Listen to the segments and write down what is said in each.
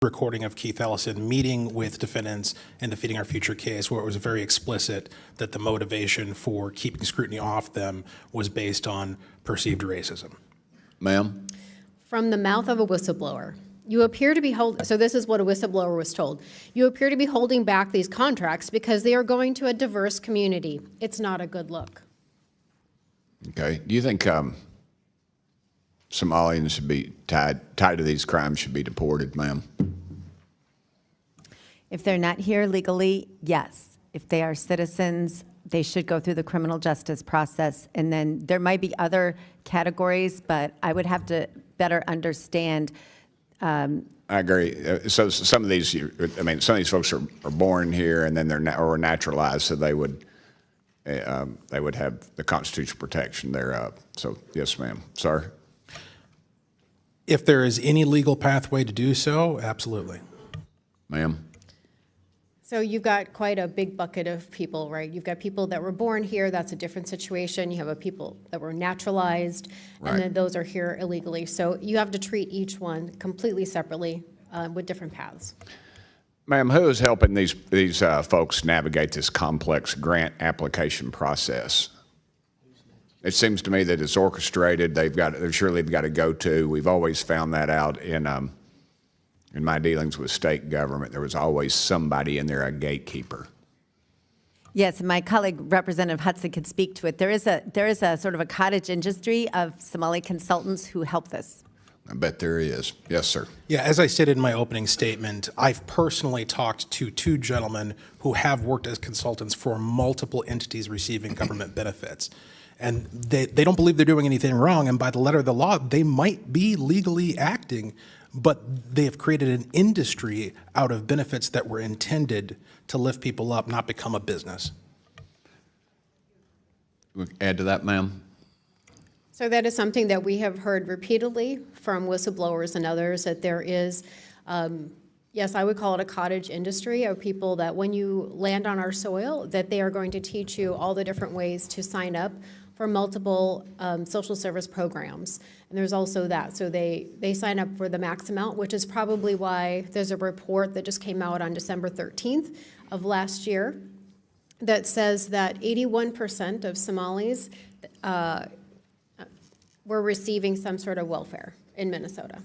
recording of Keith Ellison meeting with defendants in Defeating Our Future case, where it was very explicit that the motivation for keeping scrutiny off them was based on perceived racism. Ma'am? From the mouth of a whistleblower. You appear to be so this is what a whistleblower was told. You appear to be holding back these contracts because they are going to a diverse community. It's not a good look. Okay. Do you think Somalians should be tied to these crimes should be deported, ma'am? If they're not here legally, yes. If they are citizens, they should go through the criminal justice process. And then there might be other categories, but I would have to better understand. I agree. So some of these, some of these folks are born here and then they're naturalized, so they would have the constitutional protection thereof. So yes, ma'am. Sir? If there is any legal pathway to do so, absolutely. Ma'am? So you've got quite a big bucket of people, right? You've got people that were born here. That's a different situation. You have people that were naturalized, right. And then those are here illegally. So you have to treat each one completely separately with different paths. Ma'am, who is helping these folks navigate this complex grant application process? It seems to me that it's orchestrated. Surely they've got to go to. We've always found that out in my dealings with state government. There was always somebody in there, a gatekeeper. Yes, and my colleague, Representative Hudson, could speak to it. There is a sort of a cottage industry of Somali consultants who help this. I bet there is. Yes, sir. Yeah, as I stated in my opening statement, I've personally talked to two gentlemen who have worked as consultants for multiple entities receiving government benefits. And they don't believe they're doing anything wrong, and by the letter of the law, they might be legally acting, but they have created an industry out of benefits that were intended to lift people up, not become a business. Add to that, ma'am? So that is something that we have heard repeatedly from whistleblowers and others, that there is, yes, I would call it a cottage industry of people that when you land on our soil, that they are going to teach you all the different ways to sign up for multiple social service programs. And there's also that. So they sign up for the max amount, which is probably why there's a report that just came out on December 13th of last year that says that 81% of Somalis were receiving some sort of welfare in Minnesota.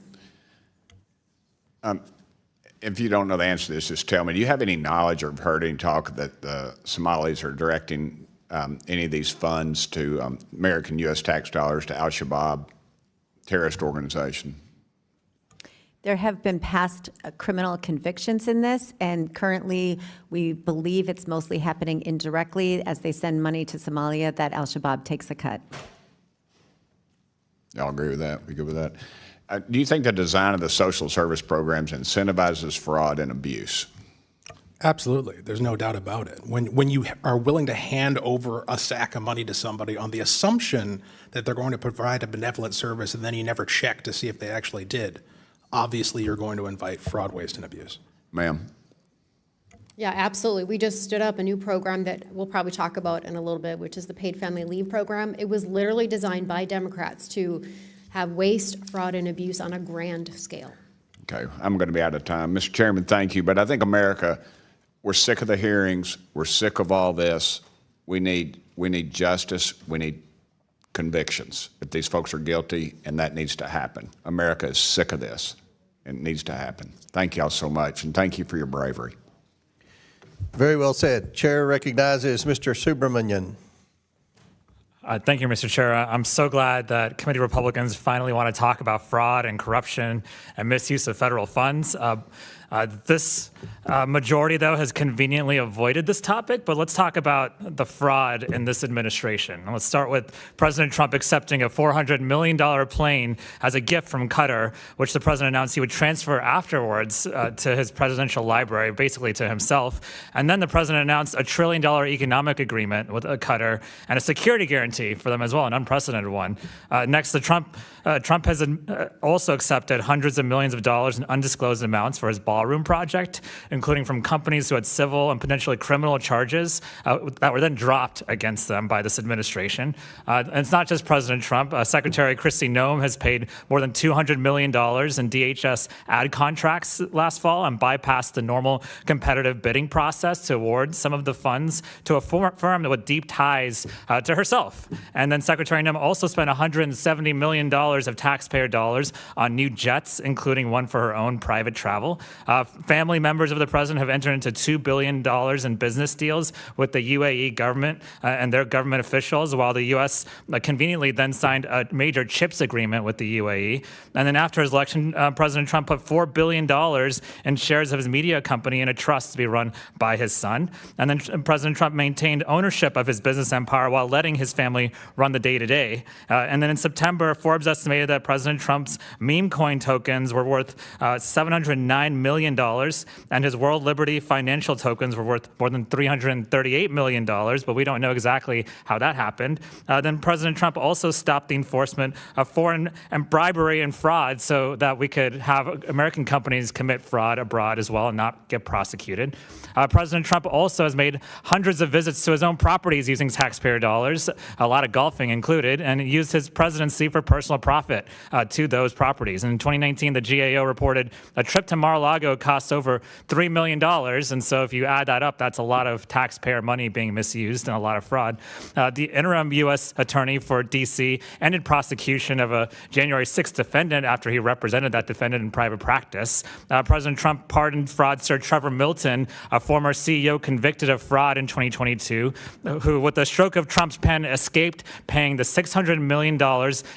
If you don't know the answer to this, just tell me. Do you have any knowledge or heard any talk that the Somalis are directing any of these funds to American U.S. tax dollars to Al-Shabaab, terrorist organization? There have been past criminal convictions in this, and currently we believe it's mostly happening indirectly as they send money to Somalia that Al-Shabaab takes a cut. Y'all agree with that? We good with that? Do you think the design of the social service programs incentivizes fraud and abuse? Absolutely. There's no doubt about it. When you are willing to hand over a sack of money to somebody on the assumption that they're going to provide a benevolent service and then you never check to see if they actually did, obviously you're going to invite fraud, waste, and abuse. Ma'am? Yeah, absolutely. We just stood up a new program that we'll probably talk about in a little bit, which is the Paid Family Leave Program. It was literally designed by Democrats to have waste, fraud, and abuse on a grand scale. Okay, I'm going to be out of time. Mr. Chairman, thank you. But I think America, we're sick of the hearings. We're sick of all this. We need justice. We need convictions. If these folks are guilty, and that needs to happen. America is sick of this. It needs to happen. Thank y'all so much, and thank you for your bravery. Very well said. Chair recognizes Mr. Subramanian. Thank you, Mr. Chair. I'm so glad that committee Republicans finally want to talk about fraud and corruption and misuse of federal funds. This majority, though, has conveniently avoided this topic, but let's talk about the fraud in this administration. Let's start with President Trump accepting a $400 million plane as a gift from Qatar, which the president announced he would transfer afterwards to his presidential library, basically to himself. And then the president announced a $1 trillion economic agreement with Qatar and a security guarantee for them as well, an unprecedented one. Next, Trump has also accepted hundreds of millions of dollars in undisclosed amounts for his ball Ballroom Project, including from companies who had civil and potentially criminal charges that were then dropped against them by this administration. And it's not just President Trump. Secretary Kristi Noem has paid more than $200 million in DHS ad contracts last fall and bypassed the normal competitive bidding process to award some of the funds to a firm with deep ties to herself. And then Secretary Noem also spent $170 million of taxpayer dollars on new jets, including one for her own private travel. Family members of the president have entered into $2 billion in business deals with the UAE government and their government officials, while the U.S. Conveniently then signed a major CHIPS agreement with the UAE. And then after his election, President Trump put $4 billion in shares of his media company in a trust to be run by his son. And then President Trump maintained ownership of his business empire while letting his family run the day-to-day. And then in September, Forbes estimated that President Trump's meme coin tokens were worth $709 million, and his World Liberty financial tokens were worth more than $338 million, but we don't know exactly how that happened. Then President Trump also stopped the enforcement of foreign and bribery and fraud so that we could have American companies commit fraud abroad as well and not get prosecuted. President Trump also has made hundreds of visits to his own properties using taxpayer dollars, a lot of golfing included, and used his presidency for personal profit to those properties. And in 2019, the GAO reported a trip to Mar-a-Lago costs over $3 million. And so if you add that up, that's a lot of taxpayer money being misused and a lot of fraud. The interim U.S. attorney for D.C. ended prosecution of a January 6th defendant after he represented that defendant in private practice. President Trump pardoned fraudster Trevor Milton, a former CEO convicted of fraud in 2022, who, with the stroke of Trump's pen, escaped paying the $600 million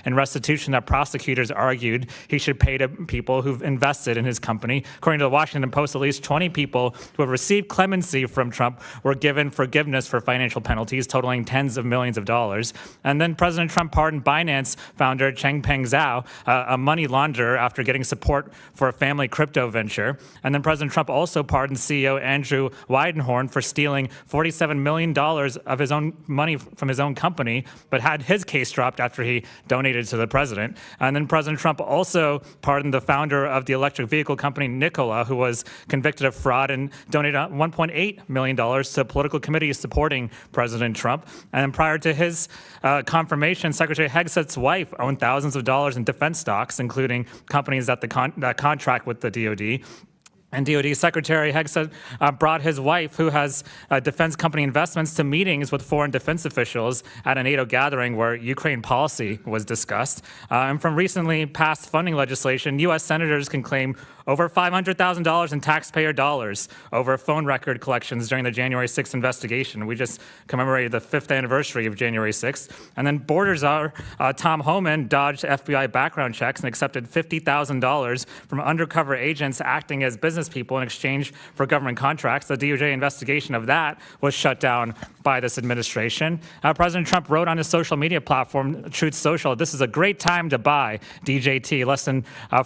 in restitution that prosecutors argued he should pay to people who've invested in his company. According to the Washington Post, at least 20 people who have received clemency from Trump were given forgiveness for financial penalties totaling tens of millions of dollars. And then President Trump pardoned Binance founder Changpeng Zhao, a money launderer, after getting support for a family crypto venture. And then President Trump also pardoned CEO Andrew Weidenhorn for stealing $47 million of his own money from his own company, but had his case dropped after he donated to the president. And then President Trump also pardoned the founder of the electric vehicle company Nikola, who was convicted of fraud and donated $1.8 million to political committees supporting President Trump. And prior to his confirmation, Secretary Hegset's wife owned thousands of dollars in defense stocks, including companies that contract with the DoD. And DoD Secretary Hegseth brought his wife, who has defense company investments, to meetings with foreign defense officials at a NATO gathering where Ukraine policy was discussed. And from recently passed funding legislation, U.S. senators can claim over $500,000 in taxpayer dollars over phone record collections during the January 6th investigation. We just commemorated the 5th anniversary of January 6th. And then border czar Tom Homan dodged FBI background checks and accepted $50,000 from undercover agents acting as business people in exchange for government contracts. The DOJ investigation of that was shut down by this administration. President Trump wrote on his social media platform, Truth Social, "This is a great time to buy DJT," less than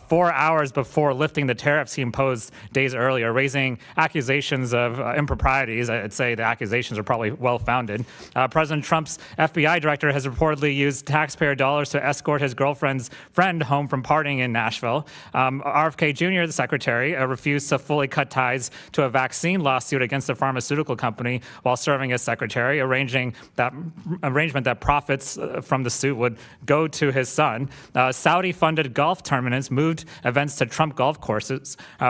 4 hours before lifting the tariffs he imposed days earlier, raising accusations of improprieties. I'd say the accusations are probably well-founded. President Trump's FBI director has reportedly used taxpayer dollars to escort his girlfriend's friend home from partying in Nashville. RFK Jr., the secretary, refused to fully cut ties to a vaccine lawsuit against a pharmaceutical company while serving as secretary, arrangement that profits from the suit would go to his son. Saudi-funded golf tournaments moved events to Trump golf courses,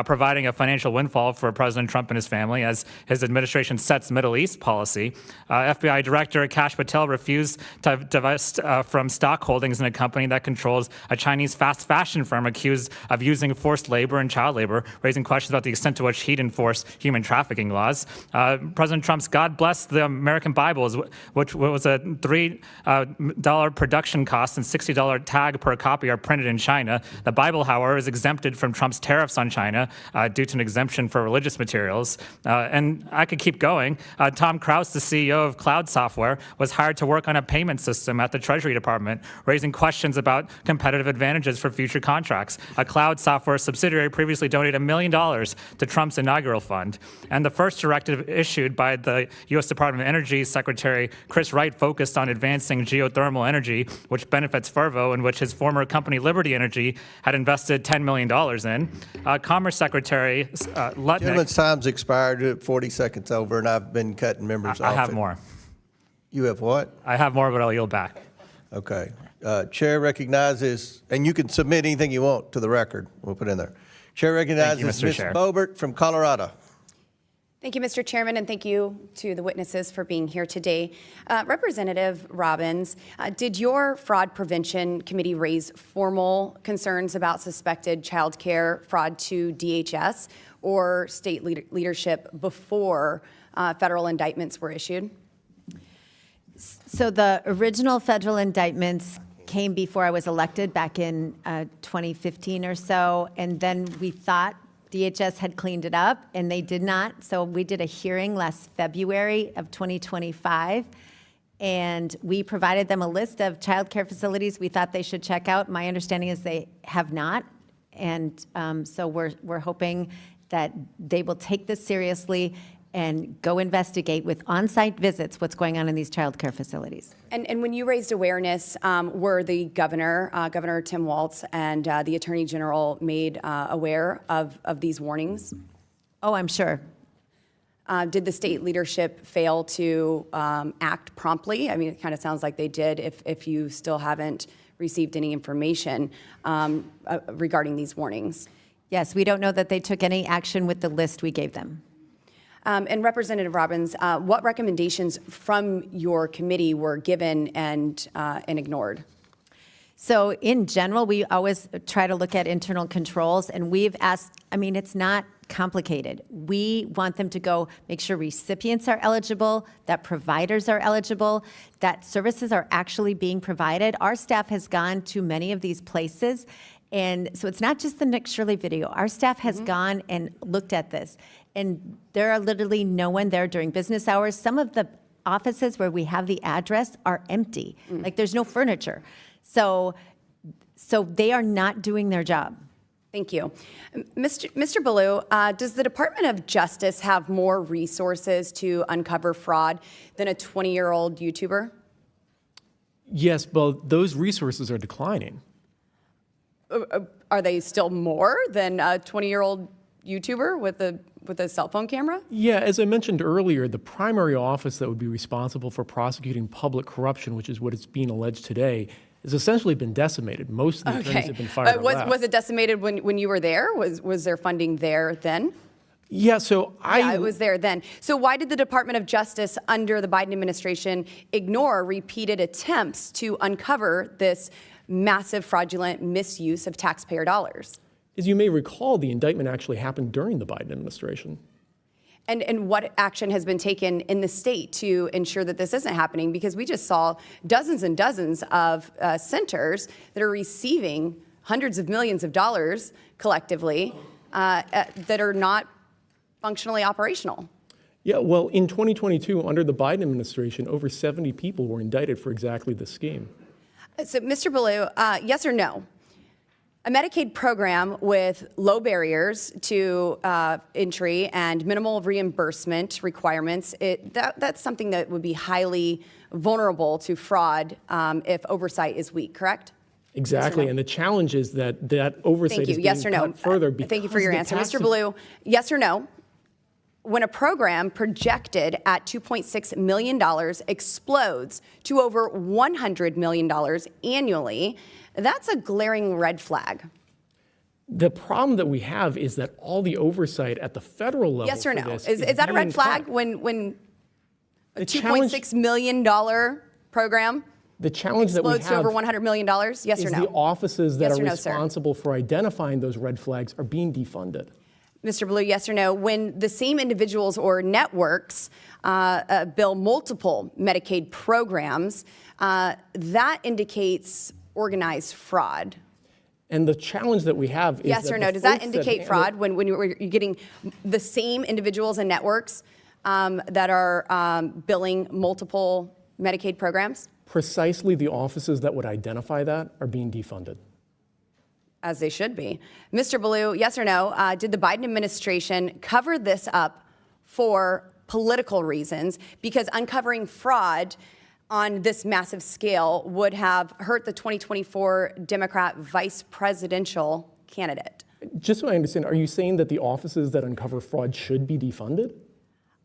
providing a financial windfall for President Trump and his family as his administration sets Middle East policy. FBI Director Kash Patel refused to divest from stock holdings in a company that controls a Chinese fast fashion firm accused of using forced labor and child labor, raising questions about the extent to which he'd enforce human trafficking laws. President Trump's God Bless the American Bibles, which was a $3 production cost and $60 tag per copy, are printed in China. The Bible, however, is exempted from Trump's tariffs on China due to an exemption for religious materials. And I could keep going. Tom Krause, the CEO of Cloud Software, was hired to work on a payment system at the Treasury Department, raising questions about competitive advantages for future contracts. A Cloud Software subsidiary previously donated $1 million to Trump's inaugural fund. And the first directive issued by the U.S. Department of Energy Secretary Chris Wright focused on advancing geothermal energy, which benefits Fervo and which his former company Liberty Energy had invested $10 million in. Commerce Secretary Lutnick. Gentleman's time's expired, 40 seconds over, and I've been cutting members off. I have more. You have what? I have more, but I'll yield back. Okay. Chair recognizes, and you can submit anything you want to the record. We'll put in there. Chair recognizes Mr. Ms. Chair. Boebert from Colorado. Thank you, Mr. Chairman, and thank you to the witnesses for being here today. Representative Robbins, did your Fraud Prevention Committee raise formal concerns about suspected child care fraud to DHS or state leadership before federal indictments were issued? So the original federal indictments came before I was elected back in 2015 or so, and then we thought DHS had cleaned it up, and they did not. So we did a hearing last February of 2025, and we provided them a list of child care facilities we thought they should check out. My understanding is they have not, and so we're hoping that they will take this seriously and go investigate with on-site visits what's going on in these child care facilities. And when you raised awareness, were the governor, Governor Tim Walz, and the Attorney General made aware of these warnings? Oh, I'm sure. Did the state leadership fail to act promptly? I mean, it kind of sounds like they did if you still haven't received any information regarding these warnings. Yes, we don't know that they took any action with the list we gave them. And Representative Robbins, what recommendations from your committee were given and ignored? So in general, we always try to look at internal controls, and we've asked, I mean, it's not complicated. We want them to go make sure recipients are eligible, that providers are eligible, that services are actually being provided. Our staff has gone to many of these places, and so it's not just the Nick Shirley video. Our staff has gone and looked at this, and there are literally no one there during business hours. Some of the offices where we have the address are empty. Like there's no furniture. So they are not doing their job. Thank you. Mr. Ballou, does the Department of Justice have more resources to uncover fraud than a 20-year-old YouTuber? Yes, but those resources are declining. Are they still more than a 20-year-old YouTuber with a cell phone camera? Yeah, as I mentioned earlier, the primary office that would be responsible for prosecuting public corruption, which is what is being alleged today, has essentially been decimated. Most of the attorneys have been fired or left. Was it decimated when you were there? Was there funding there then? Yeah, so Yeah, it was there then. So why did the Department of Justice under the Biden administration ignore repeated attempts to uncover this massive fraudulent misuse of taxpayer dollars? As you may recall, the indictment actually happened during the Biden administration. And what action has been taken in the state to ensure that this isn't happening? Because we just saw dozens and dozens of centers that are receiving hundreds of millions of dollars collectively that are not functionally operational. Yeah, well, in 2022, under the Biden administration, over 70 people were indicted for exactly this scheme. So, Mr. Ballou, yes or no? A Medicaid program with low barriers to entry and minimal reimbursement requirements, that's something that would be highly vulnerable to fraud if oversight is weak, correct? Exactly, no? and the challenge is that oversight Thank you. is being Yes or no? cut further because Thank you for your the answer. tax- Mr. Ballou, yes or no? When a program projected at $2.6 million explodes to over $100 million annually, that's a glaring red flag. The problem that we have is that all the oversight at the federal level Yes or for no? this Is that a being red flag cut. when a The challenge- $2.6 million program The challenge that we explodes to have over $100 million? Yes is or the no? offices that Yes are or no, sir? responsible for identifying those red flags are being defunded. Mr. Ballou, yes or no? When the same individuals or networks bill multiple Medicaid programs, that indicates organized fraud. And the challenge that we have is Yes that or the no? Does that folks indicate handle- fraud when you're getting the same individuals and networks that are billing multiple Medicaid programs? Precisely the offices that would identify that are being defunded. As they should be. Mr. Ballou, yes or no, did the Biden administration cover this up for political reasons? Because uncovering fraud on this massive scale would have hurt the 2024 Democrat vice presidential candidate. Just so I understand, are you saying that the offices that uncover fraud should be defunded?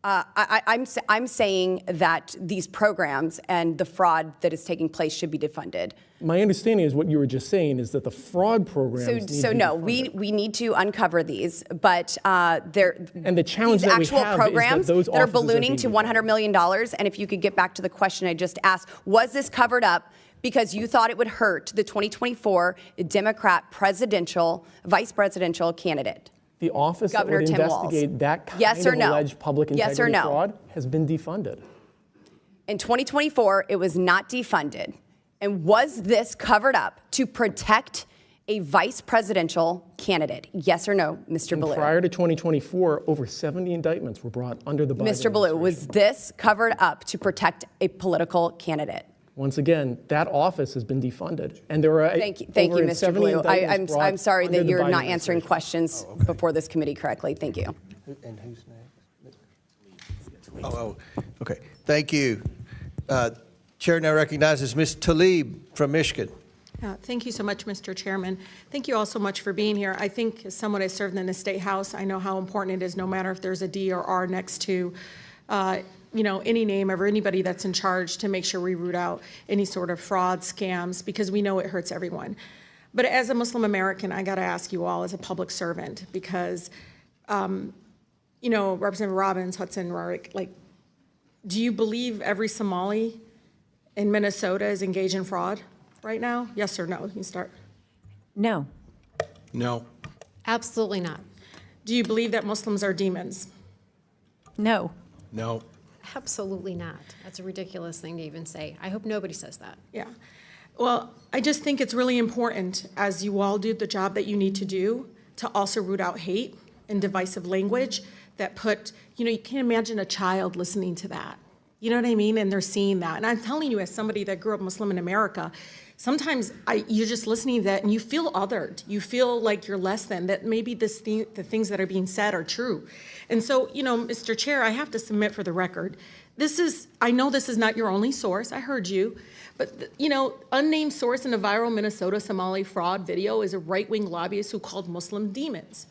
I'm saying that these programs and the fraud that is taking place should be defunded. My understanding is what you were just saying is that the fraud programs So no, we need to uncover these, but they're And the challenge these that we actual have is that programs those that are offices are ballooning to being $100 million. And if you could get back to the question I just asked, was this covered up because you thought it would hurt the 2024 Democrat vice presidential candidate? The office Governor that would Tim Walz. investigate that kind Yes of or no? alleged public Yes or integrity no? fraud has been defunded. In 2024, it was not defunded. And was this covered up to protect a vice presidential candidate? Yes or no, Mr. And Ballou? prior to 2024, over 70 indictments were brought under the Biden Mr. Ballou, was administration. this covered up to protect a political candidate? Once again, that office has been defunded, and there are Thank you, over Mr. 70 Ballou. indictments I'm brought sorry under that the you're Biden not answering administration. questions before this committee correctly. Thank you. And who's next? Okay. Thank you. Chair now recognizes Ms. Tlaib from Michigan. Thank you so much, Mr. Chairman. Thank you all so much for being here. I think as someone who served in the State House, I know how important it is, no matter if there's a D or R next to any name of anybody that's in charge, to make sure we root out any sort of fraud, scams, because we know it hurts everyone. But as a Muslim American, I got to ask you all as a public servant, because, Representative Robbins, Hudson, Rarick, do you believe every Somali in Minnesota is engaged in fraud right now? Yes or no? You can start. No. No. Absolutely not. Do you believe that Muslims are demons? No. No. Absolutely not. That's a ridiculous thing to even say. I hope nobody says that. Yeah. Well, I just think it's really important, as you all do the job that you need to do, to also root out hate and divisive language that you can't imagine a child listening to that. You know what I mean? And they're seeing that. And I'm telling you, as somebody that grew up Muslim in America, sometimes you're just listening to that and you feel othered. You feel like you're less than, that maybe the things that are being said are true. And so, Mr. Chair, I have to submit for the record, I know this is not your only source, I heard you, but, unnamed source in a viral Minnesota Somali fraud video is a right-wing lobbyist who called Muslim demons.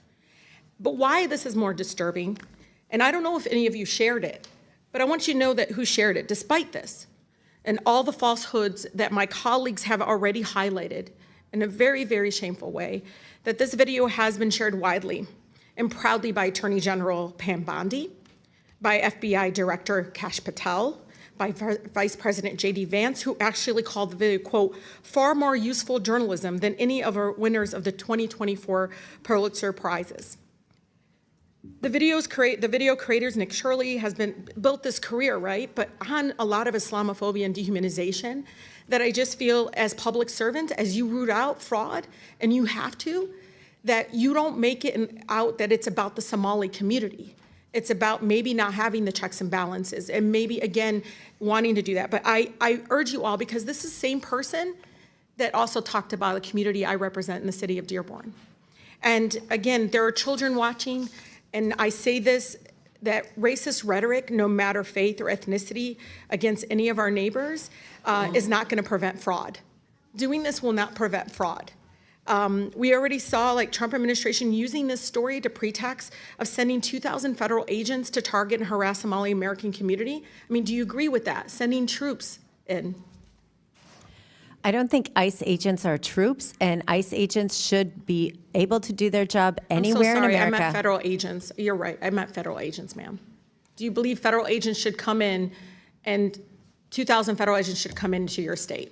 But why this is more disturbing, and I don't know if any of you shared it, but I want you to know that who shared it, despite this, and all the falsehoods that my colleagues have already highlighted in a very, very shameful way, that this video has been shared widely and proudly by Attorney General Pam Bondi, by FBI Director Kash Patel, by Vice President J.D. Vance, who actually called the video, quote, far more useful journalism than any of our winners of the 2024 Pulitzer Prizes. The video creators, Nick Shirley, has built this career, right? But on a lot of Islamophobia and dehumanization, that I just feel as public servants, as you root out fraud, and you have to, that you don't make it out that it's about the Somali community. It's about maybe not having the checks and balances, and maybe, again, wanting to do that. But I urge you all, because this is the same person that also talked about the community I represent in the city of Dearborn. And again, there are children watching. And I say this, that racist rhetoric, no matter faith or ethnicity, against any of our neighbors is not going to prevent fraud. Doing this will not prevent fraud. We already saw Trump administration using this story to pretext of sending 2,000 federal agents to target and harass Somali American community. I mean, do you agree with that? Sending troops in? I don't think ICE agents are troops, and ICE agents should be able to do their job anywhere I'm so sorry, in America. I meant federal agents. You're right. I meant federal agents, ma'am. Do you believe federal agents should come in, and 2,000 federal agents should come into your state?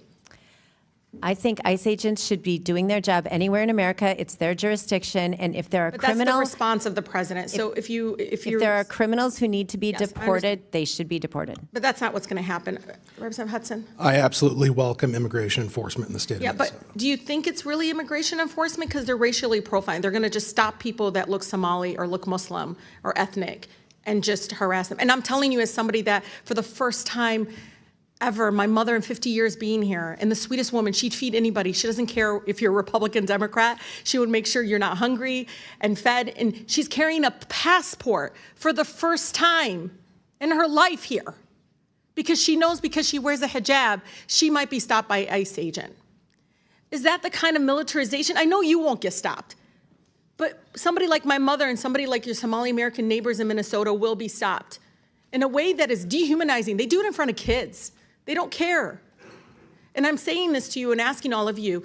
I think ICE agents should be doing their job anywhere in America. It's their jurisdiction, and if there are But that's the criminals, response of the president. So if there are criminals who need to be Yes, I understand. deported, they should be deported. But that's not what's going to happen. Representative Hudson? I absolutely welcome immigration enforcement in the state of Yeah, Minnesota. but do you think it's really immigration enforcement? Because they're racially profiling. They're going to just stop people that look Somali or look Muslim or ethnic and just harass them. And I'm telling you, as somebody that for the first time ever. My mother in 50 years being here, and the sweetest woman, she'd feed anybody. She doesn't care if you're Republican, Democrat. She would make sure you're not hungry and fed. And she's carrying a passport for the first time in her life here because she knows because she wears a hijab, she might be stopped by an ICE agent. Is that the kind of militarization? I know you won't get stopped, but somebody like my mother and somebody like your Somali American neighbors in Minnesota will be stopped in a way that is dehumanizing. They do it in front of kids. They don't care. And I'm saying this to you and asking all of you,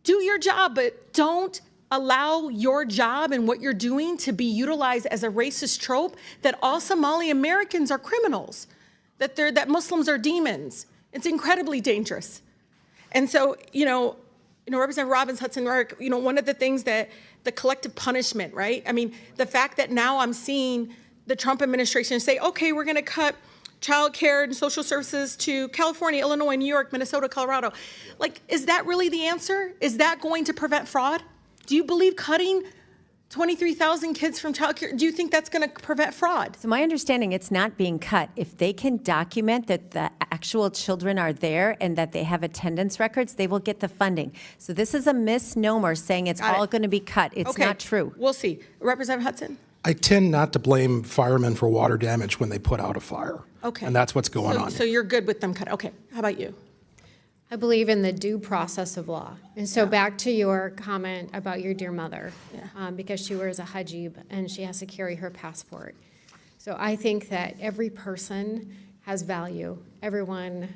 do your job, but don't allow your job and what you're doing to be utilized as a racist trope that all Somali Americans are criminals, that Muslims are demons. It's incredibly dangerous. And so, Representative Robbins, Hudson, one of the things that the collective punishment, right? I mean, the fact that now I'm seeing the Trump administration say, okay, we're going to cut child care and social services to California, Illinois, New York, Minnesota, Colorado. Like, is that really the answer? Is that going to prevent fraud? Do you believe cutting 23,000 kids from child care, do you think that's going to prevent fraud? So my understanding, it's not being cut. If they can document that the actual children are there and that they have attendance records, they will get the funding. So this is a misnomer saying it's all going to be cut. It's Okay. not true. We'll see. Representative Hudson? I tend not to blame firemen for water damage when they put out a fire. Okay. And that's what's going on. So you're good with them cut. Okay. How about you? I believe in the due process of law. And so back to your comment about your dear mother, because she wears a hijab and she has to carry her passport. So I think that every person has value. Everyone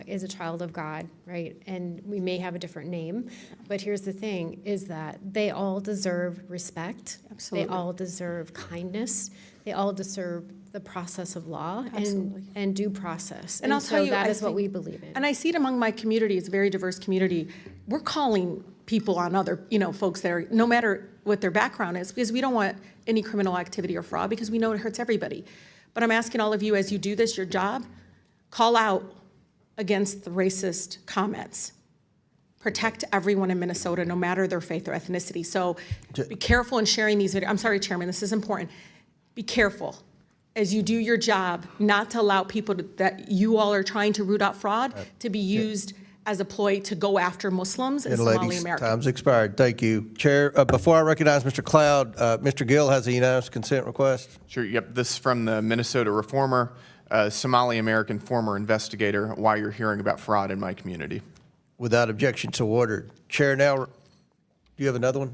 is a child of God, right? And we may have a different name, but here's the thing, is that they all deserve respect. Absolutely. They all deserve kindness. They all deserve the process of law Absolutely. and due process. And I'll tell so you, that I is what think- we believe in. And I see it among my community. It's a very diverse community. We're calling people on other, folks that are, no matter what their background is, because we don't want any criminal activity or fraud because we know it hurts everybody. But I'm asking all of you, as you do this, your job, call out against the racist comments. Protect everyone in Minnesota, no matter their faith or ethnicity. So be careful in sharing these videos. I'm sorry, Chairman, this is important. Be careful as you do your job not to allow people that you all are trying to root out fraud to be used as a ploy to go after Muslims and And Somali ladies, Americans. time's expired. Thank you. Chair, before I recognize Mr. Cloud, Mr. Gill has a unanimous consent request. Sure, yep, this is from the Minnesota Reformer, Somali American former investigator, why you're hearing about fraud in my community. Without objection, so ordered. Chair now, do you have another one?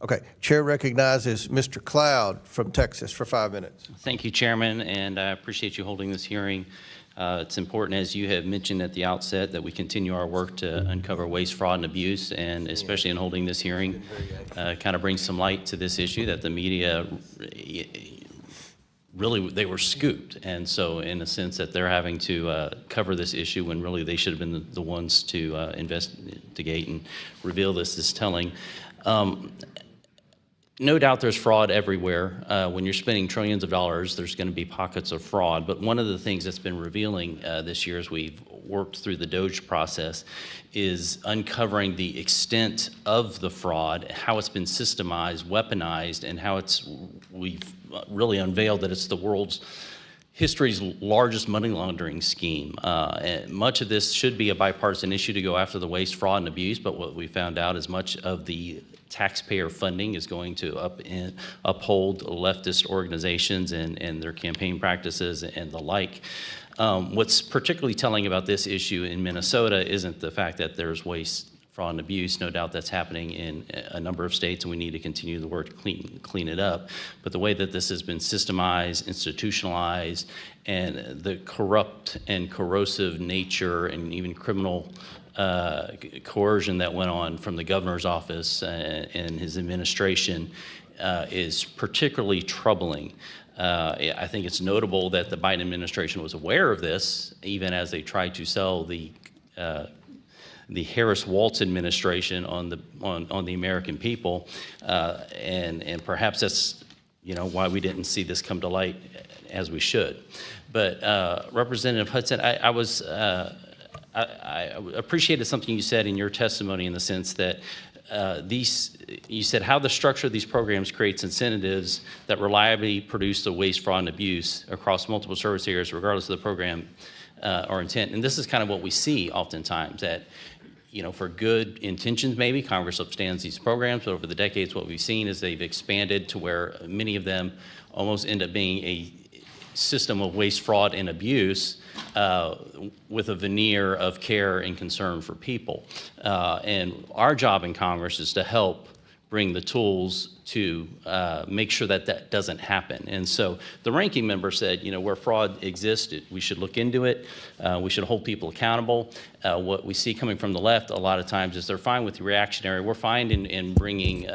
Okay, Chair recognizes Mr. Cloud from Texas for 5 minutes. Thank you, Chairman, and I appreciate you holding this hearing. It's important, as you have mentioned at the outset, that we continue our work to uncover waste, fraud, and abuse, and especially in holding this hearing, kind of brings some light to this issue that the media really, they were scooped. And so in a sense that they're having to cover this issue when really they should have been the ones to investigate and reveal this is telling. No doubt there's fraud everywhere. When you're spending trillions of dollars, there's going to be pockets of fraud. But one of the things that's been revealing this year as we've worked through the DOGE process is uncovering the extent of the fraud, how it's been systemized, weaponized, and how we've really unveiled that it's the world's history's largest money laundering scheme. And much of this should be a bipartisan issue to go after the waste, fraud, and abuse, but what we found out is much of the taxpayer funding is going to uphold leftist organizations and their campaign practices and the like. What's particularly telling about this issue in Minnesota isn't the fact that there's waste, fraud, and abuse. No doubt that's happening in a number of states, and we need to continue the work to clean it up. But the way that this has been systemized, institutionalized, and the corrupt and corrosive nature and even criminal coercion that went on from the governor's office and his administration is particularly troubling. I think it's notable that the Biden administration was aware of this, even as they tried to sell the Harris-Walz administration on the American people, and perhaps that's why we didn't see this come to light as we should. But Representative Hudson, I appreciated something you said in your testimony in the sense that you said how the structure of these programs creates incentives that reliably produce the waste, fraud, and abuse across multiple service areas, regardless of the program or intent. And this is kind of what we see oftentimes, that for good intentions, maybe Congress upstands these programs, but over the decades, what we've seen is they've expanded to where many of them almost end up being a system of waste, fraud, and abuse with a veneer of care and concern for people. And our job in Congress is to help bring the tools to make sure that that doesn't happen. And so the ranking member said, where fraud exists, we should look into it. We should hold people accountable. What we see coming from the left a lot of times is they're fine with the reactionary. We're fine in bringing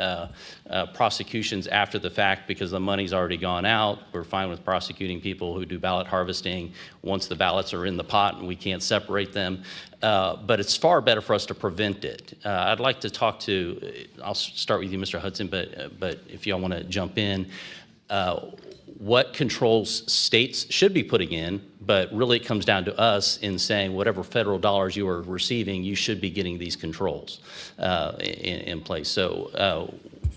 prosecutions after the fact because the money's already gone out. We're fine with prosecuting people who do ballot harvesting once the ballots are in the pot and we can't separate them. But it's far better for us to prevent it. I'd like to talk to, I'll start with you, Mr. Hudson, but if y'all want to jump in, what controls states should be putting in, but really it comes down to us in saying whatever federal dollars you are receiving, you should be getting these controls in place. So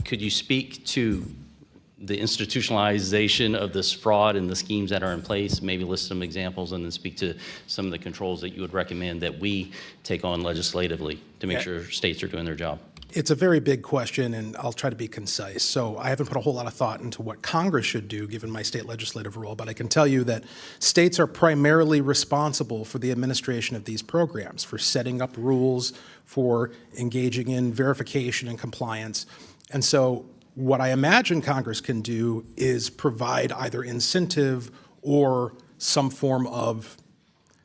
could you speak to the institutionalization of this fraud and the schemes that are in place, maybe list some examples, and then speak to some of the controls that you would recommend that we take on legislatively to make sure states are doing their job? It's a very big question, and I'll try to be concise. So I haven't put a whole lot of thought into what Congress should do, given my state legislative role, but I can tell you that states are primarily responsible for the administration of these programs, for setting up rules, for engaging in verification and compliance. And so what I imagine Congress can do is provide either incentive or some form of,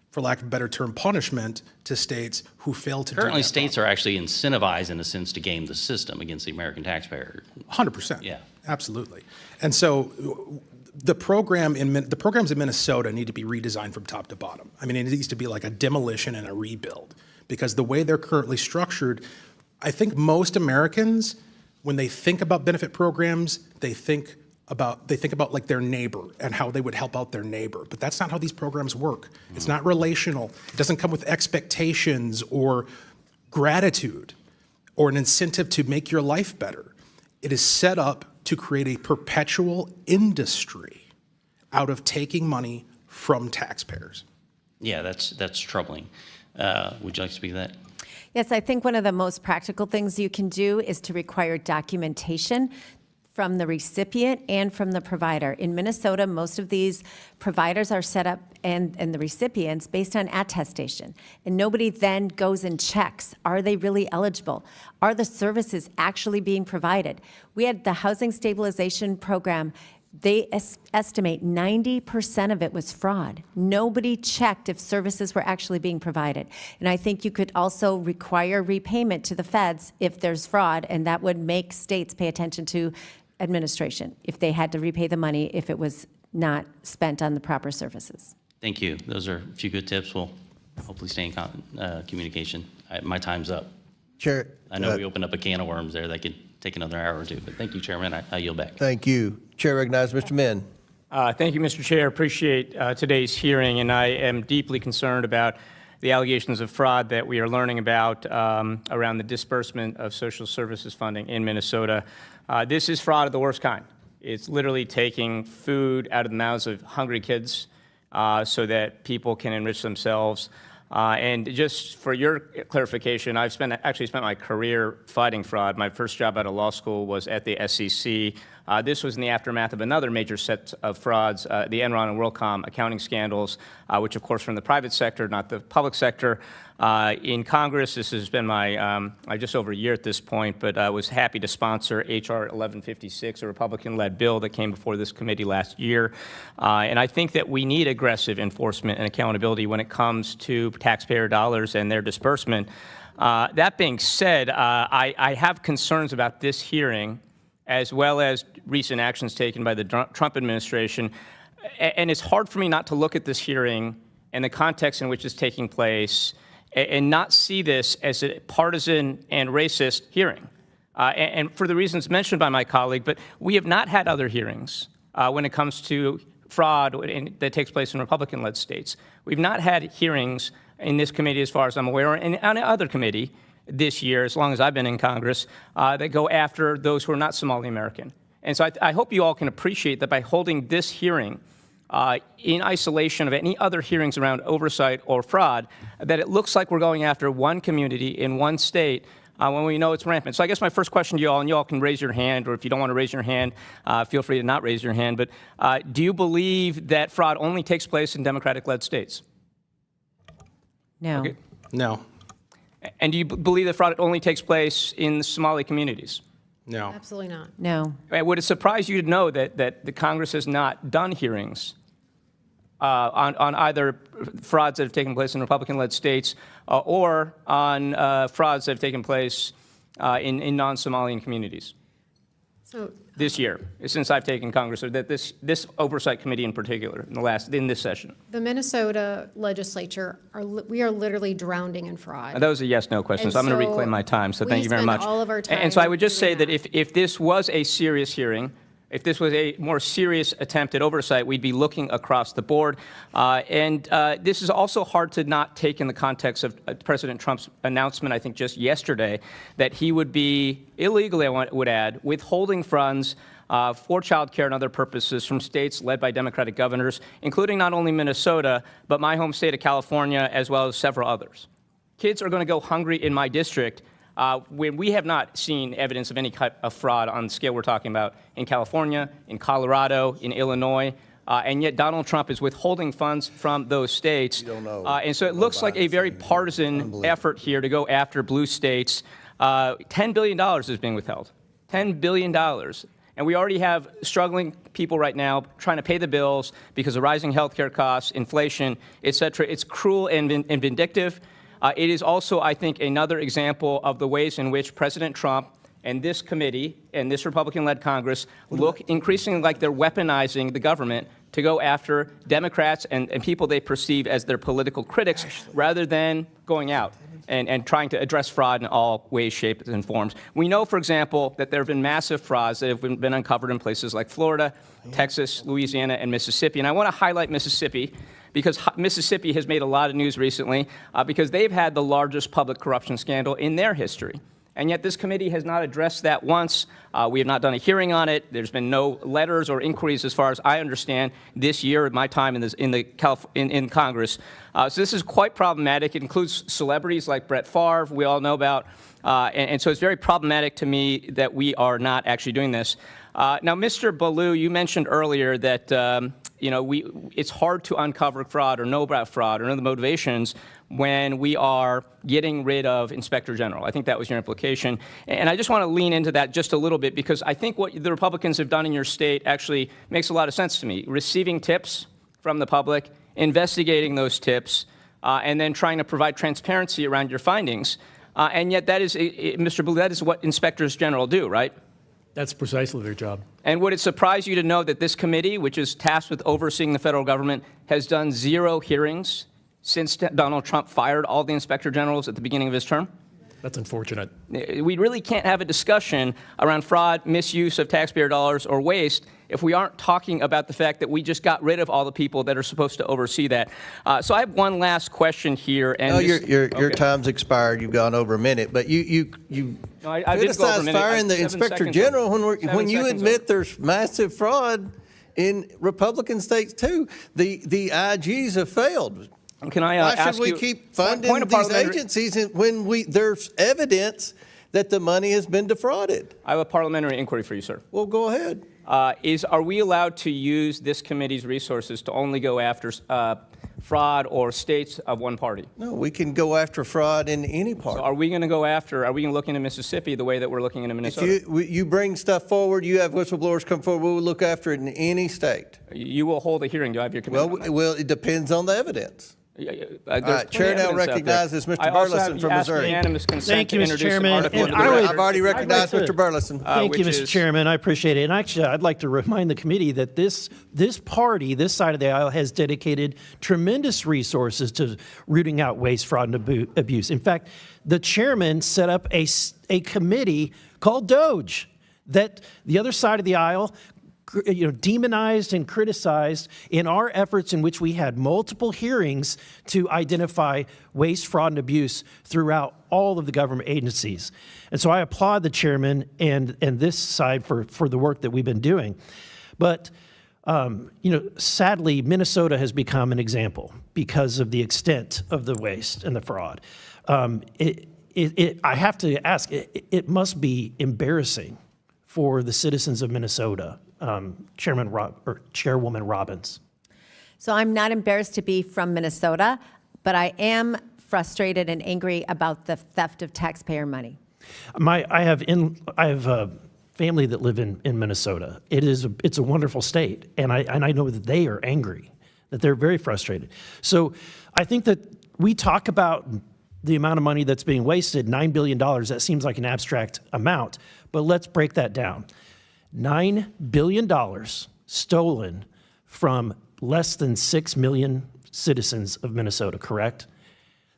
for lack of a better term, punishment to states who fail to do that. Currently, states are actually incentivized, in a sense, to game the system against the American taxpayer. 100%. Yeah. Absolutely. And so the programs in Minnesota need to be redesigned from top to bottom. I mean, it needs to be like a demolition and a rebuild, because the way they're currently structured, I think most Americans, when they think about benefit programs, they think about like their neighbor and how they would help out their neighbor. But that's not how these programs work. It's not relational. It doesn't come with expectations or gratitude or an incentive to make your life better. It is set up to create a perpetual industry out of taking money from taxpayers. Yeah, that's troubling. Would you like to speak to that? Yes, I think one of the most practical things you can do is to require documentation from the recipient and from the provider. In Minnesota, most of these providers are set up and the recipients based on attestation. And nobody then goes and checks, are they really eligible? Are the services actually being provided? We had the Housing Stabilization Program. They estimate 90% of it was fraud. Nobody checked if services were actually being provided. And I think you could also require repayment to the feds if there's fraud, and that would make states pay attention to administration if they had to repay the money if it was not spent on the proper services. Thank you. Those are a few good tips. We'll hopefully stay in communication. My time's up. Chair. I know we opened up a can of worms there that could take another hour or two, but thank you, Chairman. I yield back. Thank you. Chair recognizes Mr. Min. Thank you, Mr. Chair. Appreciate today's hearing, and I am deeply concerned about the allegations of fraud that we are learning about around the disbursement of social services funding in Minnesota. This is fraud of the worst kind. It's literally taking food out of the mouths of hungry kids so that people can enrich themselves. And just for your clarification, I've actually spent my career fighting fraud. My first job out of law school was at the SEC. This was in the aftermath of another major set of frauds, the Enron and WorldCom accounting scandals, which of course from the private sector, not the public sector. In Congress, this has been my just over a year at this point, but I was happy to sponsor H.R. 1156, a Republican-led bill that came before this committee last year. And I think that we need aggressive enforcement and accountability when it comes to taxpayer dollars and their disbursement. That being said, I have concerns about this hearing, as well as recent actions taken by the Trump administration. And it's hard for me not to look at this hearing and the context in which it's taking place and not see this as a partisan and racist hearing. And for the reasons mentioned by my colleague, but we have not had other hearings when it comes to fraud that takes place in Republican-led states. We've not had hearings in this committee, as far as I'm aware, and on another committee this year, as long as I've been in Congress, that go after those who are not Somali American. And so I hope you all can appreciate that by holding this hearing, in isolation of any other hearings around oversight or fraud, that it looks like we're going after one community in one state when we know it's rampant. So I guess my first question to you all, and you all can raise your hand, or if you don't want to raise your hand, feel free to not raise your hand, but do you believe that fraud only takes place in Democratic-led states? No. Okay. No, And do you believe that fraud only takes place in Somali communities? no. Absolutely not. No. Would it surprise you to know that the Congress has not done hearings on either frauds that have taken place in Republican-led states or on frauds that have taken place in non-Somalian communities So this year, since I've taken Congress, or that this Oversight Committee in particular, in this session? the Minnesota legislature, we are literally drowning in fraud. Those are yes/no questions. And I'm going to so reclaim my time, so we thank you very spend much. all of our And so I time would just say doing that that. if this was a serious hearing, if this was a more serious attempt at oversight, we'd be looking across the board. This is also hard to not take in the context of President Trump's announcement, I think just yesterday, that he would be illegally, I would add, withholding funds for child care and other purposes from states led by Democratic governors, including not only Minnesota, but my home state of California, as well as several others. Kids are going to go hungry in my district when we have not seen evidence of any type of fraud on the scale we're talking about in California, in Colorado, in Illinois, and yet Donald Trump is withholding funds from those states. And so it looks like a very partisan effort here to go after blue states. $10 billion is being withheld. $10 billion. And we already have struggling people right now trying to pay the bills because of rising healthcare costs, inflation, et cetera. It's cruel and vindictive. It is also, I think, another example of the ways in which President Trump and this committee and this Republican-led Congress look increasingly like they're weaponizing the government to go after Democrats and people they perceive as their political critics rather than going out and trying to address fraud in all ways, shapes, and forms. We know, for example, that there have been massive frauds that have been uncovered in places like Florida, Texas, Louisiana, and Mississippi. And I want to highlight Mississippi because Mississippi has made a lot of news recently because they've had the largest public corruption scandal in their history. And yet this committee has not addressed that once. We have not done a hearing on it. There's been no letters or inquiries, as far as I understand, this year at my time in Congress. So this is quite problematic. It includes celebrities like Brett Favre, we all know about. And so it's very problematic to me that we are not actually doing this. Now, Mr. Ballou, you mentioned earlier that it's hard to uncover fraud or know about fraud or know the motivations when we are getting rid of Inspector General. I think that was your implication. And I just want to lean into that just a little bit because I think what the Republicans have done in your state actually makes a lot of sense to me. Receiving tips from the public, investigating those tips, and then trying to provide transparency around your findings. And yet that is, Mr. Ballou, that is what Inspectors General do, right? That's precisely their job. And would it surprise you to know that this committee, which is tasked with overseeing the federal government, has done 0 hearings since Donald Trump fired all the inspector generals at the beginning of his term? That's unfortunate. We really can't have a discussion around fraud, misuse of taxpayer dollars, or waste if we aren't talking about the fact that we just got rid of all the people that are supposed to oversee that. So I have one last question here. And No, your time's expired. You've gone over a minute, but you No, I did go over a criticize minute. firing the 7 inspector seconds general over. when you 7 seconds admit over. there's massive fraud in Republican states too. The IGs have failed. Can I Why ask should we you keep point funding of these parliamentary- agencies when there's evidence that the money has been defrauded? I have a parliamentary inquiry for you, sir. Well, go ahead. Are we allowed to use this committee's resources to only go after fraud or states of one party? No, we can go after fraud in any part. So are we going to look into Mississippi the way that we're looking into Minnesota? If you bring stuff forward, you have whistleblowers come forward, we will look after it in any state. You will hold a hearing. Do I have your commitment? Well, it depends on the evidence. All right, Chair now recognizes Mr. Burleson from Missouri. Unanimous consent Thank you, to Mr. introduce an Chairman. article And into the I would- record. I've already recognized I'd like to- Mr. Burleson. Thank you, which Mr. is- Chairman. I appreciate it. And actually, I'd like to remind the committee that this party, this side of the aisle, has dedicated tremendous resources to rooting out waste, fraud, and abuse. In fact, the chairman set up a committee called DOGE that the other side of the aisle demonized and criticized in our efforts in which we had multiple hearings to identify waste, fraud, and abuse throughout all of the government agencies. And so I applaud the chairman and this side for the work that we've been doing. But Sadly, Minnesota has become an example because of the extent of the waste and the fraud. I have to ask, it must be embarrassing for the citizens of Minnesota, Chairwoman Robbins. So I'm not embarrassed to be from Minnesota, but I am frustrated and angry about the theft of taxpayer money. I have family that live in Minnesota. It's a wonderful state, and I know that they are angry, that they're very frustrated. So I think that we talk about the amount of money that's being wasted, $9 billion, that seems like an abstract amount, but let's break that down. $9 billion stolen from less than 6 million citizens of Minnesota, correct?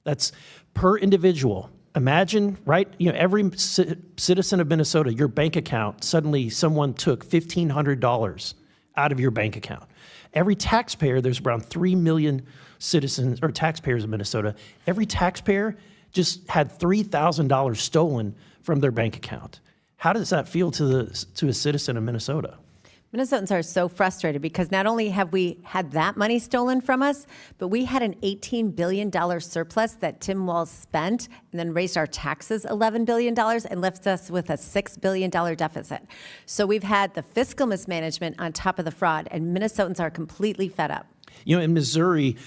That's per individual. Imagine, right? Every citizen of Minnesota, your bank account, suddenly someone took $1,500 out of your bank account. Every taxpayer, there's around 3 million citizens or taxpayers in Minnesota. Every taxpayer just had $3,000 stolen from their bank account. How does that feel to a citizen of Minnesota? Minnesotans are so frustrated because not only have we had that money stolen from us, but we had an $18 billion surplus that Tim Walz spent and then raised our taxes $11 billion and left us with a $6 billion deficit. So we've had the fiscal mismanagement on top of the fraud, and Minnesotans are completely fed up. In Missouri,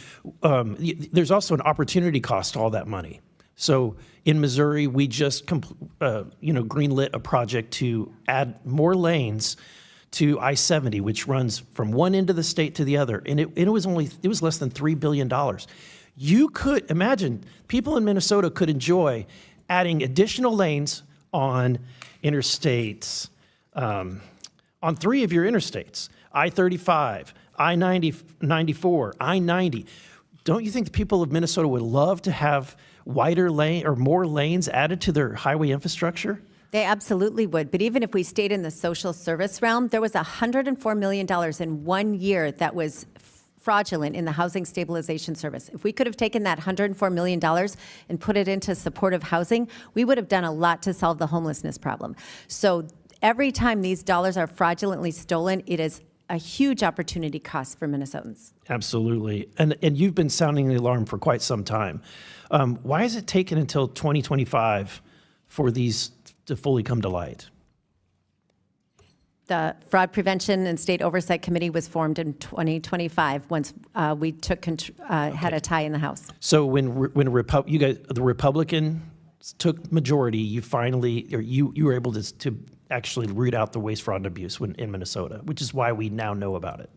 there's also an opportunity cost to all that money. So in Missouri, we just greenlit a project to add more lanes to I-70, which runs from one end of the state to the other, and it was less than $3 billion. You could imagine people in Minnesota could enjoy adding additional lanes on interstates, on 3 of your interstates, I-35, I-94, I-90. Don't you think the people of Minnesota would love to have wider lane or more lanes added to their highway infrastructure? They absolutely would. But even if we stayed in the social service realm, there was $104 million in 1 year that was fraudulent in the Housing Stabilization Service. If we could have taken that $104 million and put it into supportive housing, we would have done a lot to solve the homelessness problem. So every time these dollars are fraudulently stolen, it is a huge opportunity cost for Minnesotans. Absolutely. And you've been sounding the alarm for quite some time. Why has it taken until 2025 for these to fully come to light? The Fraud Prevention and State Oversight Committee was formed in 2025 once we had a tie in the House. So when the Republicans took majority, you were able to actually root out the waste, fraud, and abuse in Minnesota, which is why we now know about it.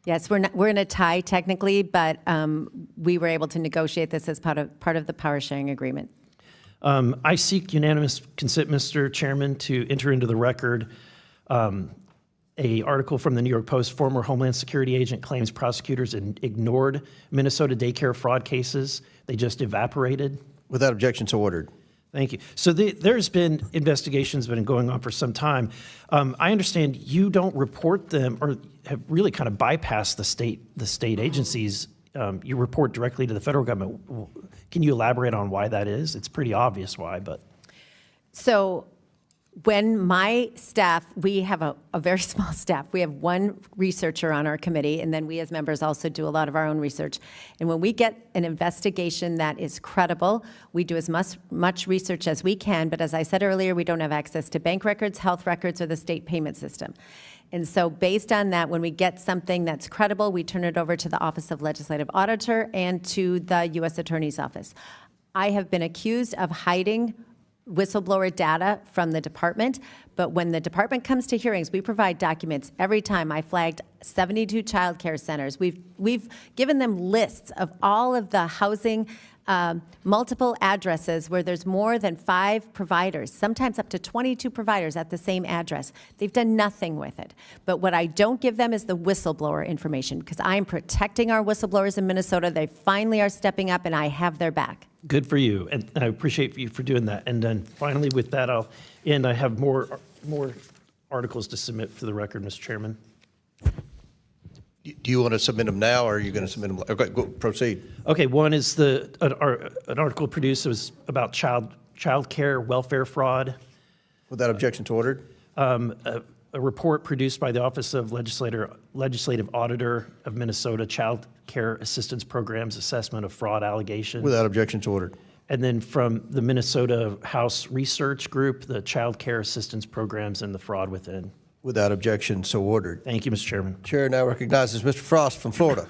Yes, we're in a tie technically, but we were able to negotiate this as part of the power sharing agreement. I seek unanimous consent, Mr. Chairman, to enter into the record a article from the New York Post. Former Homeland Security agent claims prosecutors ignored Minnesota daycare fraud cases. They just evaporated. Without objection, so ordered. Thank you. So there's been investigations been going on for some time. I understand you don't report them or have really kind of bypassed the state agencies. You report directly to the federal government. Can you elaborate on why that is? It's pretty obvious why, but. So when my staff, we have a very small staff. We have one researcher on our committee, and then we as members also do a lot of our own research. And when we get an investigation that is credible, we do as much research as we can. But as I said earlier, we don't have access to bank records, health records, or the state payment system. And so based on that, when we get something that's credible, we turn it over to the Office of Legislative Auditor and to the U.S. Attorney's Office. I have been accused of hiding whistleblower data from the department, but when the department comes to hearings, we provide documents every time. I flagged 72 child care centers. We've given them lists of all of the housing, multiple addresses where there's more than 5 providers, sometimes up to 22 providers at the same address. They've done nothing with it. But what I don't give them is the whistleblower information, because I'm protecting our whistleblowers in Minnesota. They finally are stepping up, and I have their back. Good for you, and I appreciate you for doing that. And then finally, with that, I'll end. I have more articles to submit for the record, Mr. Chairman. Do you want to submit them now, or are you going to submit them? Okay, go, proceed. Okay, one is an article produced that was about child care welfare fraud. Without objection to ordered. A report produced by the Office of Legislative Legislative Auditor of Minnesota Child Care Assistance Program's assessment of fraud allegations. Without objection, so ordered. And then from the Minnesota House Research Group, the Child Care Assistance Programs and the fraud within. Without objection, so ordered. Thank you, Mr. Chairman. Chair now recognizes Mr. Frost from Florida.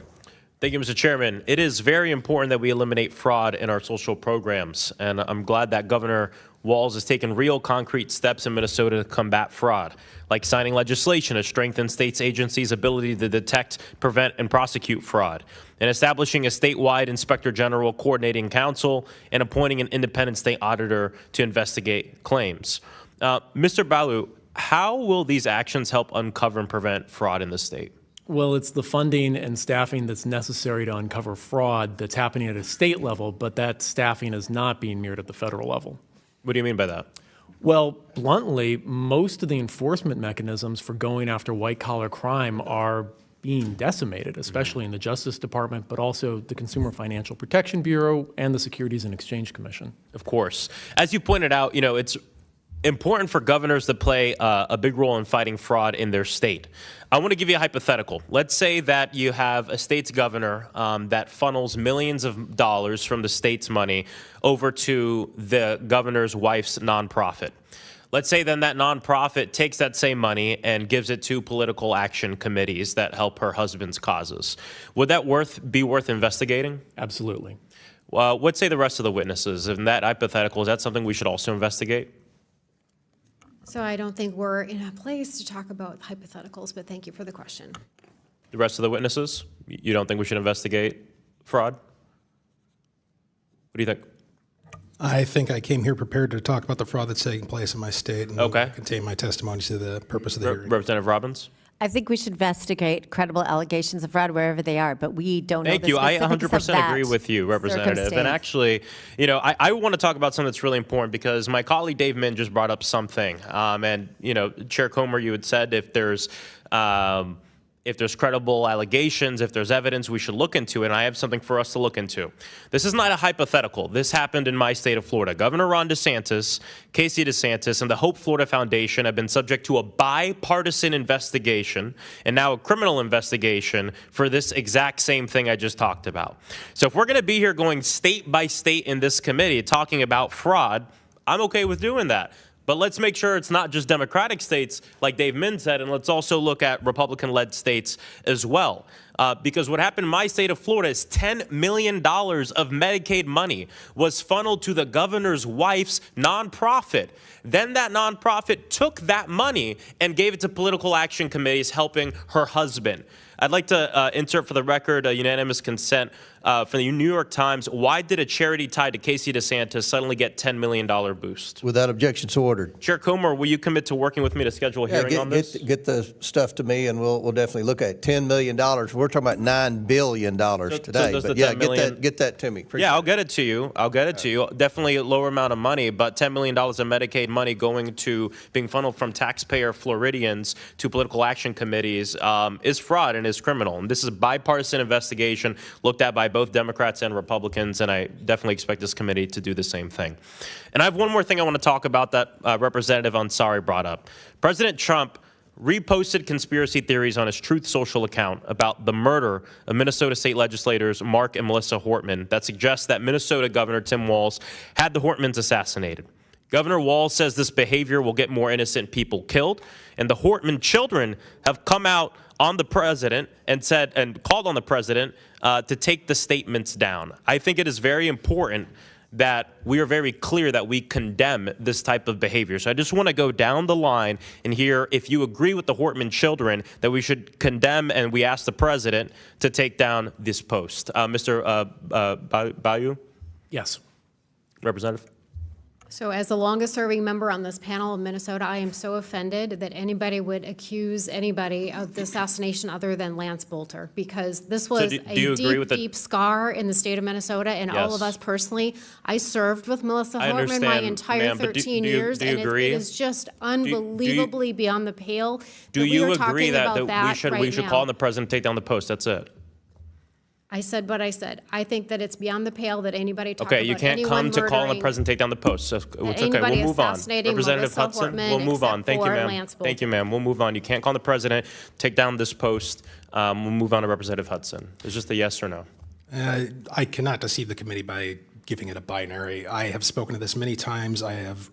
Thank you, Mr. Chairman. It is very important that we eliminate fraud in our social programs, and I'm glad that Governor Walz has taken real concrete steps in Minnesota to combat fraud, like signing legislation to strengthen states' agencies' ability to detect, prevent, and prosecute fraud, and establishing a statewide Inspector General Coordinating Council and appointing an independent state auditor to investigate claims. Mr. Balu, how will these actions help uncover and prevent fraud in the state? Well, it's the funding and staffing that's necessary to uncover fraud that's happening at a state level, but that staffing is not being mirrored at the federal level. What do you mean by that? Well, bluntly, most of the enforcement mechanisms for going after white-collar crime are being decimated, especially in the Justice Department, but also the Consumer Financial Protection Bureau and the Securities and Exchange Commission. Of course. As you pointed out, it's important for governors to play a big role in fighting fraud in their state. I want to give you a hypothetical. Let's say that you have a state's governor that funnels millions of dollars from the state's money over to the governor's wife's nonprofit. Let's say then that nonprofit takes that same money and gives it to political action committees that help her husband's causes. Would that be worth investigating? Absolutely. What say the rest of the witnesses? In that hypothetical, is that something we should also investigate? So I don't think we're in a place to talk about hypotheticals, but thank you for the question. The rest of the witnesses? You don't think we should investigate fraud? What do you think? I think I came here prepared to talk about the fraud that's taking place in my state and contain my testimony to the purpose of the hearing. Representative Robbins? I think we should investigate credible allegations of fraud wherever they are, but we don't know the Thank you. I specifics of 100% that agree with you, Representative. And circumstance. actually, I want to talk about something that's really important because my colleague Dave Min just brought up something. Chair Comer, you had said if there's credible allegations, if there's evidence, we should look into it, and I have something for us to look into. This is not a hypothetical. This happened in my state of Florida. Governor Ron DeSantis, Casey DeSantis, and the Hope Florida Foundation have been subject to a bipartisan investigation and now a criminal investigation for this exact same thing I just talked about. So if we're going to be here going state by state in this committee talking about fraud, I'm okay with doing that. But let's make sure it's not just Democratic states, like Dave Min said, and let's also look at Republican-led states as well. Because what happened in my state of Florida is $10 million of Medicaid money was funneled to the governor's wife's nonprofit. Then that nonprofit took that money and gave it to political action committees helping her husband. I'd like to insert for the record a unanimous consent from the New York Times. Why did a charity tied to Casey DeSantis suddenly get $10 million boost? Without objection, so ordered. Chair Comer, will you commit to working with me to schedule a hearing on this? Get the stuff to me, and we'll definitely look at it. $10 million. We're talking about $9 billion today. does But the yeah, $10 million get that to me. Appreciate I'll get it to you. Definitely a lower amount of money, but $10 million of Medicaid money going to being funneled from taxpayer Floridians to political action committees is fraud and is criminal. And this is a bipartisan investigation looked at by both Democrats and Republicans, and I definitely expect this committee to do the same thing. And I have one more thing I want to talk about that Representative Ansari brought up. President Trump reposted conspiracy theories on his Truth Social account about the murder of Minnesota state legislators Mark and Melissa Hortman that suggests that Minnesota Governor Tim Walz had the Hortmans assassinated. Governor Walz says this behavior will get more innocent people killed, and the Hortman children have come out on the president and called on the president to take the statements down. I think it is very important that we are very clear that we condemn this type of behavior. So I just want to go down the line and hear if you agree with the Hortman children that we should condemn, and we ask the president to take down this post. Mr. Bayou? Yes. Representative? So as the longest-serving member on this panel of Minnesota, I am so offended that anybody would accuse anybody of the assassination other than Lance Bolter, because this was do you agree with deep scar in the state of Minnesota, and all of us personally. I served with Melissa I Hortman my understand, entire ma'am, but 13 do you years, and agree? it is just unbelievably beyond the pale. Do that we you are agree talking that about we should right call on now. the president to take down the post? That's it. I said what I said. I think that it's beyond the pale that anybody talk Okay, about you can't anyone come to call on the murdering, president, take down the post. So it's okay. anybody We'll move on. assassinating Representative Melissa Hudson, Hortman we'll move on. except Thank you, for ma'am. Lance Bull. Thank you, ma'am. We'll move on. You can't call on the president, take down this post. We'll move on to Representative Hudson. It's just a yes or no. I cannot deceive the committee by giving it a binary. I have spoken to this many times. I have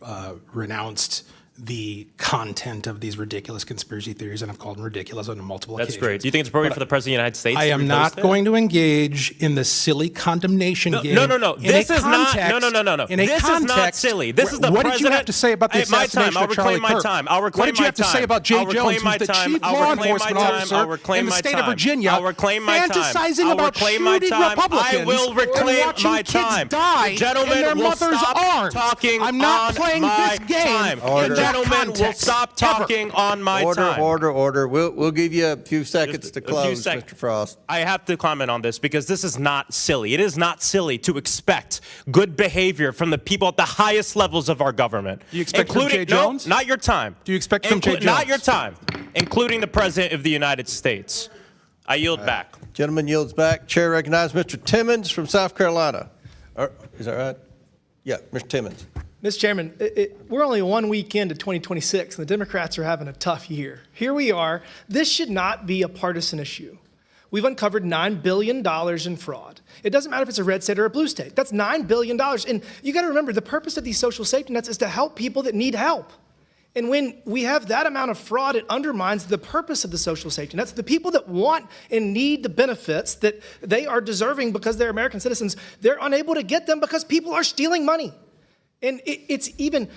renounced the content of these ridiculous conspiracy theories, and I've called them ridiculous on multiple That's occasions. great. Do you think it's appropriate for the President of the United States I to am repost not it? going to engage in the silly condemnation game. No. in a This is not. context- No. In a This is not context silly. This is the what president. did you have to say about the Hey, my assassination time. I'll of Charlie reclaim my Kirk? time. I'll reclaim What did you my have to say time. about Jay I'll reclaim Jones, my who's the time. chief I'll law reclaim my enforcement time. officer I'll reclaim in the my state time. of Virginia, I'll reclaim my time. fantasizing I'll about reclaim my shooting time. Republicans I will and reclaim watching my kids time. die The gentleman in their will mother's stop arms. talking I'm not on playing my this game time. in The that gentleman will context, stop ever. talking on my time. Order. We'll give you a few seconds to A few close, sec- Mr. Frost. I have to comment on this because this is not silly. It is not silly to expect good behavior from the people at the highest levels of our government. Do you expect from including, Jay Jones? No, not your time. Do you expect from Jay Not Jones? your time, including the President of the United States. I yield back. Gentleman yields back. Chair recognizes Mr. Timmons from South Carolina. Is that right? Yeah, Mr. Timmons. Mr. Chairman, we're only 1 week into 2026, and the Democrats are having a tough year. Here we are. This should not be a partisan issue. We've uncovered $9 billion in fraud. It doesn't matter if it's a red state or a blue state. That's $9 billion. And you got to remember, the purpose of these social safety nets is to help people that need help. And when we have that amount of fraud, it undermines the purpose of the social safety nets. The people that want and need the benefits that they are deserving because they're American citizens, they're unable to get them because people are stealing money. And it's even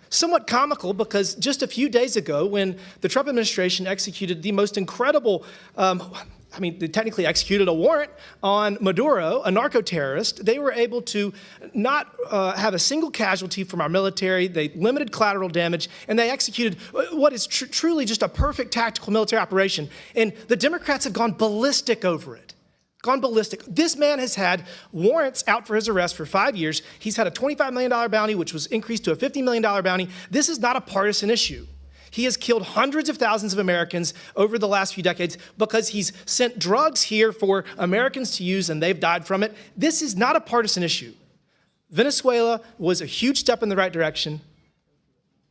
somewhat comical because just a few days ago, when the Trump administration executed the most incredible, they technically executed a warrant on Maduro, a narco-terrorist, they were able to not have a single casualty from our military. They limited collateral damage, and they executed what is truly just a perfect tactical military operation. And the Democrats have gone ballistic over it. Gone ballistic. This man has had warrants out for his arrest for 5 years. He's had a $25 million bounty, which was increased to a $50 million bounty. This is not a partisan issue. He has killed hundreds of thousands of Americans over the last few decades because he's sent drugs here for Americans to use and they've died from it. This is not a partisan issue. Venezuela was a huge step in the right direction.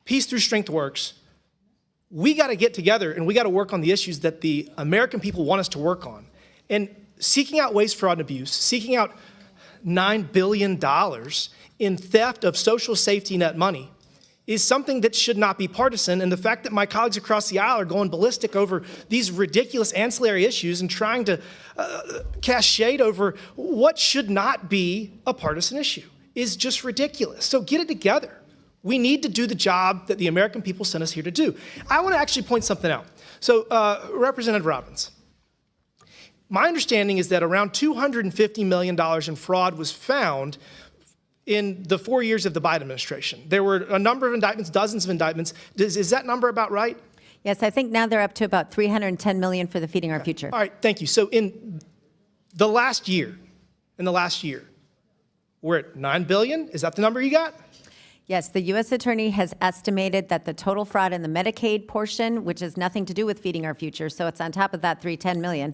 Peace through strength works. We got to get together and we got to work on the issues that the American people want us to work on. And seeking out waste, fraud, and abuse, seeking out $9 billion in theft of social safety net money is something that should not be partisan. And the fact that my colleagues across the aisle are going ballistic over these ridiculous ancillary issues and trying to cast shade over what should not be a partisan issue is just ridiculous. So get it together. We need to do the job that the American people sent us here to do. I want to actually point something out. So Representative Robbins, my understanding is that around $250 million in fraud was found in the 4 years of the Biden administration. There were a number of indictments, dozens of indictments. Is that number about right? Yes, I think now they're up to about $310 million for the Feeding Our Future. All right, thank you. So in the last year, we're at $9 billion. Is that the number you got? Yes, the U.S. Attorney has estimated that the total fraud in the Medicaid portion, which has nothing to do with Feeding Our Future, so it's on top of that $310 million,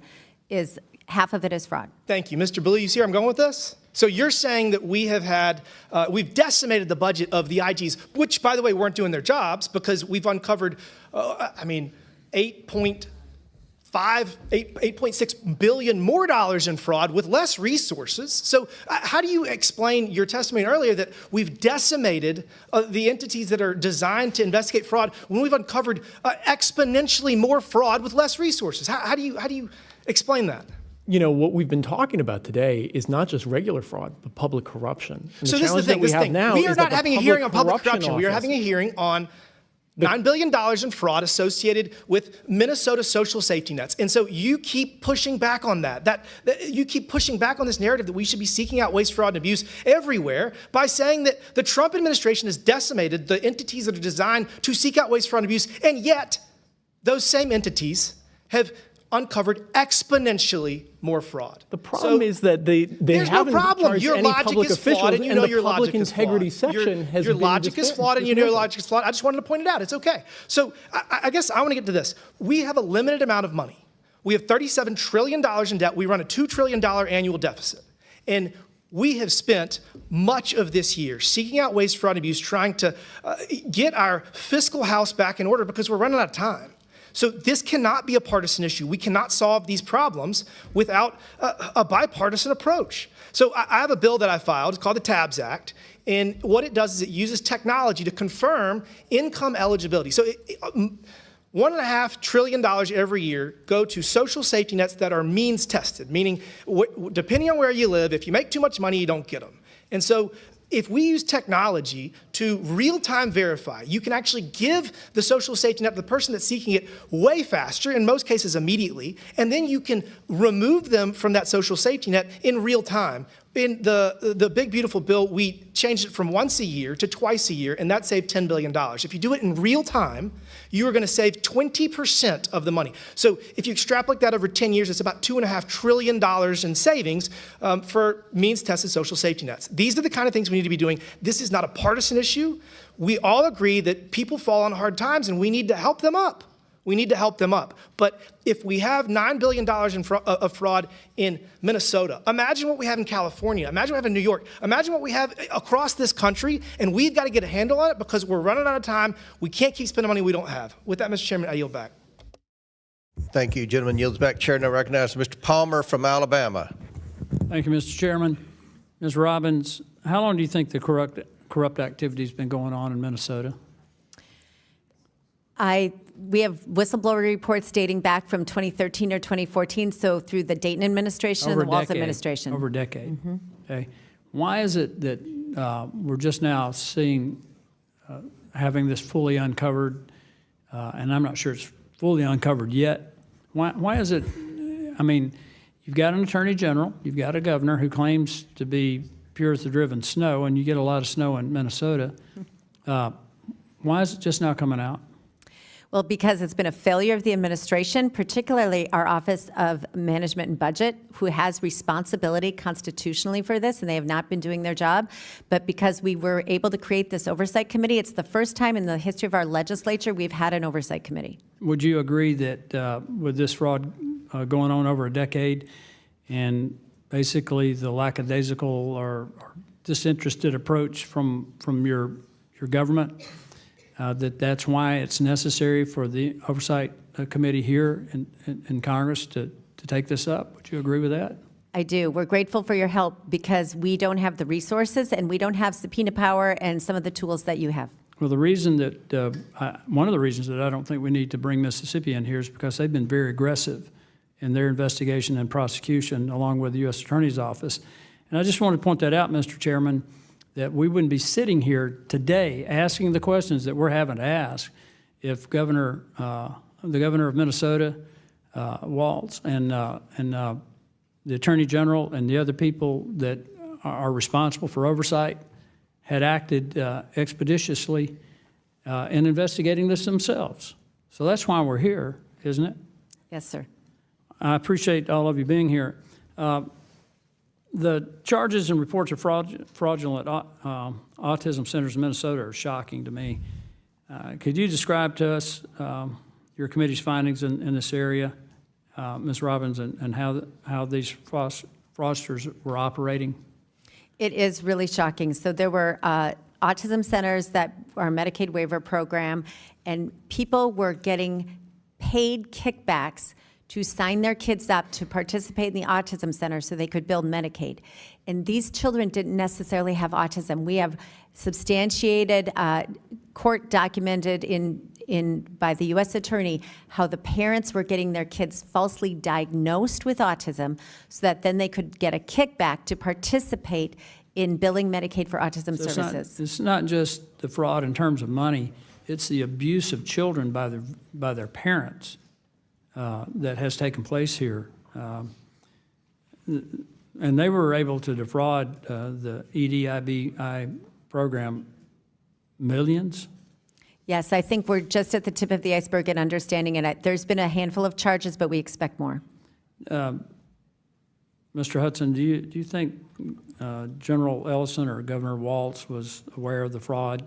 is half of it is fraud. Thank you. Mr. Blue, you see where I'm going with this? So you're saying that we have had, we've decimated the budget of the IGs, which, by the way, weren't doing their jobs because we've uncovered, $8.6 billion more dollars in fraud with less resources. So how do you explain your testimony earlier that we've decimated the entities that are designed to investigate fraud when we've uncovered exponentially more fraud with less resources? How do you explain that? You know, what we've been talking about today is not just regular fraud, but public corruption. And So the this is the thing. We are not having a hearing on public corruption. We are having a hearing on $9 billion in fraud associated with Minnesota social safety nets. And so you keep pushing back on that. You keep pushing back on this narrative that we should be seeking out waste, fraud, and abuse everywhere by saying that the Trump administration has decimated the entities that are designed to seek out waste, fraud, and abuse. And yet, those same entities have uncovered exponentially more fraud. The problem is that they haven't charged any public officials, and the public integrity section has your been logic is flawed, and you know your logic is flawed. I just wanted to point it out. It's okay. So I guess I want to get to this. We have a limited amount of money. We have $37 trillion in debt. We run a $2 trillion annual deficit. And we have spent much of this year seeking out waste, fraud, and abuse, trying to get our fiscal house back in order because we're running out of time. So this cannot be a partisan issue. We cannot solve these problems without a bipartisan approach. So I have a bill that I filed. It's called the TABS Act. And what it does is it uses technology to confirm income eligibility. So $1.5 trillion every year go to social safety nets that are means tested, meaning depending on where you live, if you make too much money, you don't get them. And so if we use technology to real-time verify, you can actually give the social safety net to the person that's seeking it way faster, in most cases immediately, and then you can remove them from that social safety net in real time. In the big, beautiful bill, we changed it from once a year to twice a year, and that saved $10 billion. If you do it in real time, you are going to save 20% of the money. So if you extrapolate that over 10 years, it's about $2.5 trillion in savings for means-tested social safety nets. These are the kind of things we need to be doing. This is not a partisan issue. We all agree that people fall on hard times, and we need to help them up. We need to help them up. But if we have $9 billion of fraud in Minnesota, imagine what we have in California. Imagine what we have in New York. Imagine what we have across this country, and we've got to get a handle on it because we're running out of time. We can't keep spending money we don't have. With that, Mr. Chairman, I yield back. Thank you. Gentleman yields back. Chair now recognizes Mr. Palmer from Alabama. Thank you, Mr. Chairman. Ms. Robbins, how long do you think the corrupt activity has been going on in Minnesota? We have whistleblower reports dating back from 2013 or 2014, so through the Dayton administration and the Walz administration. Over a decade. Okay. Why is it that we're just now seeing, having this fully uncovered, and I'm not sure it's fully uncovered yet? Why is it, I mean, you've got an attorney general, you've got a governor who claims to be pure as the driven snow, and you get a lot of snow in Minnesota. Why is it just now coming out? Well, because it's been a failure of the administration, particularly our Office of Management and Budget, who has responsibility constitutionally for this, and they have not been doing their job. But because we were able to create this oversight committee, it's the first time in the history of our legislature we've had an oversight committee. Would you agree that with this fraud going on over a decade and basically the lackadaisical or disinterested approach from your government, that's why it's necessary for the Oversight Committee here in Congress to take this up? Would you agree with that? I do. We're grateful for your help because we don't have the resources and we don't have subpoena power and some of the tools that you have. Well, the reason that, one of the reasons that I don't think we need to bring Mississippi in here is because they've been very aggressive in their investigation and prosecution along with the U.S. Attorney's Office. And I just want to point that out, Mr. Chairman, that we wouldn't be sitting here today asking the questions that we're having to ask if the governor of Minnesota, Walz, and the Attorney General and the other people that are responsible for oversight had acted expeditiously in investigating this themselves. So that's why we're here, isn't it? Yes, sir. I appreciate all of you being here. The charges and reports of fraudulent autism centers in Minnesota are shocking to me. Could you describe to us your committee's findings in this area, Ms. Robbins, and how these fraudsters were operating? It is really shocking. So there were autism centers that are a Medicaid waiver program, and people were getting paid kickbacks to sign their kids up to participate in the autism center so they could build Medicaid. And these children didn't necessarily have autism. We have substantiated, court documented by the U.S. Attorney how the parents were getting their kids falsely diagnosed with autism so that then they could get a kickback to participate in billing Medicaid for autism services. It's not just the fraud in terms of money, it's the abuse of children by their parents. That has taken place here. And they were able to defraud the EDIBI program millions. Yes, I think we're just at the tip of the iceberg in understanding it. There's been a handful of charges, but we expect more. Mr. Hudson, do you think General Ellison or Governor Walz was aware of the fraud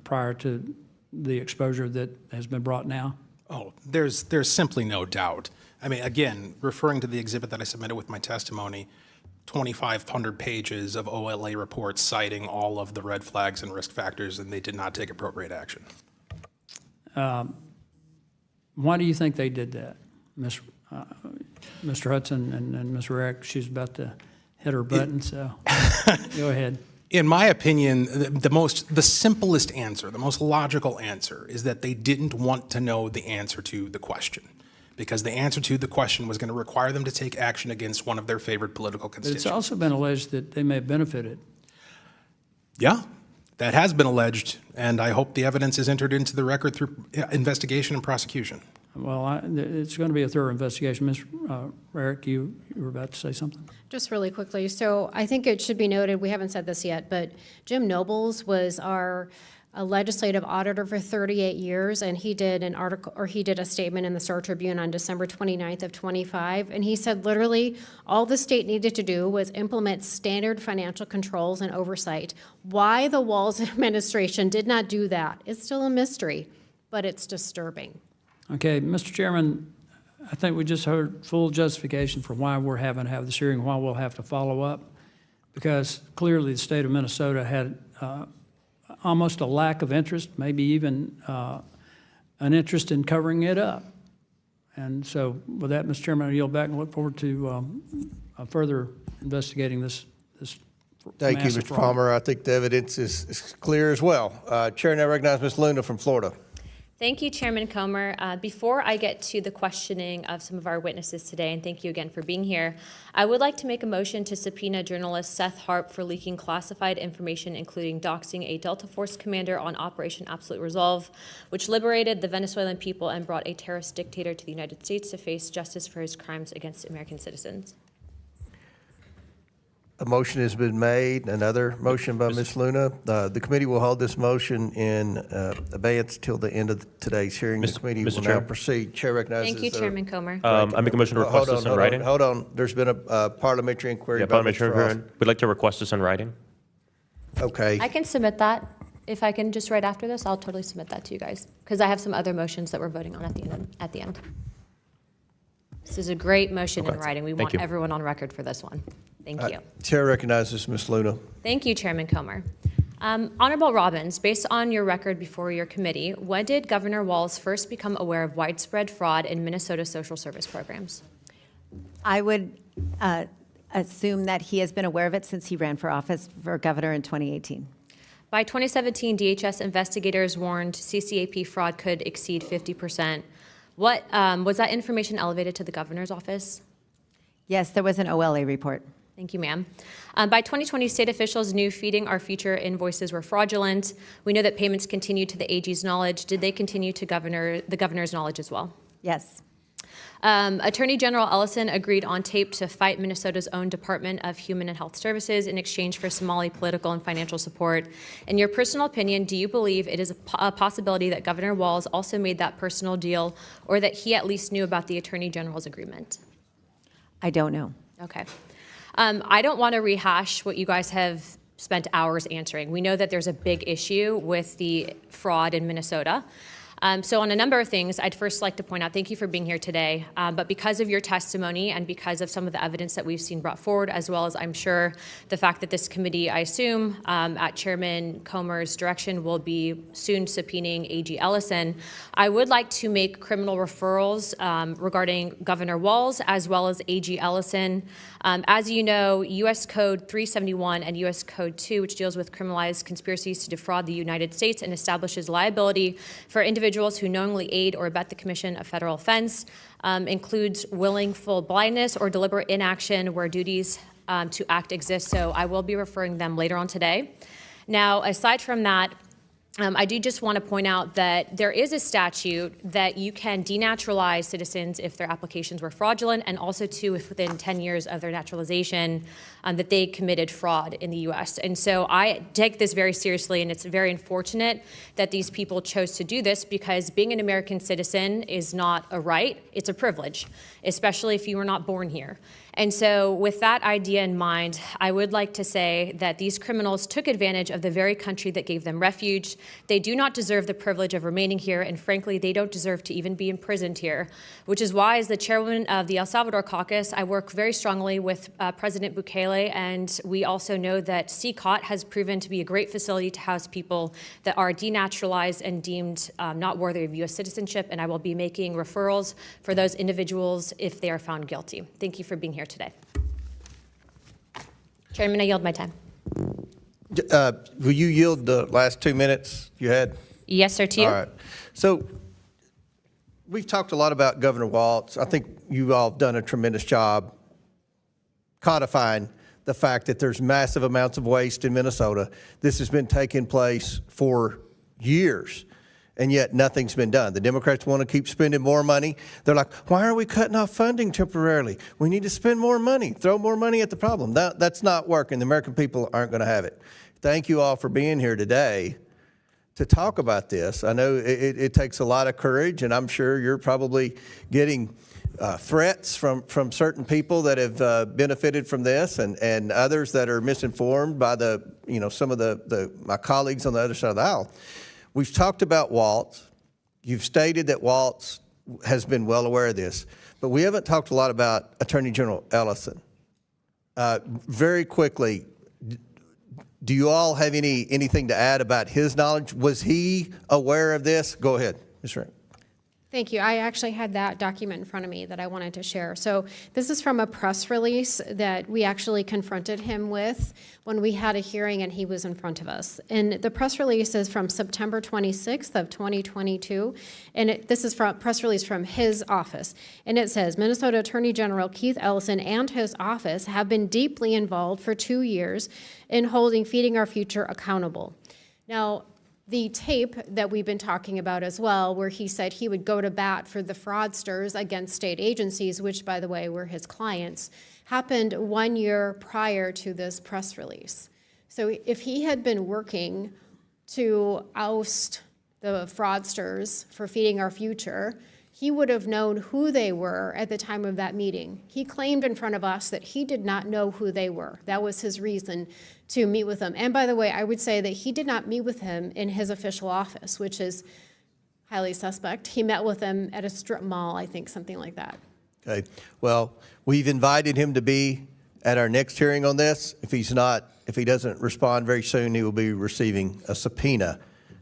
prior to the exposure that has been brought now? Oh, there's simply no doubt I mean, again, referring to the exhibit that I submitted with my testimony, 2,500 pages of OLA reports citing all of the red flags and risk factors, and they did not take appropriate action. Why do you think they did that? Mr. Hudson and Ms. Rick, she's about to hit her button, so go ahead. In my opinion, the simplest answer, the most logical answer is that they didn't want to know the answer to the question, because the answer to the question was going to require them to take action against one of their favorite political But constituents. it's also been alleged that they may have benefited. Yeah, that has been alleged, and I hope the evidence is entered into the record through investigation and prosecution. Well, it's going to be a thorough investigation. Ms. Rarick, you were about to say something? Just really quickly, so I think it should be noted, we haven't said this yet, but Jim Nobles was our legislative auditor for 38 years, and he did an article, or he did a statement in the Star Tribune on December 29th of 25, and he said literally all the state needed to do was implement standard financial controls and oversight. Why the Walz administration did not do that is still a mystery, but it's disturbing. Okay, Mr. Chairman, I think we just heard full justification for why we're having to have this hearing, why we'll have to follow up, because clearly the state of Minnesota had almost a lack of interest, maybe even an interest in covering it up. And so with that, Mr. Chairman, I yield back and look forward to further investigating this Thank you, massive Mr. fraud. Palmer. I think the evidence is clear as well. Chair now recognizes Ms. Luna from Florida. Thank you, Chairman Comer. Before I get to the questioning of some of our witnesses today, and thank you again for being here, I would like to make a motion to subpoena journalist Seth Harp for leaking classified information, including doxing a Delta Force commander on Operation Absolute Resolve, which liberated the Venezuelan people and brought a terrorist dictator to the United States to face justice for his crimes against American citizens. A motion has been made, another motion by Ms. Luna. The committee will hold this motion in abeyance till the end of today's hearing. The committee will now proceed. Chair recognizes. Thank you, Chairman Comer. I make a motion to request this in writing. Hold on. There's been a parliamentary inquiry. Yeah, about parliamentary Ms. Frost. inquiry. We'd like to request this in writing. Okay. I can submit that. If I can just right after this, I'll totally submit that to you guys, because I have some other motions that we're voting on at the end. This is a great motion in writing. We want everyone on record for this one. Thank you. Chair recognizes Ms. Luna. Thank you, Chairman Comer. Honorable Robbins, based on your record before your committee, when did Governor Walz first become aware of widespread fraud in Minnesota social service programs? I would assume that he has been aware of it since he ran for office for governor in 2018. By 2017, DHS investigators warned CCAP fraud could exceed 50%. What was that information elevated to the governor's office? Yes, there was an OLA report. Thank you, ma'am. By 2020, state officials knew feeding our future invoices were fraudulent. We know that payments continued to the AG's knowledge. Did they continue to the governor's knowledge as well? Yes. Attorney General Ellison agreed on tape to fight Minnesota's own Department of Human and Health Services in exchange for Somali political and financial support. In your personal opinion, do you believe it is a possibility that Governor Walz also made that personal deal, or that he at least knew about the Attorney General's agreement? I don't know. Okay. I don't want to rehash what you guys have spent hours answering. We know that there's a big issue with the fraud in Minnesota. So on a number of things, I'd first like to point out, thank you for being here today, but because of your testimony and because of some of the evidence that we've seen brought forward, as well as I'm sure the fact that this committee, I assume, at Chairman Comer's direction, will be soon subpoenaing AG Ellison, I would like to make criminal referrals regarding Governor Walz as well as AG Ellison. As you know, U.S. Code 371 and U.S. Code 2, which deals with criminalized conspiracies to defraud the United States and establishes liability for individuals who knowingly aid or abet the commission of federal offense, includes willful blindness or deliberate inaction where duties to act exist. So I will be referring them later on today. Now, aside from that, I do just want to point out that there is a statute that you can denaturalize citizens if their applications were fraudulent, and also too if within 10 years of their naturalization that they committed fraud in the U.S. And so I take this very seriously, and it's very unfortunate that these people chose to do this, because being an American citizen is not a right, it's a privilege, especially if you were not born here. And so with that idea in mind, I would like to say that these criminals took advantage of the very country that gave them refuge. They do not deserve the privilege of remaining here, and frankly, they don't deserve to even be imprisoned here, which is why, as the chairwoman of the El Salvador caucus, I work very strongly with President Bukele, and we also know that CCOT has proven to be a great facility to house people that are denaturalized and deemed not worthy of U.S. citizenship, and I will be making referrals for those individuals if they are found guilty. Thank you for being here today. Chairman, I yield my time. Will you yield the last 2 minutes you had? Yes, sir, to you. All right. So we've talked a lot about Governor Walz. I think you all have done a tremendous job codifying the fact that there's massive amounts of waste in Minnesota. This has been taking place for years, and yet nothing's been done. The Democrats want to keep spending more money. They're like, why are we cutting off funding temporarily? We need to spend more money, throw more money at the problem. That's not working. The American people aren't going to have it. Thank you all for being here today to talk about this. I know it takes a lot of courage, and I'm sure you're probably getting threats from certain people that have benefited from this, and others that are misinformed by some of my colleagues on the other side of the aisle. We've talked about Walz. You've stated that Walz has been well aware of this, but we haven't talked a lot about Attorney General Ellison. Very quickly, do you all have anything to add about his knowledge? Was he aware of this? Go ahead, Ms. Rank. Thank you. I actually had that document in front of me that I wanted to share. So this is from a press release that we actually confronted him with when we had a hearing and he was in front of us. And the press release is from September 26th of 2022. And this is from press release from his office. And it says, Minnesota Attorney General Keith Ellison and his office have been deeply involved for 2 years in holding Feeding Our Future accountable. Now, the tape that we've been talking about as well, where he said he would go to bat for the fraudsters against state agencies, which, by the way, were his clients, happened 1 year prior to this press release. So if he had been working to oust the fraudsters for Feeding Our Future, he would have known who they were at the time of that meeting. He claimed in front of us that he did not know who they were. That was his reason to meet with them. And by the way, I would say that he did not meet with him in his official office, which is highly suspect. He met with them at a strip mall, I think, something like that. Okay. Well, we've invited him to be at our next hearing on this. If he doesn't respond very soon, he will be receiving a subpoena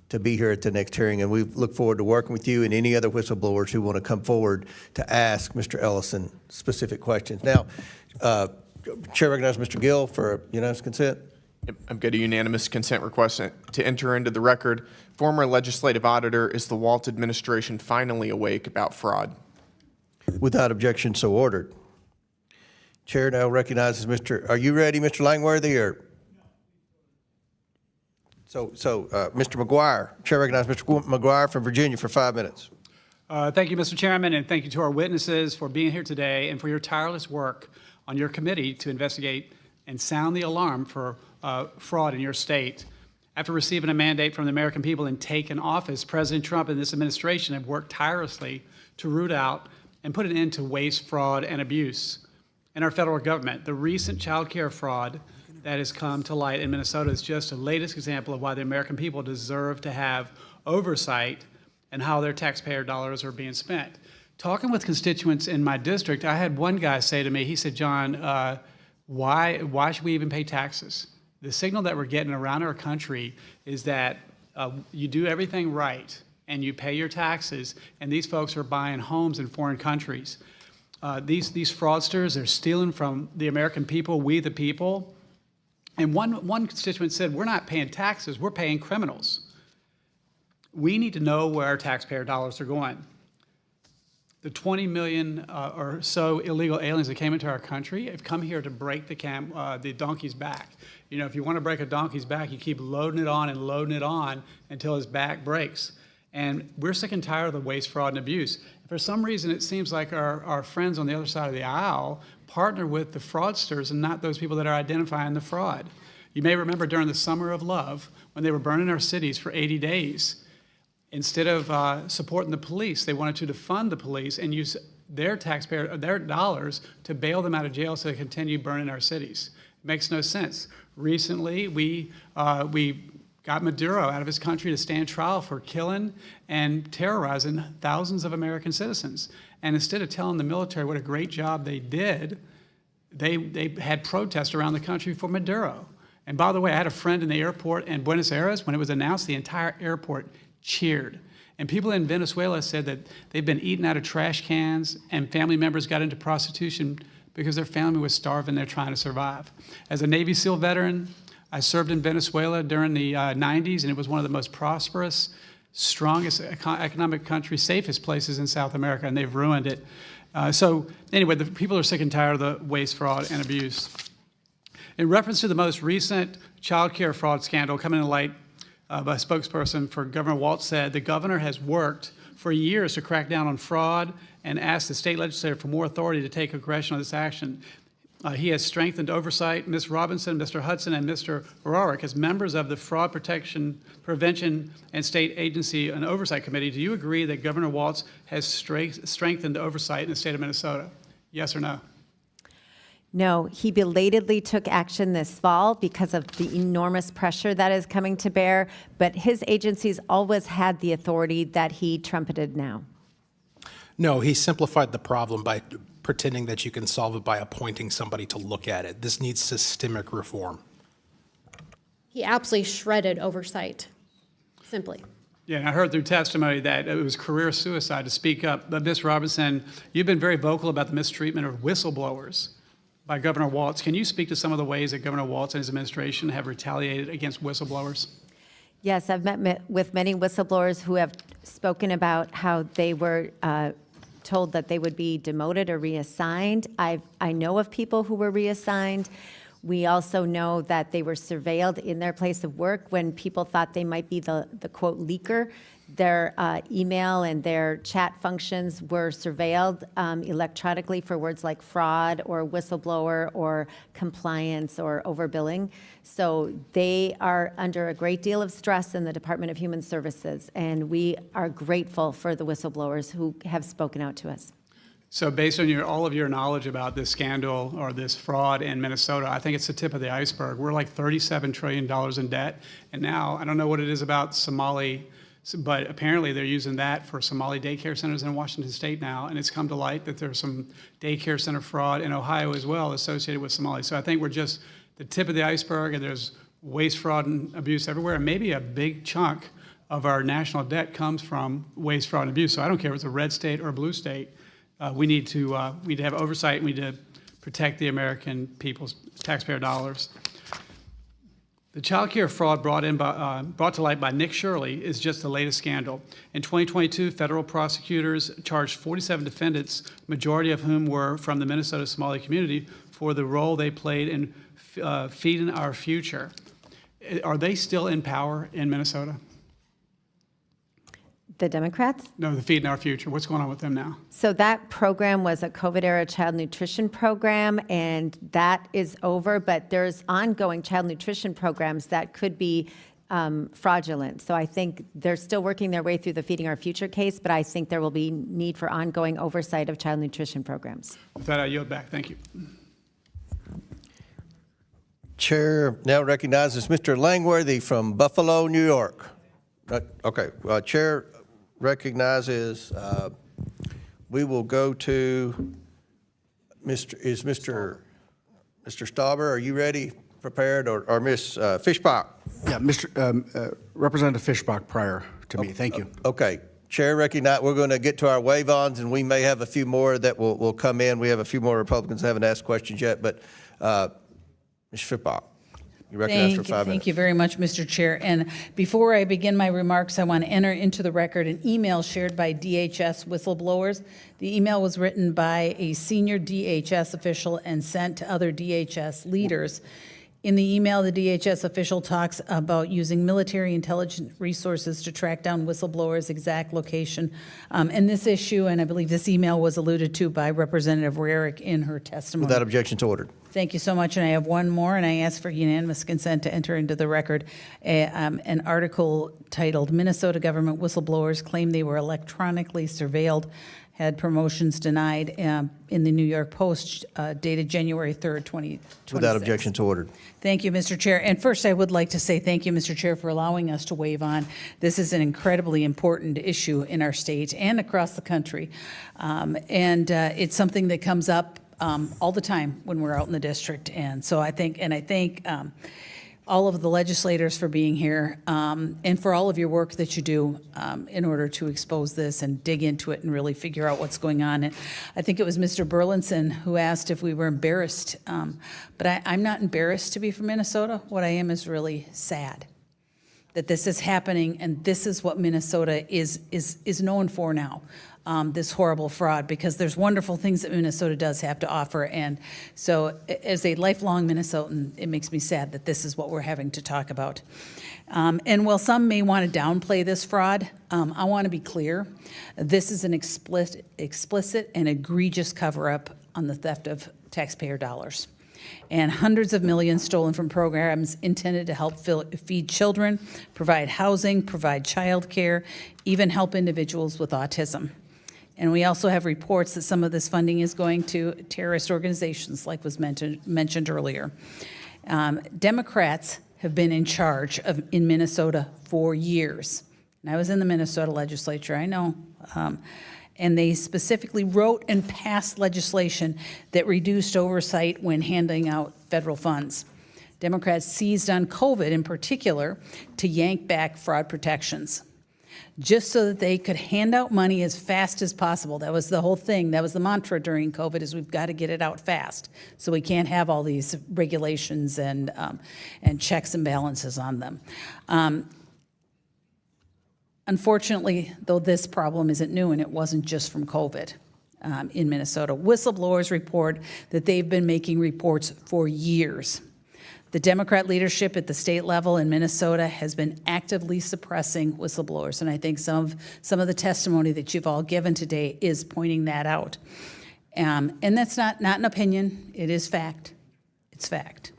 to be here at the next hearing, and we look forward to working with you and any other whistleblowers who want to come forward to ask Mr. Ellison specific questions. Now, Chair recognizes Mr. Gill for unanimous consent. I've got a unanimous consent request to enter into the record. Former legislative auditor, is the Walz administration finally awake about fraud? Without objection, so ordered. Chair now recognizes Mr. Are you ready, Mr. Langworthy, or? So, Mr. McGuire, Chair recognizes Mr. McGuire from Virginia for 5 minutes. Thank you, Mr. Chairman, and thank you to our witnesses for being here today and for your tireless work on your committee to investigate and sound the alarm for fraud in your state. After receiving a mandate from the American people and taking office, President Trump and this administration have worked tirelessly to root out and put an end to waste, fraud, and abuse in our federal government. The recent child care fraud that has come to light in Minnesota is just the latest example of why the American people deserve to have oversight and how their taxpayer dollars are being spent. Talking with constituents in my district, I had one guy say to me, he said, John, why should we even pay taxes? The signal that we're getting around our country is that you do everything right and you pay your taxes, and these folks are buying homes in foreign countries. These fraudsters, they're stealing from the American people, we the people. And one constituent said, we're not paying taxes, we're paying criminals. We need to know where our taxpayer dollars are going. The 20 million or so illegal aliens that came into our country have come here to break the donkey's back. You know, if you want to break a donkey's back, you keep loading it on until his back breaks. And we're sick and tired of the waste, fraud, and abuse. For some reason, it seems like our friends on the other side of the aisle partner with the fraudsters and not those people that are identifying the fraud. You may remember during the Summer of Love, when they were burning our cities for 80 days, instead of supporting the police, they wanted to defund the police and use their dollars to bail them out of jail so they continue burning our cities. It makes no sense. Recently, we got Maduro out of his country to stand trial for killing and terrorizing thousands of American citizens. And instead of telling the military what a great job they did, they had protests around the country for Maduro. And by the way, I had a friend in the airport in Buenos Aires. When it was announced, the entire airport cheered. And people in Venezuela said that they've been eaten out of trash cans, and family members got into prostitution because their family was starving. They're trying to survive. As a Navy SEAL veteran, I served in Venezuela during the 90s, and it was one of the most prosperous, strongest economic countries, safest places in South America, and they've ruined it. So anyway, the people are sick and tired of the waste, fraud, and abuse. In reference to the most recent child care fraud scandal coming to light, by a spokesperson for Governor Walz said the governor has worked for years to crack down on fraud and asked the state legislature for more authority to take aggression on this action. He has strengthened oversight. Ms. Robinson, Mr. Hudson, and Mr. Rorick, as members of the Fraud Prevention and State Agency and Oversight Committee, do you agree that Governor Walz has strengthened oversight in the state of Minnesota? Yes or no? No, he belatedly took action this fall because of the enormous pressure that is coming to bear, but his agencies always had the authority that he trumpeted now. No, he simplified the problem by pretending that you can solve it by appointing somebody to look at it. This needs systemic reform. He absolutely shredded oversight, simply. Yeah, and I heard through testimony that it was career suicide to speak up. But Ms. Robinson, you've been very vocal about the mistreatment of whistleblowers by Governor Walz. Can you speak to some of the ways that Governor Walz and his administration have retaliated against whistleblowers? Yes, I've met with many whistleblowers who have spoken about how they were told that they would be demoted or reassigned. I know of people who were reassigned. We also know that they were surveilled in their place of work when people thought they might be the quote leaker. Their email and their chat functions were surveilled electronically for words like fraud or whistleblower or compliance or overbilling. So they are under a great deal of stress in the Department of Human Services, and we are grateful for the whistleblowers who have spoken out to us. So based on all of your knowledge about this scandal or this fraud in Minnesota, I think it's the tip of the iceberg. We're like $37 trillion in debt. And now, I don't know what it is about Somali, but apparently they're using that for Somali daycare centers in Washington State now. And it's come to light that there's some daycare center fraud in Ohio as well associated with Somali. So I think we're just the tip of the iceberg, and there's waste, fraud, and abuse everywhere. And maybe a big chunk of our national debt comes from waste, fraud, and abuse. So I don't care if it's a red state or a blue state. We need to have oversight. We need to protect the American people's taxpayer dollars. The child care fraud brought to light by Nick Shirley is just the latest scandal. In 2022, federal prosecutors charged 47 defendants, majority of whom were from the Minnesota Somali community, for the role they played in feeding our future. Are they still in power in Minnesota? The Democrats? No, the Feeding Our Future. What's going on with them now? So that program was a COVID-era child nutrition program, and that is over, but there's ongoing child nutrition programs that could be fraudulent. So I think they're still working their way through the Feeding Our Future case, but I think there will be need for ongoing oversight of child nutrition programs. With that, I yield back. Thank you. Chair now recognizes Mr. Langworthy from Buffalo, New York. Okay, Chair recognizes, we will go to Mr. Stauber, are you ready, prepared, or Ms. Fishbach? Yeah, Representative Fishbach prior to me. Thank you. Okay. Chair recognize, we're going to get to our wave-ons, and we may have a few more that will come in. We have a few more Republicans that haven't asked questions yet, but Ms. Fishbach. You recognize for 5 minutes. Thank you very much, Mr. Chair. And before I begin my remarks, I want to enter into the record an email shared by DHS whistleblowers. The email was written by a senior DHS official and sent to other DHS leaders. In the email, the DHS official talks about using military intelligence resources to track down whistleblowers' exact location. And this issue, and I believe this email was alluded to by Representative Rarick in her testimony. Without objection to ordered. Thank you so much, and I have one more, and I ask for unanimous consent to enter into the record an article titled, Minnesota Government Whistleblowers Claim They Were Electronically Surveilled, had promotions denied in the New York Post dated January 3rd, 2026. Without objection to ordered. Thank you, Mr. Chair. And first, I would like to say thank you, Mr. Chair, for allowing us to waive on. This is an incredibly important issue in our state and across the country. It's something that comes up all the time when we're out in the district. And so I thank all of the legislators for being here and for all of your work that you do in order to expose this and dig into it and really figure out what's going on. And I think it was Mr. Burlinson who asked if we were embarrassed. But I'm not embarrassed to be from Minnesota. What I am is really sad that this is happening, and this is what Minnesota is known for now. This horrible fraud, because there's wonderful things that Minnesota does have to offer. And so as a lifelong Minnesotan, it makes me sad that this is what we're having to talk about. And while some may want to downplay this fraud, I want to be clear. This is an explicit and egregious cover-up on the theft of taxpayer dollars. And hundreds of millions stolen from programs intended to help feed children, provide housing, provide child care, even help individuals with autism. And we also have reports that some of this funding is going to terrorist organizations, like was mentioned earlier. Democrats have been in charge in Minnesota for years. And I was in the Minnesota legislature, I know. And they specifically wrote and passed legislation that reduced oversight when handing out federal funds. Democrats seized on COVID in particular to yank back fraud protections, just so that they could hand out money as fast as possible. That was the whole thing. That was the mantra during COVID, is we've got to get it out fast. So we can't have all these regulations and checks and balances on them. Unfortunately, though, this problem isn't new, and it wasn't just from COVID in Minnesota. Whistleblowers report that they've been making reports for years. The Democrat leadership at the state level in Minnesota has been actively suppressing whistleblowers, and I think some of the testimony that you've all given today is pointing that out. And that's not an opinion, it is fact. It's fact.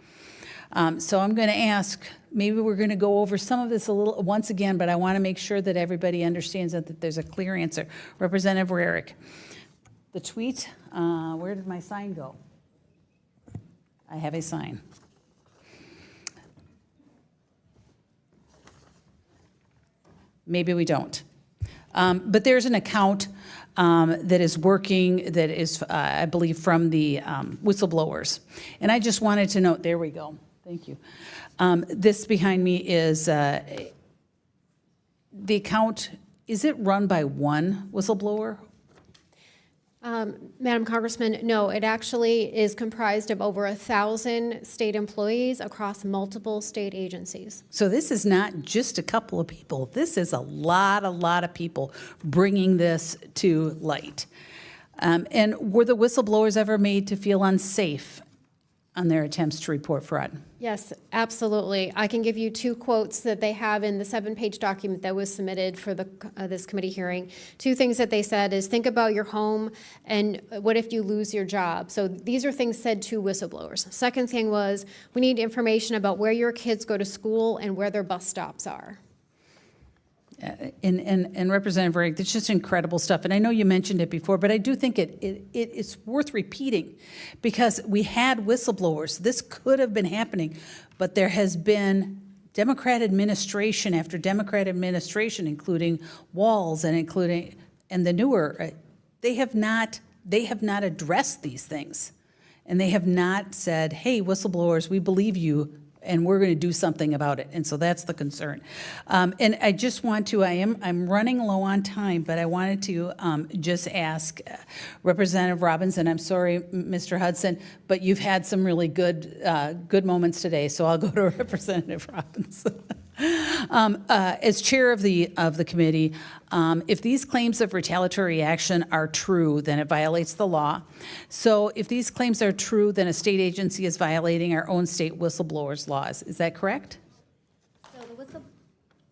So I'm going to ask, maybe we're going to go over some of this a little once again, but I want to make sure that everybody understands that there's a clear answer. Representative Rarick, the tweet, where did my sign go? I have a sign. Maybe we don't. But there's an account that is working, that is, I believe, from the whistleblowers. And I just wanted to note, there we go. Thank you. This behind me is the account. Is it run by one whistleblower? Madam Congressman, no, it actually is comprised of over 1,000 state employees across multiple state agencies. So this is not just a couple of people. This is a lot of people bringing this to light. And were the whistleblowers ever made to feel unsafe on their attempts to report fraud? Yes, absolutely. I can give you 2 quotes that they have in the 7-page document that was submitted for this committee hearing. 2 things that they said is, think about your home and what if you lose your job? So these are things said to whistleblowers. Second thing was, we need information about where your kids go to school and where their bus stops are. And Representative Rarick, that's just incredible stuff. And I know you mentioned it before, but I do think it's worth repeating, because we had whistleblowers. This could have been happening, but there has been Democrat administration after Democrat administration, including Walz and the newer, they have not addressed these things. And they have not said, hey, whistleblowers, we believe you, and we're going to do something about it. And so that's the concern. And I just want to, I'm running low on time, but I wanted to just ask Representative Robbins, and I'm sorry, Mr. Hudson, but you've had some really good moments today, so I'll go to Representative Robbins. As chair of the committee, if these claims of retaliatory action are true, then it violates the law. So if these claims are true, then a state agency is violating our own state whistleblowers' laws. Is that correct?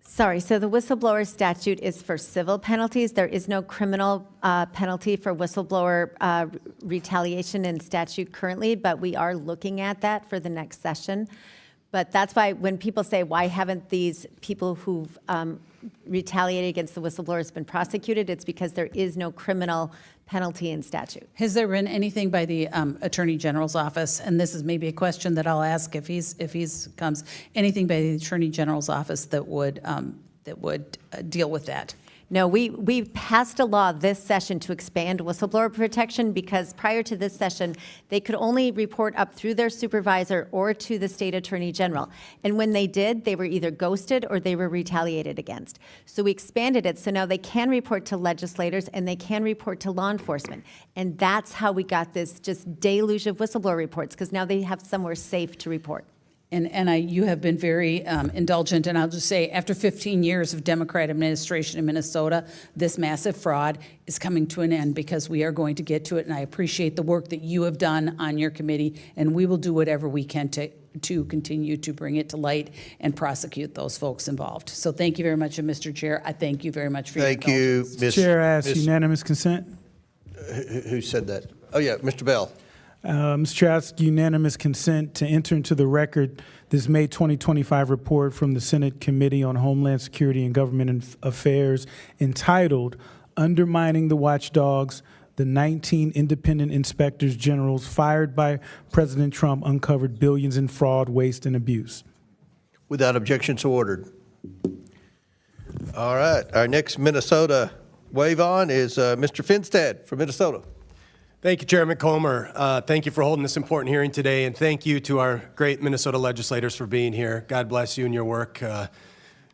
Sorry, so the whistleblower statute is for civil penalties. There is no criminal penalty for whistleblower retaliation in statute currently, but we are looking at that for the next session. But that's why when people say, why haven't these people who've retaliated against the whistleblowers been prosecuted, it's because there is no criminal penalty in statute. Has there been anything by the Attorney General's office, and this is maybe a question that I'll ask if he's comes, anything by the Attorney General's office that would deal with that? No, we passed a law this session to expand whistleblower protection because prior to this session, they could only report up through their supervisor or to the state attorney general. And when they did, they were either ghosted or they were retaliated against. So we expanded it so now they can report to legislators and they can report to law enforcement. And that's how we got this just deluge of whistleblower reports, because now they have somewhere safe to report. And you have been very indulgent, and I'll just say, after 15 years of Democrat administration in Minnesota, this massive fraud is coming to an end because we are going to get to it, and I appreciate the work that you have done on your committee, and we will do whatever we can to continue to bring it to light and prosecute those folks involved. So thank you very much, and Mr. Chair, I thank you very much for your indulgence. Thank you, Ms. Chair asks unanimous consent. Who said that? Oh, yeah, Mr. Bell. Mr. Chair, I ask unanimous consent to enter into the record this May 2025 report from the Senate Committee on Homeland Security and Government Affairs entitled Undermining the Watchdogs, the 19 independent inspectors generals fired by President Trump uncovered billions in fraud, waste, and abuse. Without objection, so ordered. All right, our next Minnesota wave on is Mr. Finstad from Minnesota. Thank you, Chairman Comer. Thank you for holding this important hearing today, and thank you to our great Minnesota legislators for being here. God bless you and your work.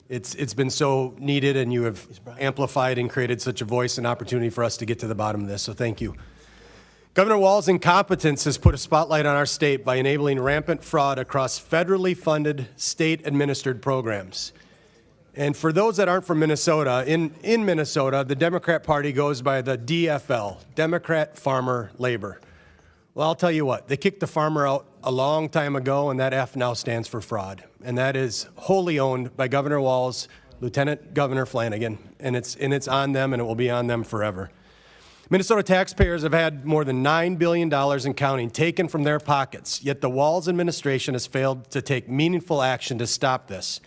It's been so needed, and you have amplified and created such a voice and opportunity for us to get to the bottom of this, so thank you. Governor Walz's incompetence has put a spotlight on our state by enabling rampant fraud across federally funded, state-administered programs. And for those that aren't from Minnesota, in Minnesota, the Democrat Party goes by the DFL, Democrat Farmer Labor. Well, I'll tell you what, they kicked the farmer out a long time ago, and that F now stands for fraud. And that is wholly owned by Governor Walz, Lieutenant Governor Flanagan, and it's on them, and it will be on them forever. Minnesota taxpayers have had more than $9 billion and counting taken from their pockets, yet the Walz administration has failed to take meaningful action to stop this.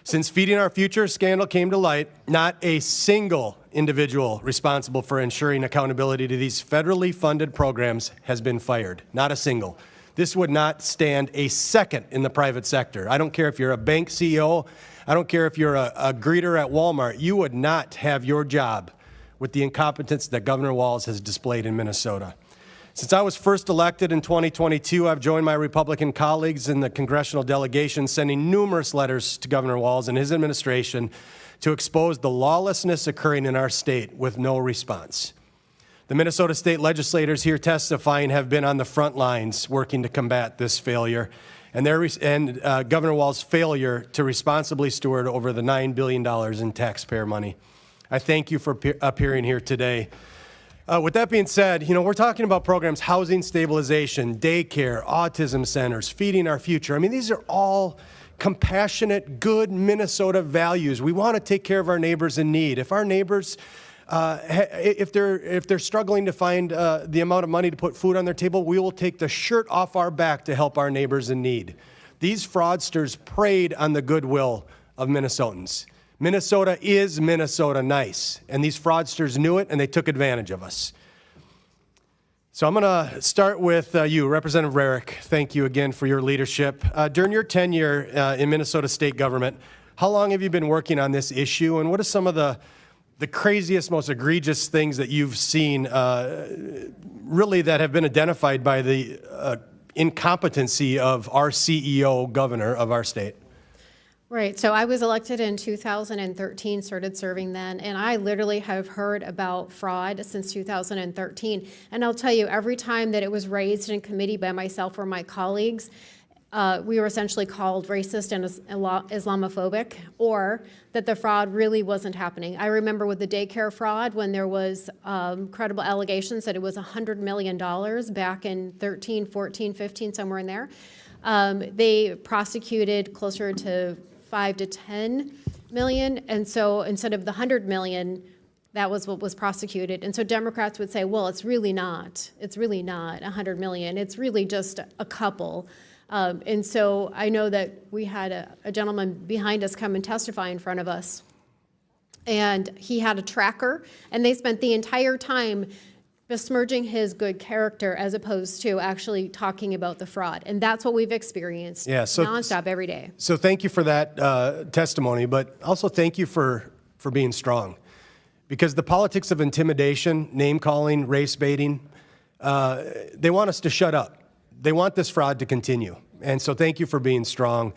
Since Feeding Our Future scandal came to light, not a single individual responsible for ensuring accountability to these federally funded programs has been fired. Not a single. This would not stand a second in the private sector. I don't care if you're a bank CEO. I don't care if you're a greeter at Walmart. You would not have your job with the incompetence that Governor Walz has displayed in Minnesota. Since I was first elected in 2022, I've joined my Republican colleagues in the Congressional delegation, sending numerous letters to Governor Walz and his administration to expose the lawlessness occurring in our state with no response. The Minnesota state legislators here testifying have been on the front lines working to combat this failure and Governor Walz's failure to responsibly steward over the $9 billion in taxpayer money. I thank you for appearing here today. With that being said, we're talking about programs, housing stabilization, daycare, autism centers, Feeding Our Future. I mean, these are all compassionate, good Minnesota values. We want to take care of our neighbors in need. If our neighbors, if they're struggling to find the amount of money to put food on their table, we will take the shirt off our back to help our neighbors in need. These fraudsters preyed on the goodwill of Minnesotans. Minnesota is Minnesota nice, and these fraudsters knew it, and they took advantage of us. So I'm going to start with you, Representative Rarick. Thank you again for your leadership. During your tenure in Minnesota state government, how long have you been working on this issue, and what are some of the craziest, most egregious things that you've seen really that have been identified by the incompetency of our CEO, governor of our state? Right, so I was elected in 2013, started serving then, and I literally have heard about fraud since 2013. And I'll tell you, every time that it was raised in committee by myself or my colleagues, we were essentially called racist and Islamophobic, or that the fraud really wasn't happening. I remember with the daycare fraud, when there was credible allegations that it was $100 million back in 13, 14, 15, somewhere in there. They prosecuted closer to 5 to 10 million, and so instead of the 100 million, that was what was prosecuted. And so Democrats would say, well, it's really not 100 million. It's really just a couple And so I know that we had a gentleman behind us come and testify in front of us. And he had a tracker, and they spent the entire time besmirching his good character as opposed to actually talking about the fraud. And that's what we've experienced nonstop every day. So thank you for that testimony, but also thank you for being strong. Because the politics of intimidation, name-calling, race baiting, they want us to shut up. They want this fraud to continue. And so thank you for being strong.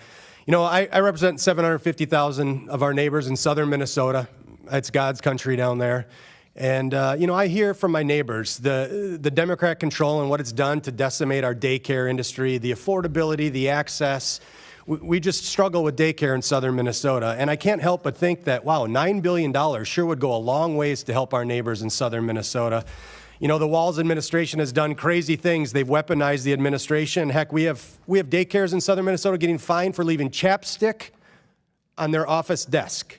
You know, I represent 750,000 of our neighbors in southern Minnesota. It's God's country down there. And, you know, I hear from my neighbors the Democrat control and what it's done to decimate our daycare industry, the affordability, the access. We just struggle with daycare in southern Minnesota. And I can't help but think that, wow, $9 billion sure would go a long ways to help our neighbors in southern Minnesota. You know, the Walz administration has done crazy things. They've weaponized the administration. Heck, we have daycares in southern Minnesota getting fined for leaving chapstick on their office desk.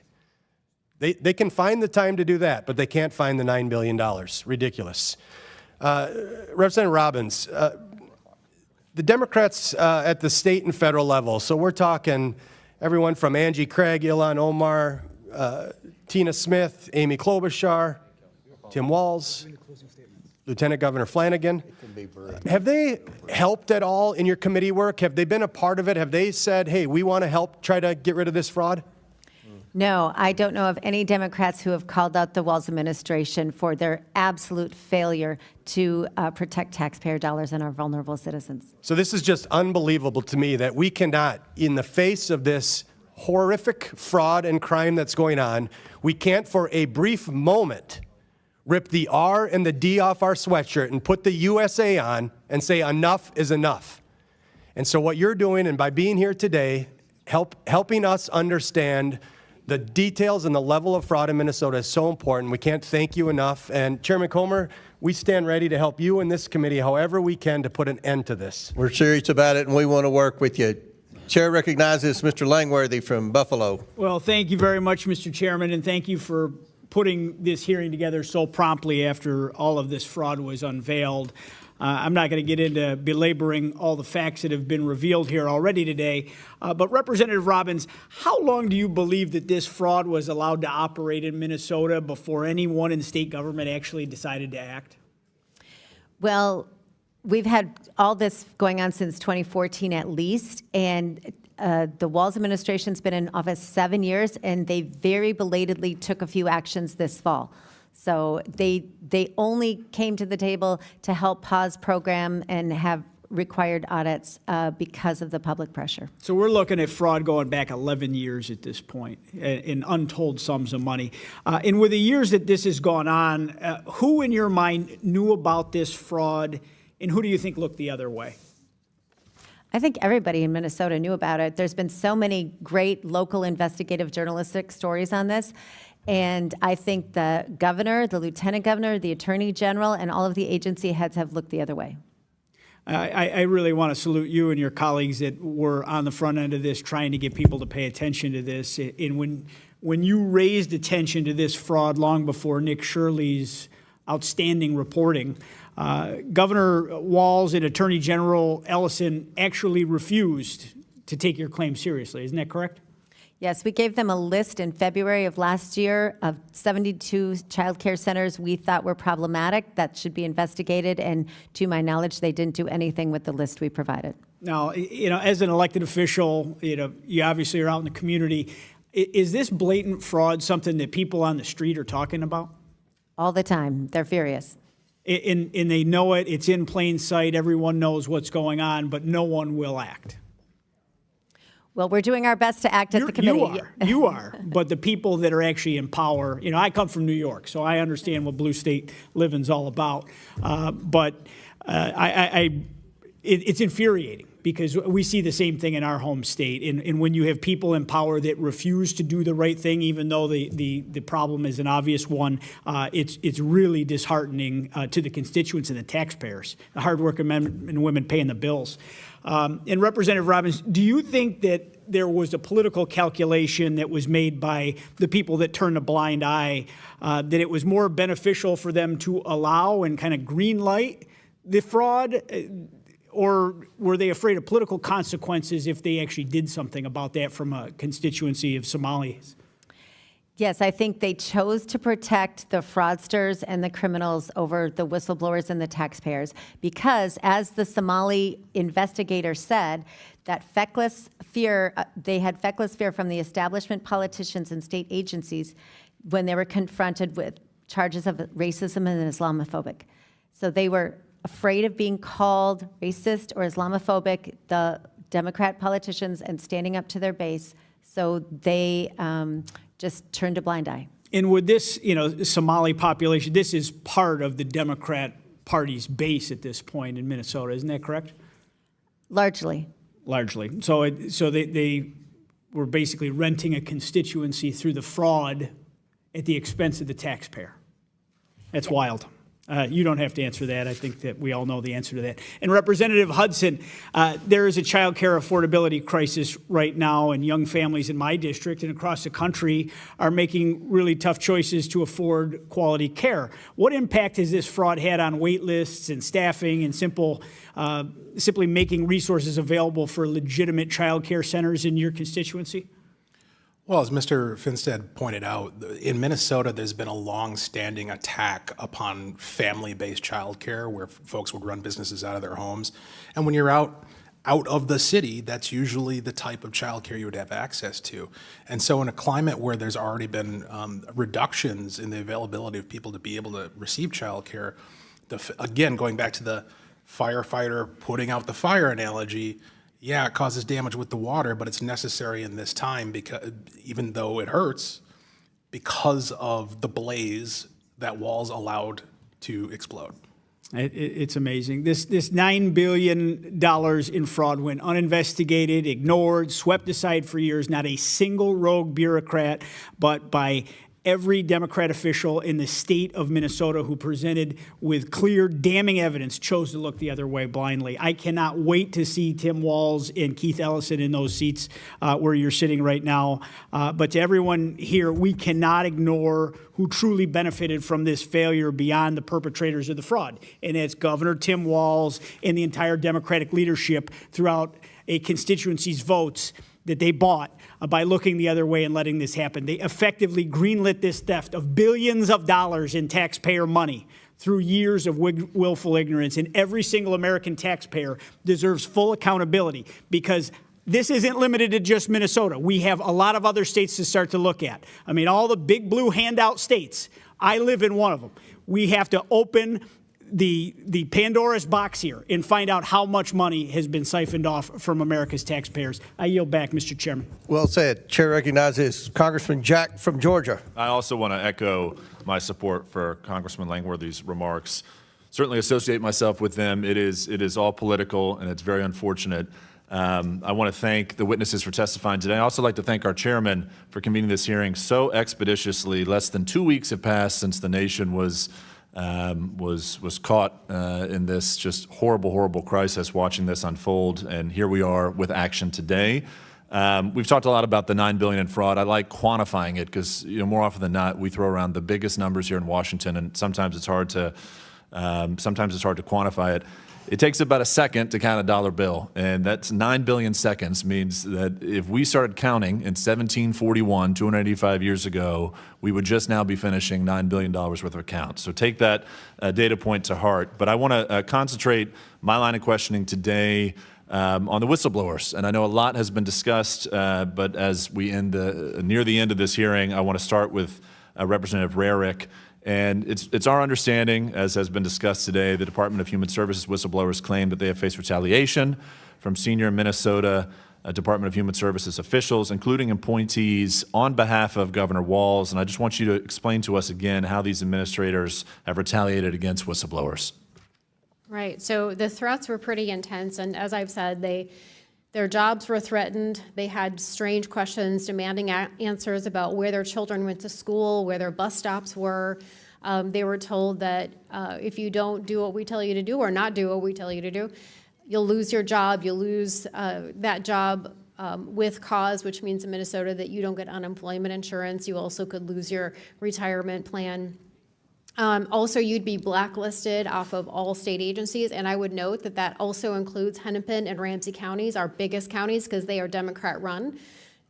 They can find the time to do that, but they can't find the $9 billion. Ridiculous. Representative Robbins, the Democrats at the state and federal level, so we're talking everyone from Angie Craig, Ilhan Omar, Tina Smith, Amy Klobuchar, Tim Walz, Lieutenant Governor Flanagan. Have they helped at all in your committee work? Have they been a part of it? Have they said, hey, we want to help try to get rid of this fraud? No, I don't know of any Democrats who have called out the Walz administration for their absolute failure to protect taxpayer dollars and our vulnerable citizens. So this is just unbelievable to me that we cannot, in the face of this horrific fraud and crime that's going on, we can't for a brief moment rip the R and the D off our sweatshirt and put the USA on and say enough is enough. And so what you're doing, and by being here today, helping us understand the details and the level of fraud in Minnesota is so important. We can't thank you enough. And Chairman Comer, we stand ready to help you and this committee however we can to put an end to this. We're serious about it, and we want to work with you. Chair recognizes Mr. Langworthy from Buffalo. Well, thank you very much, Mr. Chairman, and thank you for putting this hearing together so promptly after all of this fraud was unveiled. I'm not going to get into belaboring all the facts that have been revealed here already today, but Representative Robbins, how long do you believe that this fraud was allowed to operate in Minnesota before anyone in state government actually decided to act? Well, we've had all this going on since 2014 at least, and the Walz administration's been in office 7 years, and they very belatedly took a few actions this fall. So they only came to the table to help pause program and have required audits because of the public pressure. So we're looking at fraud going back 11 years at this point in untold sums of money. And with the years that this has gone on, who in your mind knew about this fraud, and who do you think looked the other way? I think everybody in Minnesota knew about it. There's been so many great local investigative journalistic stories on this. And I think the governor, the lieutenant governor, the attorney general, and all of the agency heads have looked the other way. I really want to salute you and your colleagues that were on the front end of this, trying to get people to pay attention to this. And when you raised attention to this fraud long before Nick Shirley's outstanding reporting, Governor Walz and Attorney General Ellison actually refused to take your claim seriously. Isn't that correct? Yes, we gave them a list in February of last year of 72 child care centers we thought were problematic that should be investigated, and to my knowledge, they didn't do anything with the list we provided. Now, as an elected official, you obviously are out in the community. Is this blatant fraud something that people on the street are talking about? All the time. They're furious. And they know it. It's in plain sight. Everyone knows what's going on, but no one will act. Well, we're doing our best to act at the committee. You are, but the people that are actually in power, I come from New York, so I understand what blue state living's all about. It's infuriating because we see the same thing in our home state. And when you have people in power that refuse to do the right thing, even though the problem is an obvious one, it's really disheartening to the constituents and the taxpayers, the hardworking men and women paying the bills. And Representative Robbins, do you think that there was a political calculation that was made by the people that turned a blind eye, that it was more beneficial for them to allow and kind of green light the fraud? or were they afraid of political consequences if they actually did something about that from a constituency of Somalis? Yes, I think they chose to protect the fraudsters and the criminals over the whistleblowers and the taxpayers because, as the Somali investigator said, that feckless fear, they had feckless fear from the establishment, politicians, and state agencies when they were confronted with charges of racism and Islamophobic. So they were afraid of being called racist or Islamophobic, the Democrat politicians, and standing up to their base. So they just turned a blind eye. And with this, Somali population, this is part of the Democrat Party's base at this point in Minnesota, isn't that correct? Largely. Largely. So they were basically renting a constituency through the fraud at the expense of the taxpayer. That's wild. You don't have to answer that. I think that we all know the answer to that. And Representative Hudson, there is a child care affordability crisis right now, and young families in my district and across the country are making really tough choices to afford quality care. What impact has this fraud had on wait lists and staffing and simply making resources available for legitimate child care centers in your constituency? Well, as Mr. Finstead pointed out, in Minnesota, there's been a long-standing attack upon family-based childcare where folks would run businesses out of their homes. And when you're out of the city, that's usually the type of childcare you would have access to. And so in a climate where there's already been reductions in the availability of people to be able to receive childcare, again, going back to the firefighter putting out the fire analogy, yeah, it causes damage with the water, but it's necessary in this time because even though it hurts, because of the blaze that walls allowed to explode. It's amazing. This $9 billion in fraud went uninvestigated, ignored, swept aside for years. Not a single rogue bureaucrat, but by every Democrat official in the state of Minnesota who presented with clear, damning evidence chose to look the other way blindly. I cannot wait to see Tim Walz and Keith Ellison in those seats where you're sitting right now. But to everyone here, we cannot ignore who truly benefited from this failure beyond the perpetrators of the fraud. And that's Governor Tim Walz and the entire Democratic leadership throughout a constituency's votes that they bought by looking the other way and letting this happen. They effectively greenlit this theft of billions of dollars in taxpayer money through years of willful ignorance. And every single American taxpayer deserves full accountability because this isn't limited to just Minnesota. We have a lot of other states to start to look at. I mean, all the big blue handout states. I live in one of them. We have to open the Pandora's box here and find out how much money has been siphoned off from America's taxpayers. I yield back, Mr. Chairman. Well said. Chair recognizes Congressman Jack from Georgia. I also want to echo my support for Congressman Langworthy's remarks. Certainly associate myself with them. It is all political, and it's very unfortunate. I want to thank the witnesses for testifying today. I also like to thank our chairman for convening this hearing so expeditiously. Less than 2 weeks have passed since the nation was caught in this just horrible crisis, watching this unfold, and here we are with action today. We've talked a lot about the $9 billion in fraud. I like quantifying it because more often than not we throw around the biggest numbers here in Washington, and sometimes it's hard to quantify it. It takes about a second to count a dollar bill, and that's 9 billion seconds means that if we started counting in 1741, 285 years ago, we would just now be finishing $9 billion worth of accounts. So take that data point to heart. But I want to concentrate my line of questioning today on the whistleblowers. And I know a lot has been discussed, but as we near the end of this hearing, I want to start with Representative Rarick. And it's our understanding, as has been discussed today, the Department of Human Services whistleblowers claim that they have faced retaliation from senior Minnesota Department of Human Services officials, including appointees, on behalf of Governor Walz. And I just want you to explain to us again how these administrators have retaliated against whistleblowers. Right. So the threats were pretty intense. And as I've said, their jobs were threatened. They had strange questions demanding answers about where their children went to school, where their bus stops were. They were told that if you don't do what we tell you to do or not do what we tell you to do, you'll lose your job. You'll lose that job with cause, which means in Minnesota that you don't get unemployment insurance. You also could lose your retirement plan. Also, you'd be blacklisted off of all state agencies, and I would note that that also includes Hennepin and Ramsey counties, our biggest counties, because they are Democrat-run,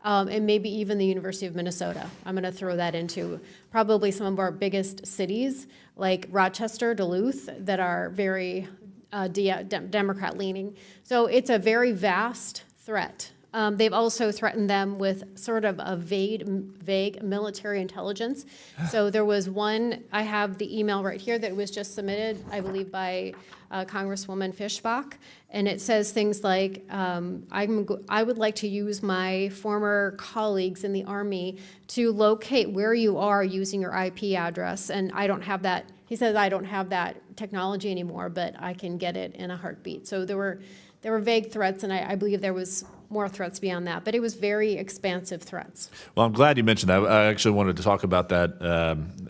and maybe even the University of Minnesota. I'm going to throw that into probably some of our biggest cities, like Rochester, Duluth, that are very Democrat-leaning. So it's a very vast threat. They've also threatened them with sort of a vague military intelligence. So there was one, I have the email right here that was just submitted, I believe, by Congresswoman Fishbach, and it says things like, I would like to use my former colleagues in the Army to locate where you are using your IP address, and I don't have that. He says, I don't have that technology anymore, but I can get it in a heartbeat. So there were vague threats, and I believe there was more threats beyond that, but it was very expansive threats. Well, I'm glad you mentioned that. I actually wanted to talk about that.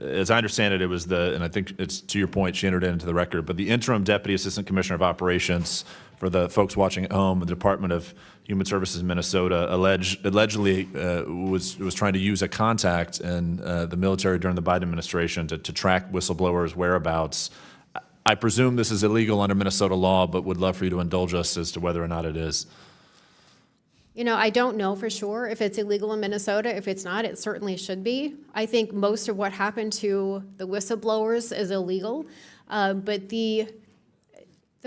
As I understand it, it was and I think it's to your point, she entered it into the record, but the interim Deputy Assistant Commissioner of Operations, for the folks watching at home, the Department of Human Services in Minnesota, allegedly was trying to use a contact in the military during the Biden administration to track whistleblowers' whereabouts. I presume this is illegal under Minnesota law, but would love for you to indulge us as to whether or not it is. You know, I don't know for sure if it's illegal in Minnesota. If it's not, it certainly should be. I think most of what happened to the whistleblowers is illegal, but the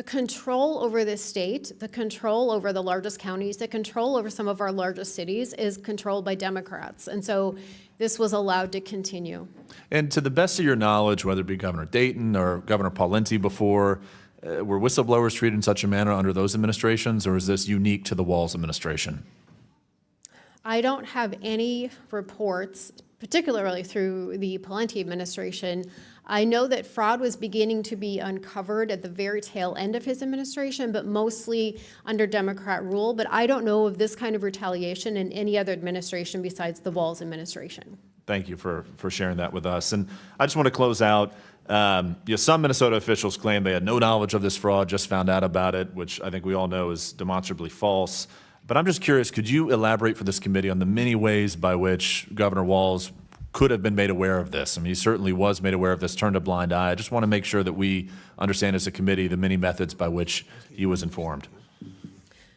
control over this state, the control over the largest counties, the control over some of our largest cities is controlled by Democrats. And so this was allowed to continue. And to the best of your knowledge, whether it be Governor Dayton or Governor Pawlenty before, were whistleblowers treated in such a manner under those administrations, or is this unique to the Walz administration? I don't have any reports, particularly through the Pawlenty administration. I know that fraud was beginning to be uncovered at the very tail end of his administration, but mostly under Democrat rule. But I don't know of this kind of retaliation in any other administration besides the Walz administration. Thank you for sharing that with us. And I just want to close out. Some Minnesota officials claim they had no knowledge of this fraud, just found out about it, which I think we all know is demonstrably false. But I'm just curious, could you elaborate for this committee on the many ways by which Governor Walz could have been made aware of this? I mean, he certainly was made aware of this, turned a blind eye. I just want to make sure that we understand as a committee the many methods by which he was informed.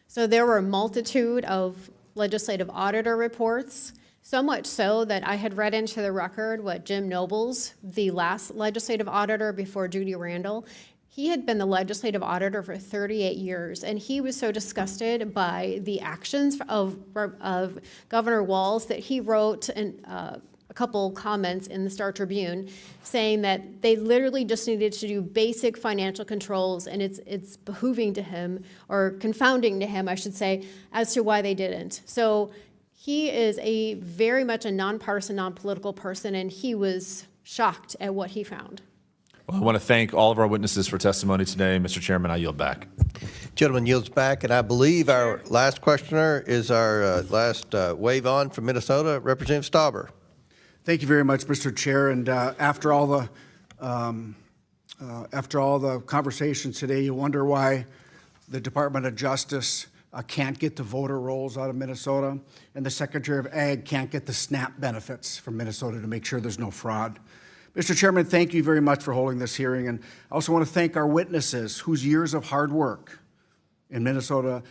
So there were a multitude of legislative auditor reports, so much so that I had read into the record what Jim Nobles, the last legislative auditor before Judy Randall, he had been the legislative auditor for 38 years, and he was so disgusted by the actions of Governor Walz that he wrote a couple comments in the Star Tribune saying that they literally just needed to do basic financial controls, and it's behooving to him, or confounding to him, I should say, as to why they didn't. So he is very much a nonpartisan, non-political person, and he was shocked at what he found. Well, I want to thank all of our witnesses for testimony today. Mr. Chairman, I yield back. Gentleman yields back, and I believe our last questioner is our last wave on from Minnesota, Representative Stauber. Thank you very much, Mr. Chair. And after all the conversations today, you wonder why the Department of Justice can't get the voter rolls out of Minnesota, and the Secretary of Ag can't get the SNAP benefits from Minnesota to make sure there's no fraud. Mr. Chairman, thank you very much for holding this hearing, and I also want to thank our witnesses whose years of hard work in Minnesota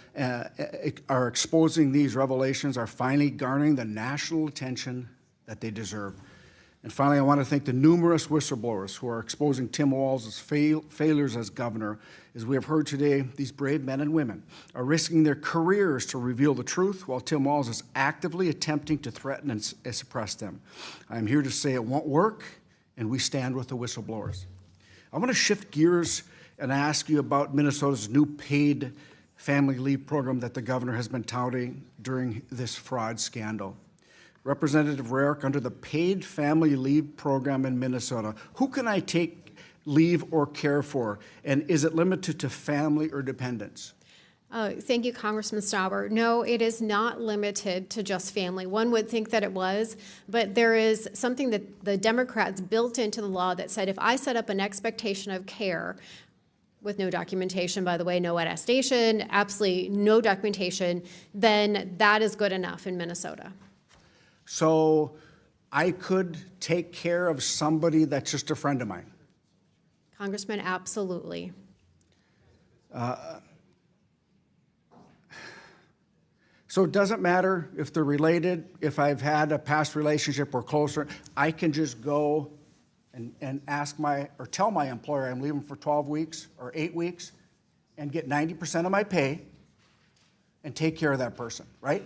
are exposing these revelations, are finally garnering the national attention that they deserve. And finally, I want to thank the numerous whistleblowers who are exposing Tim Walz's failures as governor. As we have heard today, these brave men and women are risking their careers to reveal the truth, while Tim Walz is actively attempting to threaten and suppress them. I am here to say it won't work, and we stand with the whistleblowers. I want to shift gears and ask you about Minnesota's new paid family leave program that the governor has been touting during this fraud scandal. Representative Rarick, under the paid family leave program in Minnesota, who can I take leave or care for? And is it limited to family or dependents? Thank you, Congressman Stauber. No, it is not limited to just family. One would think that it was, but there is something that the Democrats built into the law that said if I set up an expectation of care, with no documentation, by the way, no attestation, absolutely no documentation, then that is good enough in Minnesota. So I could take care of somebody that's just a friend of mine? Congressman, absolutely. So it doesn't matter if they're related, if I've had a past relationship or closer, I can just go and ask or tell my employer I'm leaving for 12 weeks or 8 weeks and get 90% of my pay and take care of that person, right?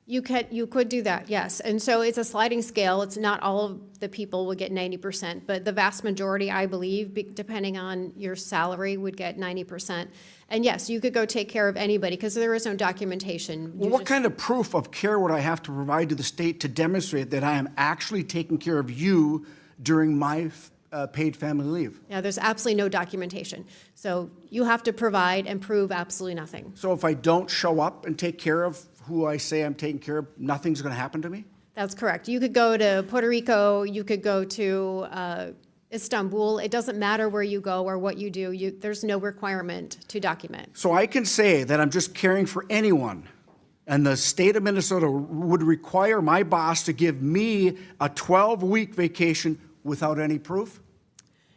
You could do that, yes. And so it's a sliding scale. It's not all of the people would get 90%, but the vast majority, I believe, depending on your salary, would get 90%. And yes, you could go take care of anybody because there is no documentation. Well, what kind of proof of care would I have to provide to the state to demonstrate that I am actually taking care of you during my paid family leave? Yeah, there's absolutely no documentation. So you have to provide and prove absolutely nothing. So if I don't show up and take care of who I say I'm taking care of, nothing's going to happen to me? That's correct. You could go to Puerto Rico, you could go to Istanbul. It doesn't matter where you go or what you do. There's no requirement to document. So I can say that I'm just caring for anyone, and the state of Minnesota would require my boss to give me a 12-week vacation without any proof?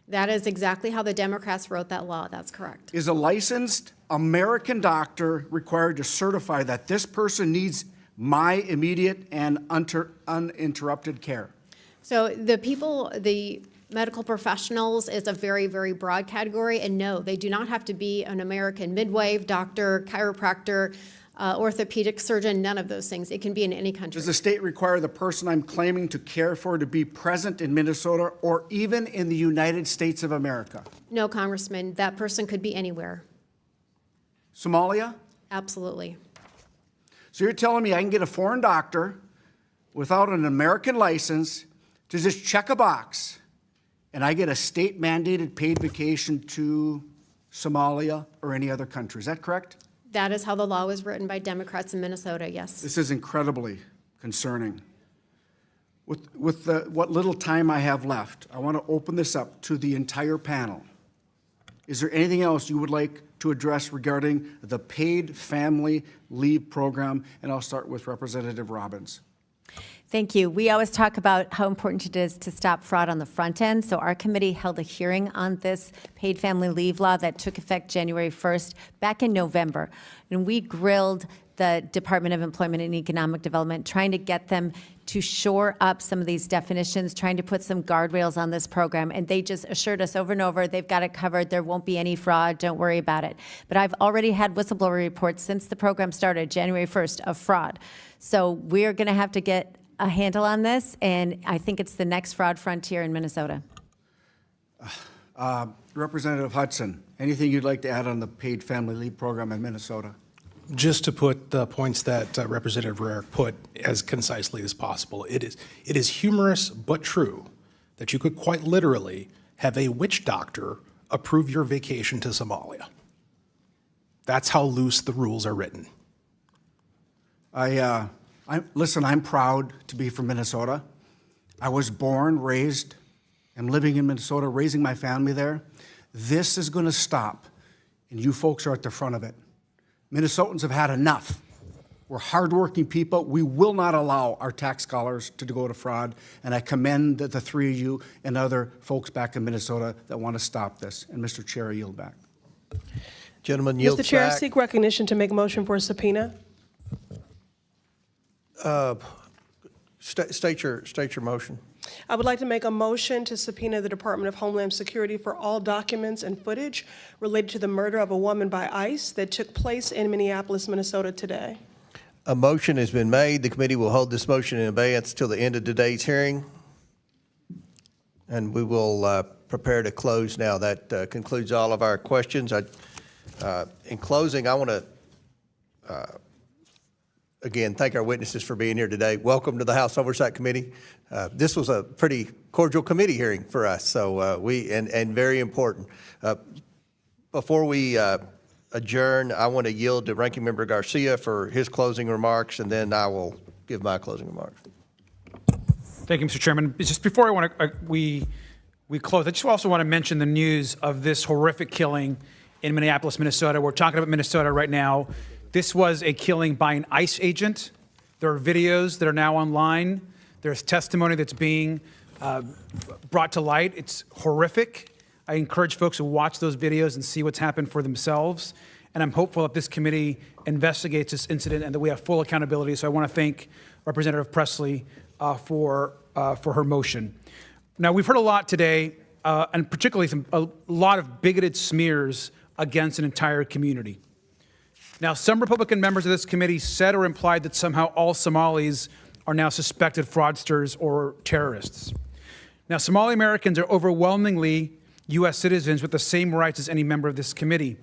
That is exactly how the Democrats wrote that law. That's correct. Is a licensed American doctor required to certify that this person needs my immediate and uninterrupted care? So the medical professionals is a very, very broad category, and no, they do not have to be an American midwife, doctor, chiropractor, orthopedic surgeon, none of those things. It can be in any country. Does the state require the person I'm claiming to care for to be present in Minnesota or even in the United States of America? No, Congressman, that person could be anywhere. Somalia? Absolutely. So you're telling me I can get a foreign doctor without an American license to just check a box and I get a state mandated paid vacation to Somalia or any other country. Is that correct? That is how the law was written by Democrats in Minnesota, yes. This is incredibly concerning. With what little time I have left, I want to open this up to the entire panel. Is there anything else you would like to address regarding the paid family leave program? And I'll start with Representative Robbins. Thank you. We always talk about how important it is to stop fraud on the front end. So our committee held a hearing on this paid family leave law that took effect January 1st back in November. And we grilled the Department of Employment and Economic Development, trying to get them to shore up some of these definitions, trying to put some guardrails on this program. And they just assured us over and over, they've got it covered. There won't be any fraud. Don't worry about it. But I've already had whistleblower reports since the program started, January 1st, of fraud. So we're going to have to get a handle on this, and I think it's the next fraud frontier in Minnesota. Representative Hudson, anything you'd like to add on the paid family leave program in Minnesota? Just to put the points that Representative Rarick put as concisely as possible, it is humorous but true that you could quite literally have a witch doctor approve your vacation to Somalia. That's how loose the rules are written. Listen, I'm proud to be from Minnesota. I was born, raised, I'm living in Minnesota, raising my family there. This is going to stop, and you folks are at the front of it. Minnesotans have had enough. We're hardworking people. We will not allow our tax dollars to go to fraud, and I commend the three of you and other folks back in Minnesota that want to stop this. And Mr. Chair, I yield back. Gentleman yields back. Mr. Chair, I seek recognition to make a motion for a subpoena. State your motion. I would like to make a motion to subpoena the Department of Homeland Security for all documents and footage related to the murder of a woman by ICE that took place in Minneapolis, Minnesota today. A motion has been made. The committee will hold this motion in abeyance till the end of today's hearing. And we will prepare to close now. That concludes all of our questions. In closing, I want to again, thank our witnesses for being here today. Welcome to the House Oversight Committee. This was a pretty cordial committee hearing for us, so and very important. Before we adjourn, I want to yield to Ranking Member Garcia for his closing remarks, and then I will give my closing remarks. Thank you, Mr. Chairman. Just before we close, I just also want to mention the news of this horrific killing in Minneapolis, Minnesota. We're talking about Minnesota right now. This was a killing by an ICE agent. There are videos that are now online There's testimony that's being brought to light. It's horrific. I encourage folks to watch those videos and see what's happened for themselves. And I'm hopeful that this committee investigates this incident and that we have full accountability. So I want to thank Representative Presley for her motion. Now, we've heard a lot today, and particularly a lot of bigoted smears against an entire community. Now, some Republican members of this committee said or implied that somehow all Somalis are now suspected fraudsters or terrorists. Now, Somali Americans are overwhelmingly U.S. citizens with the same rights as any member of this committee.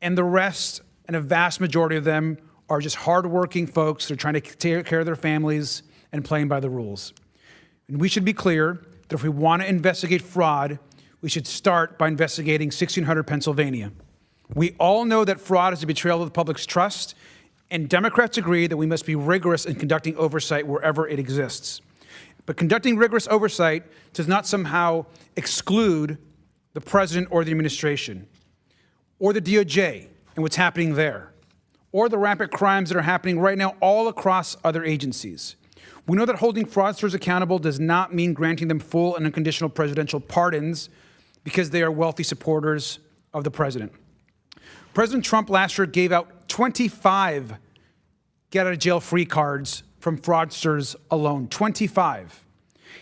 And the rest, and a vast majority of them, are just hardworking folks that are trying to take care of their families and playing by the rules. And we should be clear that if we want to investigate fraud, we should start by investigating 1600 Pennsylvania. We all know that fraud is a betrayal of the public's trust, and Democrats agree that we must be rigorous in conducting oversight wherever it exists. But conducting rigorous oversight does not somehow exclude the president or the administration, or the DOJ and what's happening there, or the rampant crimes that are happening right now all across other agencies. We know that holding fraudsters accountable does not mean granting them full and unconditional presidential pardons because they are wealthy supporters of the president. President Trump last year gave out 25 get-out-of-jail-free cards from fraudsters alone, 25.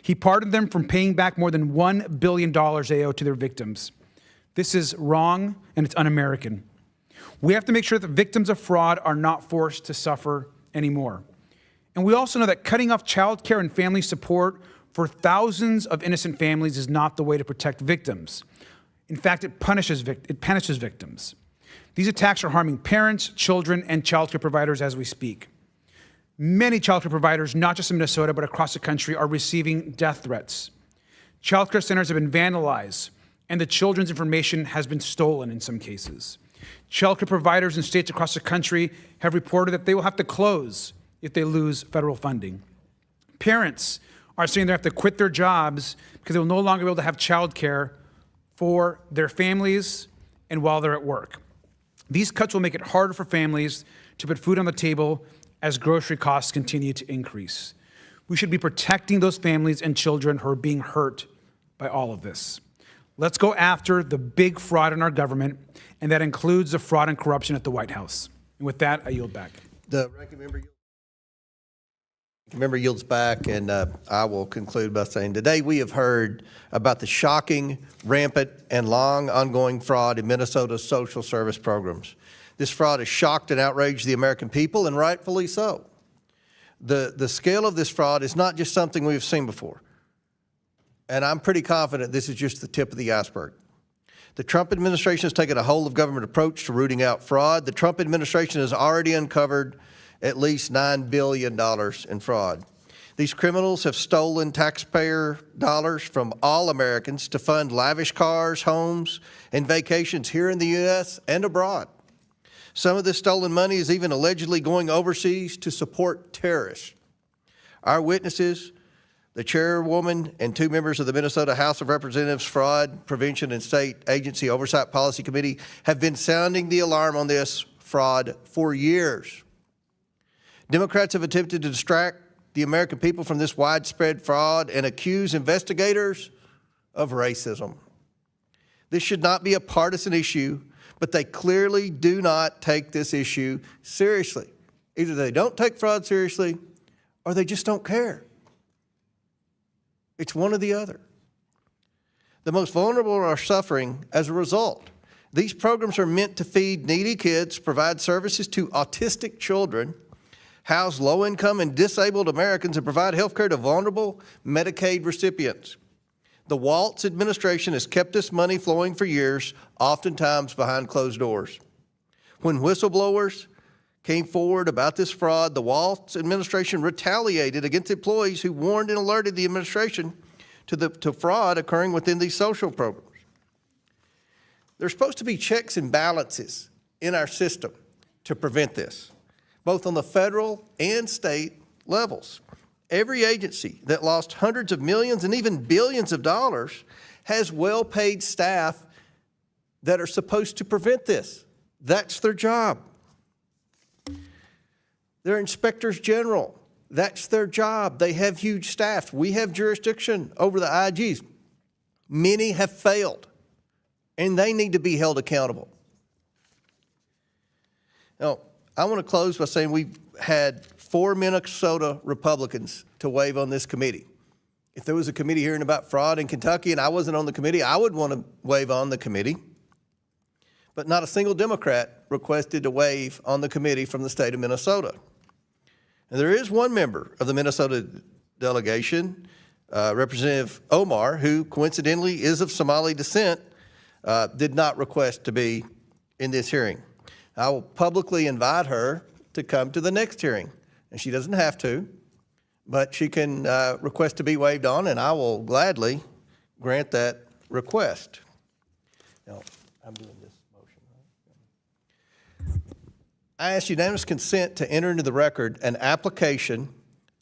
He pardoned them from paying back more than $1 billion they owe to their victims. This is wrong, and it's un-American. We have to make sure that victims of fraud are not forced to suffer anymore. And we also know that cutting off child care and family support for thousands of innocent families is not the way to protect victims. In fact, it punishes victims. These attacks are harming parents, children, and child care providers as we speak. Many child care providers, not just in Minnesota, but across the country, are receiving death threats. Child care centers have been vandalized, and the children's information has been stolen in some cases. Child care providers in states across the country have reported that they will have to close if they lose federal funding. Parents are saying they have to quit their jobs because they will no longer be able to have child care for their families and while they're at work. These cuts will make it harder for families to put food on the table as grocery costs continue to increase. We should be protecting those families and children who are being hurt by all of this. Let's go after the big fraud in our government, and that includes the fraud and corruption at the White House. And with that, I yield back. The ranking member yields back, and I will conclude by saying today we have heard about the shocking, rampant, and long ongoing fraud in Minnesota's social service programs. This fraud has shocked and outraged the American people, and rightfully so. The scale of this fraud is not just something we've seen before. And I'm pretty confident this is just the tip of the iceberg. The Trump administration has taken a whole-of-government approach to rooting out fraud. The Trump administration has already uncovered at least $9 billion in fraud. These criminals have stolen taxpayer dollars from all Americans to fund lavish cars, homes, and vacations here in the U.S. and abroad. Some of this stolen money is even allegedly going overseas to support terrorists. Our witnesses, the chairwoman and two members of the Minnesota House of Representatives Fraud Prevention and State Agency Oversight Policy Committee have been sounding the alarm on this fraud for years. Democrats have attempted to distract the American people from this widespread fraud and accuse investigators of racism. This should not be a partisan issue, but they clearly do not take this issue seriously. Either they don't take fraud seriously or they just don't care. It's one or the other. The most vulnerable are suffering as a result. These programs are meant to feed needy kids, provide services to autistic children, house low-income and disabled Americans, and provide health care to vulnerable Medicaid recipients. The Waltz administration has kept this money flowing for years, oftentimes behind closed doors. When whistleblowers came forward about this fraud, the Waltz administration retaliated against employees who warned and alerted the administration to fraud occurring within these social programs. There's supposed to be checks and balances in our system to prevent this, both on the federal and state levels. Every agency that lost hundreds of millions and even billions of dollars has well-paid staff that are supposed to prevent this. That's their job. They're inspectors general That's their job. They have huge staffs. We have jurisdiction over the IGs. Many have failed, and they need to be held accountable. Now, I want to close by saying we've had 4 Minnesota Republicans to waive on this committee. If there was a committee hearing about fraud in Kentucky and I wasn't on the committee, I would want to waive on the committee. But not a single Democrat requested to waive on the committee from the state of Minnesota. And there is one member of the Minnesota delegation, Representative Omar, who coincidentally is of Somali descent, did not request to be in this hearing. I will publicly invite her to come to the next hearing. And she doesn't have to, but she can request to be waived on, and I will gladly grant that request. Now, I'm doing this motion, right? I ask unanimous consent to enter into the record an application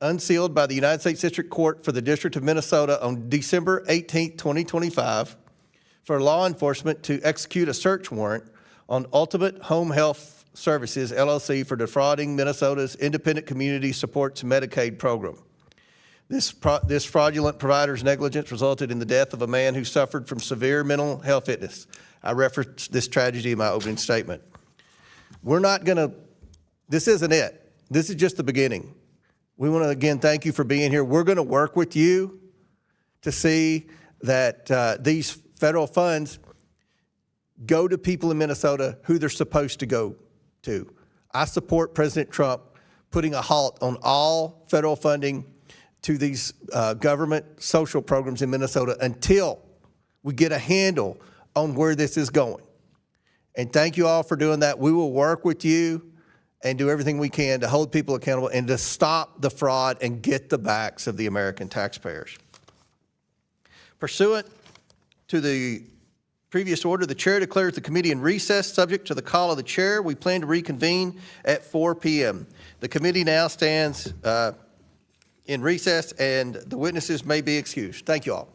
unsealed by the United States District Court for the District of Minnesota on December 18, 2025, for law enforcement to execute a search warrant on Ultimate Home Health Services, LLC, for defrauding Minnesota's Independent Community Supports Medicaid program. This fraudulent provider's negligence resulted in the death of a man who suffered from severe mental health illness. I referenced this tragedy in my opening statement. We're not going to, this isn't it. This is just the beginning. We want to, again, thank you for being here. We're going to work with you to see that these federal funds go to people in Minnesota who they're supposed to go to. I support President Trump putting a halt on all federal funding to these government social programs in Minnesota until we get a handle on where this is going. And thank you all for doing that. We will work with you and do everything we can to hold people accountable and to stop the fraud and get the backs of the American taxpayers. Pursuant to the previous order, the chair declares the committee in recess subject to the call of the chair. We plan to reconvene at 4 p.m. The committee now stands in recess and the witnesses may be excused. Thank you all.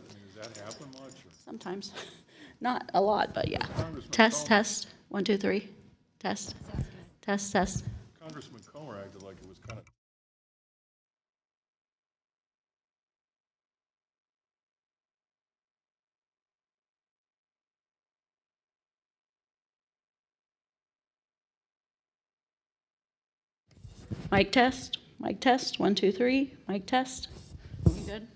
Does that happen much? Sometimes. Not a lot, but yeah. Test, test. 1, 2, 3. Test. Test, test. Congressman Comer acted like it was kind of. Mic test. Mic test. 1, 2, 3. Mic test. You good?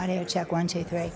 Audio check, 1, 2, 3.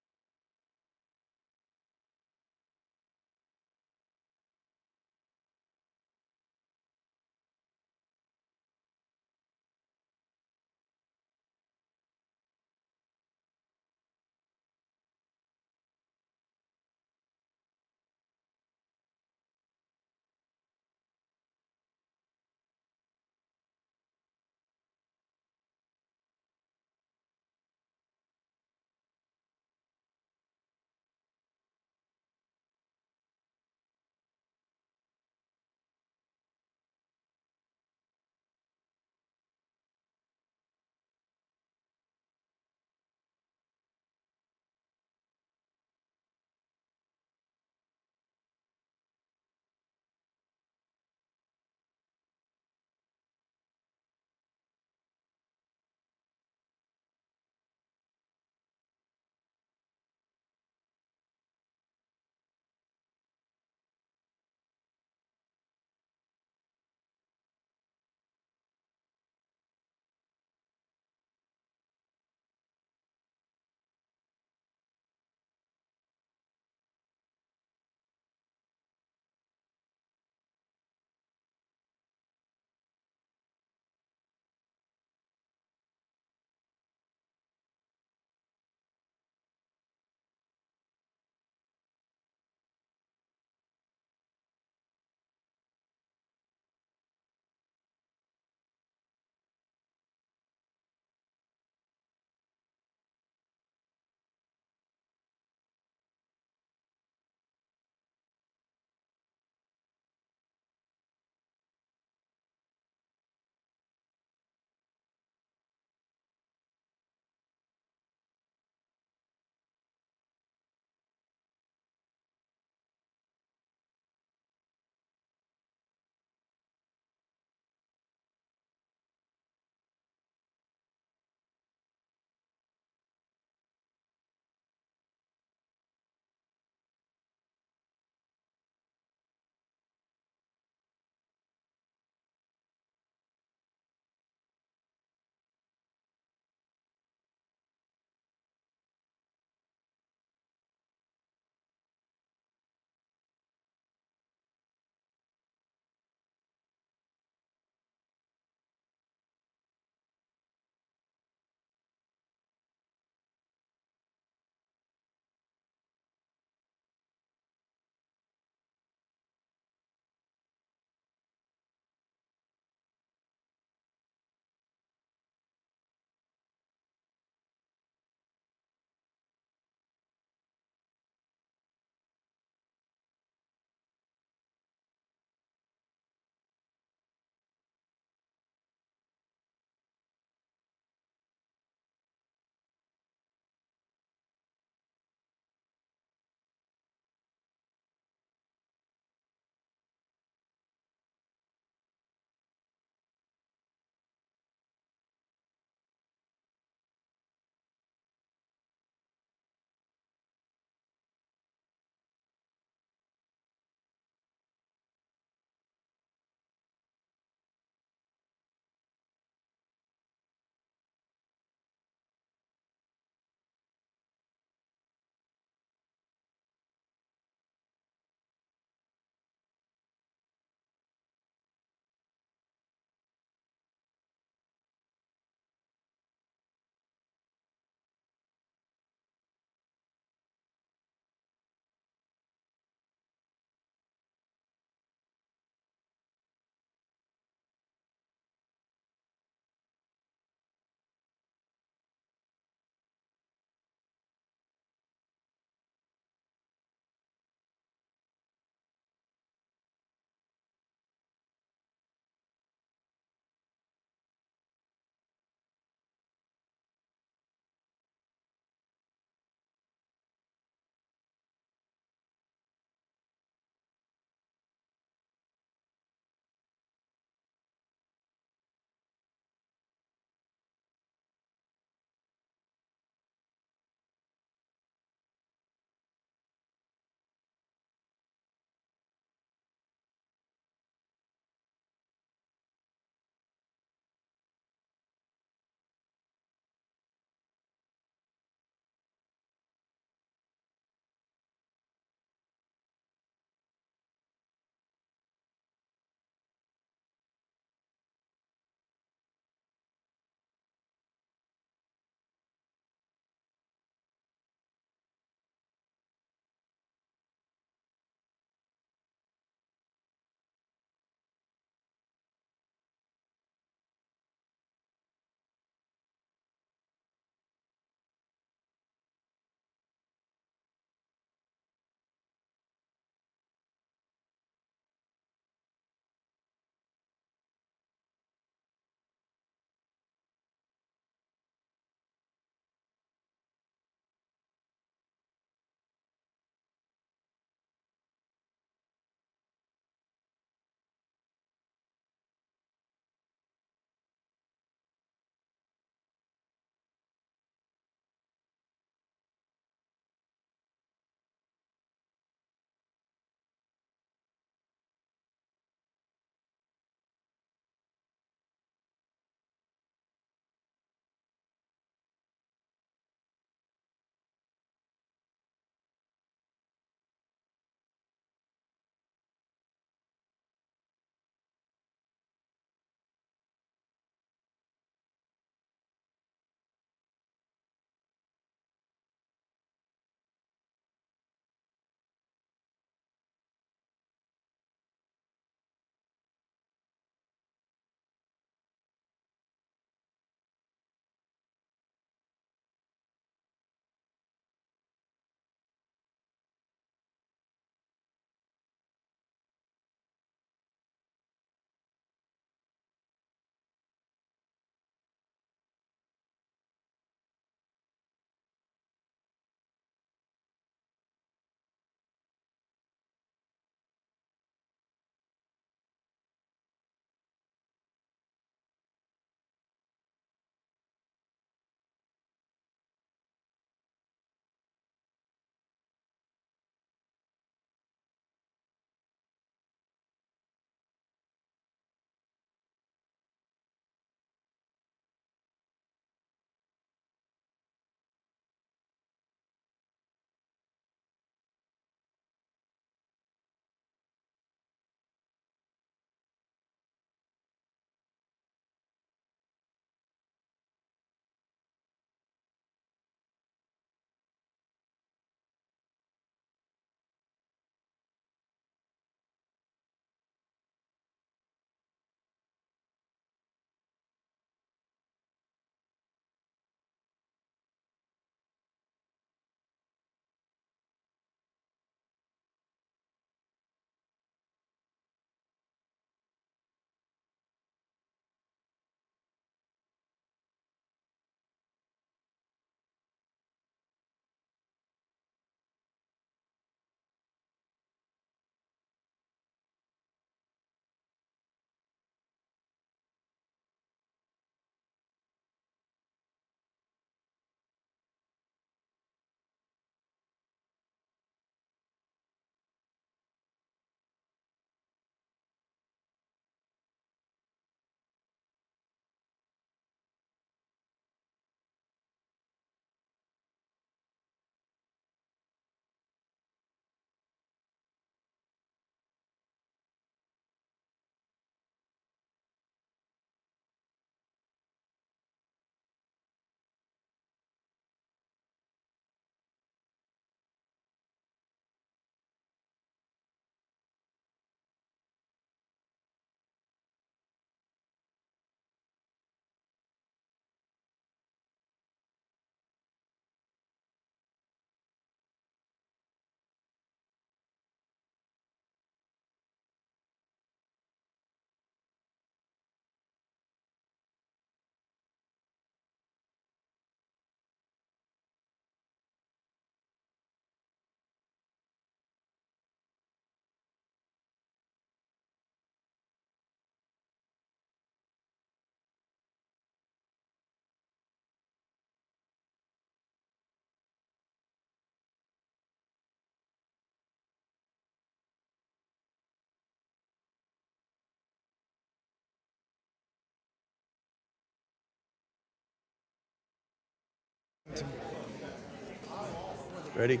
Ready?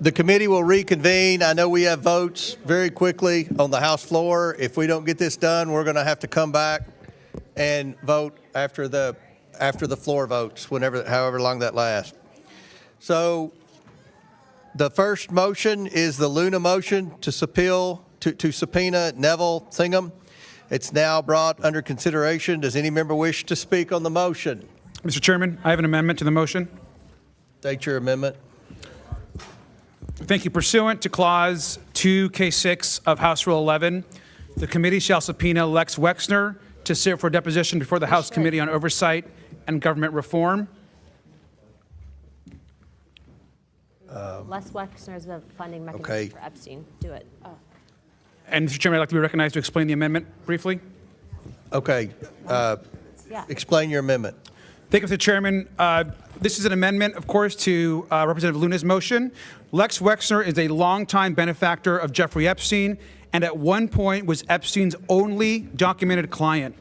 The committee will reconvene. I know we have votes very quickly on the House floor. If we don't get this done, we're going to have to come back and vote after the floor votes, however long that lasts. So the first motion is the Luna motion to subpoena Neville Singham. It's now brought under consideration. Does any member wish to speak on the motion? Mr. Chairman, I have an amendment to the motion. State your amendment. Thank you. Pursuant to Clause 2K6 of House Rule 11, the committee shall subpoena Lex Wexner to sit for deposition before the House Committee on Oversight and Government Reform. Les Wexner is the funding mechanism Okay. for Epstein. Do it. And Mr. Chairman, I'd like to be recognized to explain the amendment briefly. Okay. Explain your amendment. Thank you, Mr. Chairman. This is an amendment, of course, to Representative Luna's motion. Lex Wexner is a longtime benefactor of Jeffrey Epstein, and at one point was Epstein's only documented client.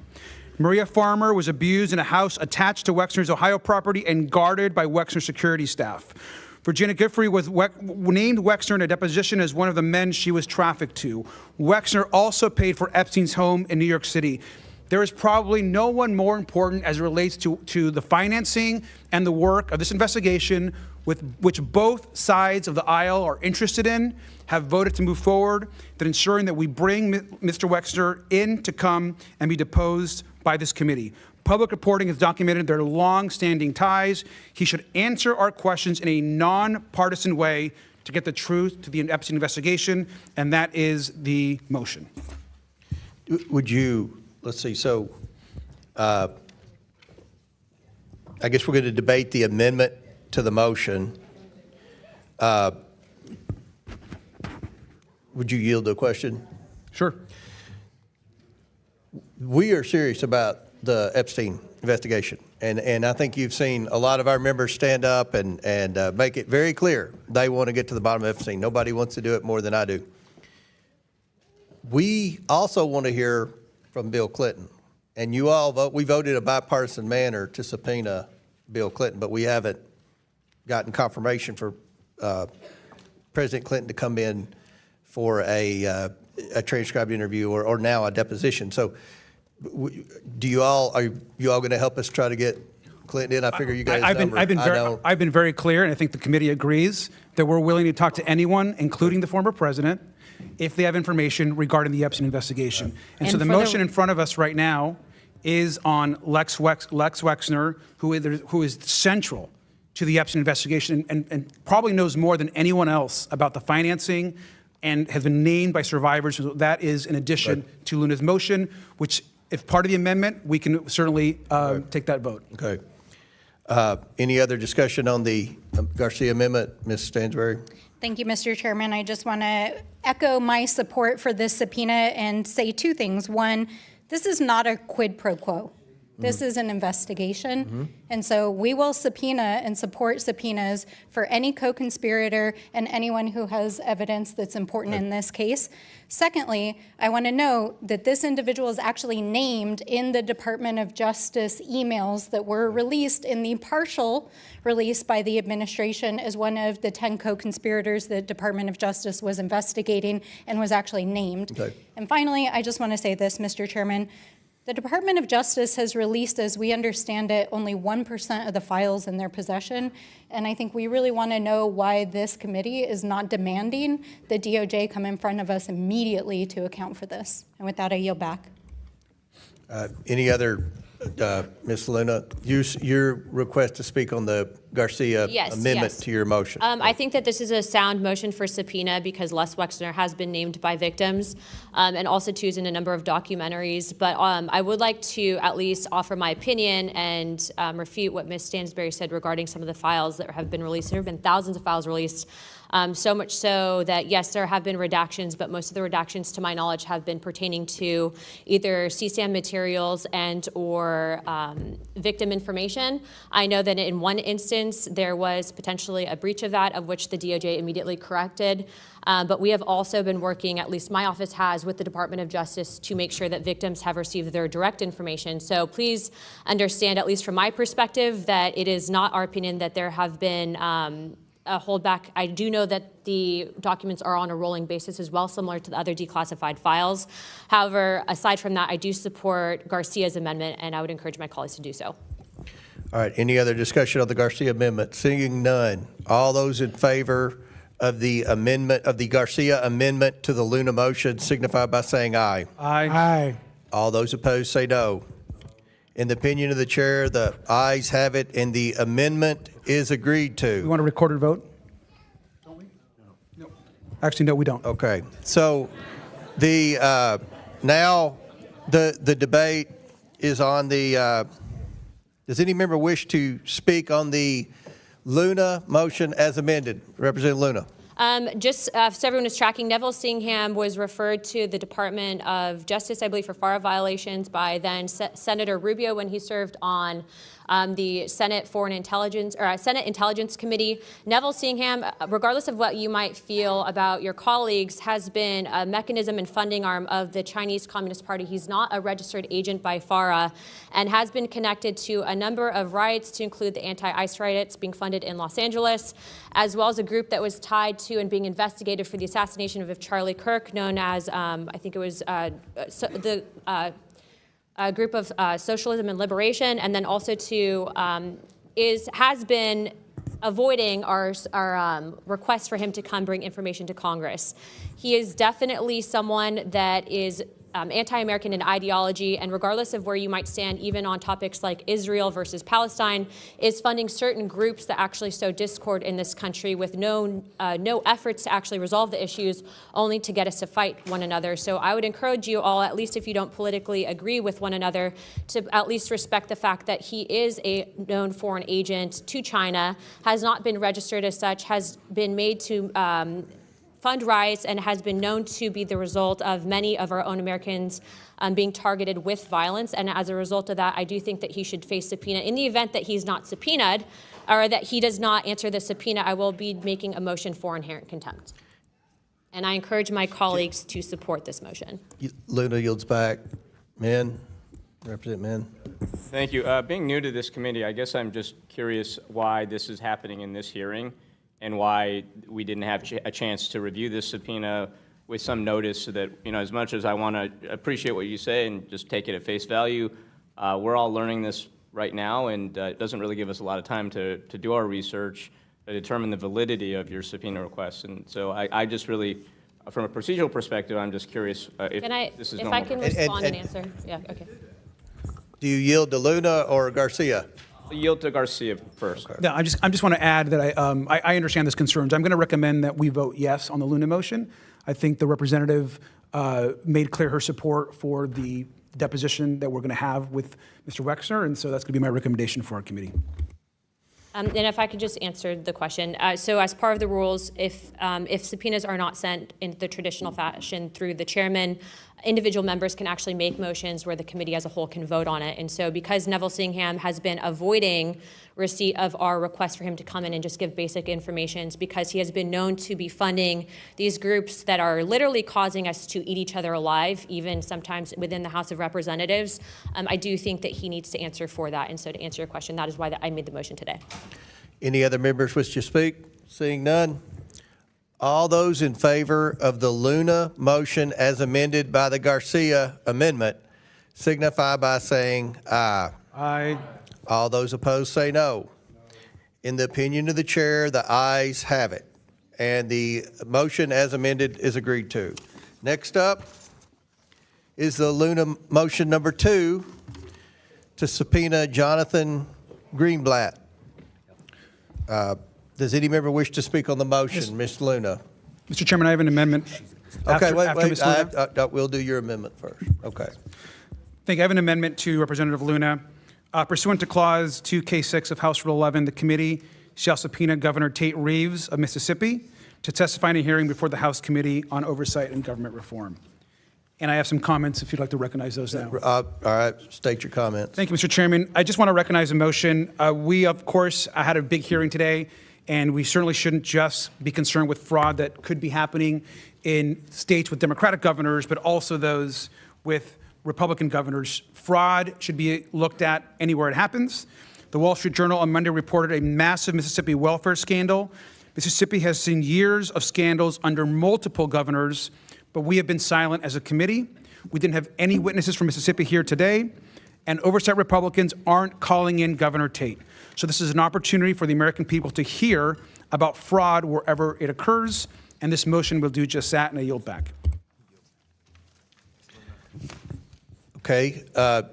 Maria Farmer was abused in a house attached to Wexner's Ohio property and guarded by Wexner security staff. Virginia Giffrey was named Wexner in a deposition as one of the men she was trafficked to. Wexner also paid for Epstein's home in New York City. There is probably no one more important as it relates to the financing and the work of this investigation, with which both sides of the aisle are interested in, have voted to move forward, than ensuring that we bring Mr. Wexner in to come and be deposed by this committee. Public reporting has documented their long-standing ties. He should answer our questions in a nonpartisan way to get the truth to the Epstein investigation, and that is the motion. Would you, let's see, so I guess we're going to debate the amendment to the motion. Would you yield to a question? Sure. We are serious about the Epstein investigation, and I think you've seen a lot of our members stand up and make it very clear they want to get to the bottom of Epstein. Nobody wants to do it more than I do. We also want to hear from Bill Clinton, and we voted in a bipartisan manner to subpoena Bill Clinton, but we haven't gotten confirmation for President Clinton to come in for a transcribed interview or now a deposition. So are you all going to help us try to get Clinton in? I figure you guys I've been very clear, and I think the committee agrees, that we're willing to talk to anyone, including the former president, if they have information regarding the Epstein investigation. And so the motion in front of us right now is on Lex Wexner, who is central to the Epstein investigation and probably knows more than anyone else about the financing and has been named by survivors. So that is in addition to Luna's motion, which, if part of the amendment, we can certainly take that vote. Okay. Any other discussion on the Garcia amendment, Ms. Stansbury? Thank you, Mr. Chairman. I just want to echo my support for this subpoena and say two things. One, this is not a quid pro quo. This is an investigation. And so we will subpoena and support subpoenas for any co-conspirator and anyone who has evidence that's important in this case. Secondly, I want to note that this individual is actually named in the Department of Justice emails that were released in the partial release by the administration as one of the 10 co-conspirators the Department of Justice was investigating and was actually named. And finally, I just want to say this, Mr. Chairman. The Department of Justice has released, as we understand it, only 1% of the files in their possession. And I think we really want to know why this committee is not demanding the DOJ come in front of us immediately to account for this. And with that, I yield back. Any other, Ms. Luna, your request to speak on the Garcia amendment to your motion? I think that this is a sound motion for subpoena because Les Wexner has been named by victims and also too is in a number of documentaries. But I would like to at least offer my opinion and refute what Ms. Stansbury said regarding some of the files that have been released. There have been thousands of files released So much so that, yes, there have been redactions, but most of the redactions, to my knowledge, have been pertaining to either CSAM materials and or victim information. I know that in one instance, there was potentially a breach of that, of which the DOJ immediately corrected. But we have also been working, at least my office has, with the Department of Justice to make sure that victims have received their direct information. So please understand, at least from my perspective, that it is not our opinion that there have been a holdback. I do know that the documents are on a rolling basis as well, similar to the other declassified files. However, aside from that, I do support Garcia's amendment, and I would encourage my colleagues to do so. All right, any other discussion of the Garcia amendment? Seeing none, all those in favor of the amendment, of the Garcia amendment to the Luna motion signify by saying aye. Aye. Aye. All those opposed say no. In the opinion of the chair, the ayes have it, and the amendment is agreed We to. want a recorded vote? No. Actually, no, we don't. Okay, so the, now, the debate is on the, does any member wish to speak on the Luna motion as amended? Representative Luna. Just so everyone is tracking, Neville Singham was referred to the Department of Justice, I believe, for FARA violations by then Senator Rubio when he served on the Senate Foreign Intelligence or Senate Intelligence Committee. Neville Singham, regardless of what you might feel about your colleagues, has been a mechanism and funding arm of the Chinese Communist Party. He's not a registered agent by FARA and has been connected to a number of riots, to include the anti-ICE riots being funded in Los Angeles, as well as a group that was tied to and being investigated for the assassination of Charlie Kirk, known as, I think it was a group of Socialism and Liberation, and then also to has been avoiding our request for him to come bring information to Congress. He is definitely someone that is anti-American in ideology, and regardless of where you might stand, even on topics like Israel versus Palestine, is funding certain groups that actually sow discord in this country with no efforts to actually resolve the issues, only to get us to fight one another. So I would encourage you all, at least if you don't politically agree with one another, to at least respect the fact that he is a known foreign agent to China, has not been registered as such, has been made to fund riots, and has been known to be the result of many of our own Americans being targeted with violence. And as a result of that, I do think that he should face subpoena. In the event that he's not subpoenaed, or that he does not answer the subpoena, I will be making a motion for inherent contempt. And I encourage my colleagues to support this motion. Luna yields back. Men, Representative Men. Thank you. Being new to this committee, I guess I'm just curious why this is happening in this hearing, and why we didn't have a chance to review this subpoena with some notice, so that, you know, as much as I want to appreciate what you say and just take it at face value, we're all learning this right now, and it doesn't really give us a lot of time to do our research to determine the validity of your subpoena requests. And so I just really, from a procedural perspective, I'm just curious if this is normal. If I can respond and answer. Yeah, okay. Do you yield to Luna or Garcia? I'll yield to Garcia first. No, I just want to add that I understand those concerns. I'm going to recommend that we vote yes on the Luna motion. I think the representative made clear her support for the deposition that we're going to have with Mr. Wexner, and so that's going to be my recommendation for our committee. And if I could just answer the question. So as part of the rules, if subpoenas are not sent in the traditional fashion through the chairman, individual members can actually make motions where the committee as a whole can vote on it. And so because Neville Singham has been avoiding receipt of our request for him to come in and just give basic information, because he has been known to be funding these groups that are literally causing us to eat each other alive, even sometimes within the House of Representatives, I do think that he needs to answer for that. And so to answer your question, that is why I made the motion today. Any other members wish to speak? Seeing none. All those in favor of the Luna motion as amended by the Garcia amendment signify by saying aye. Aye. All those opposed say no. In the opinion of the chair, the ayes have it, and the motion as amended is agreed to. Next up is the Luna motion number 2 to subpoena Jonathan Greenblatt. Does any member wish to speak on the motion? Ms. Luna. Mr. Chairman, I have an amendment. Okay, wait. Ms. Luna. We'll do your amendment first. Okay. I have an amendment to Representative Luna. Pursuant to Clause 2K6 of House Rule 11, the committee shall subpoena Governor Tate Reeves of Mississippi to testify in a hearing before the House Committee on Oversight and Government Reform. And I have some comments if you'd like to recognize those now. All right, state your comments. Thank you, Mr. Chairman. I just want to recognize a motion. We, of course, had a big hearing today, and we certainly shouldn't just be concerned with fraud that could be happening in states with Democratic governors, but also those with Republican governors. Fraud should be looked at anywhere it happens. The Wall Street Journal on Monday reported a massive Mississippi welfare scandal. Mississippi has seen years of scandals under multiple governors, but we have been silent as a committee. We didn't have any witnesses from Mississippi here today, and oversight Republicans aren't calling in Governor Tate. So this is an opportunity for the American people to hear about fraud wherever it occurs, and this motion will do just that, and I yield back. Okay, now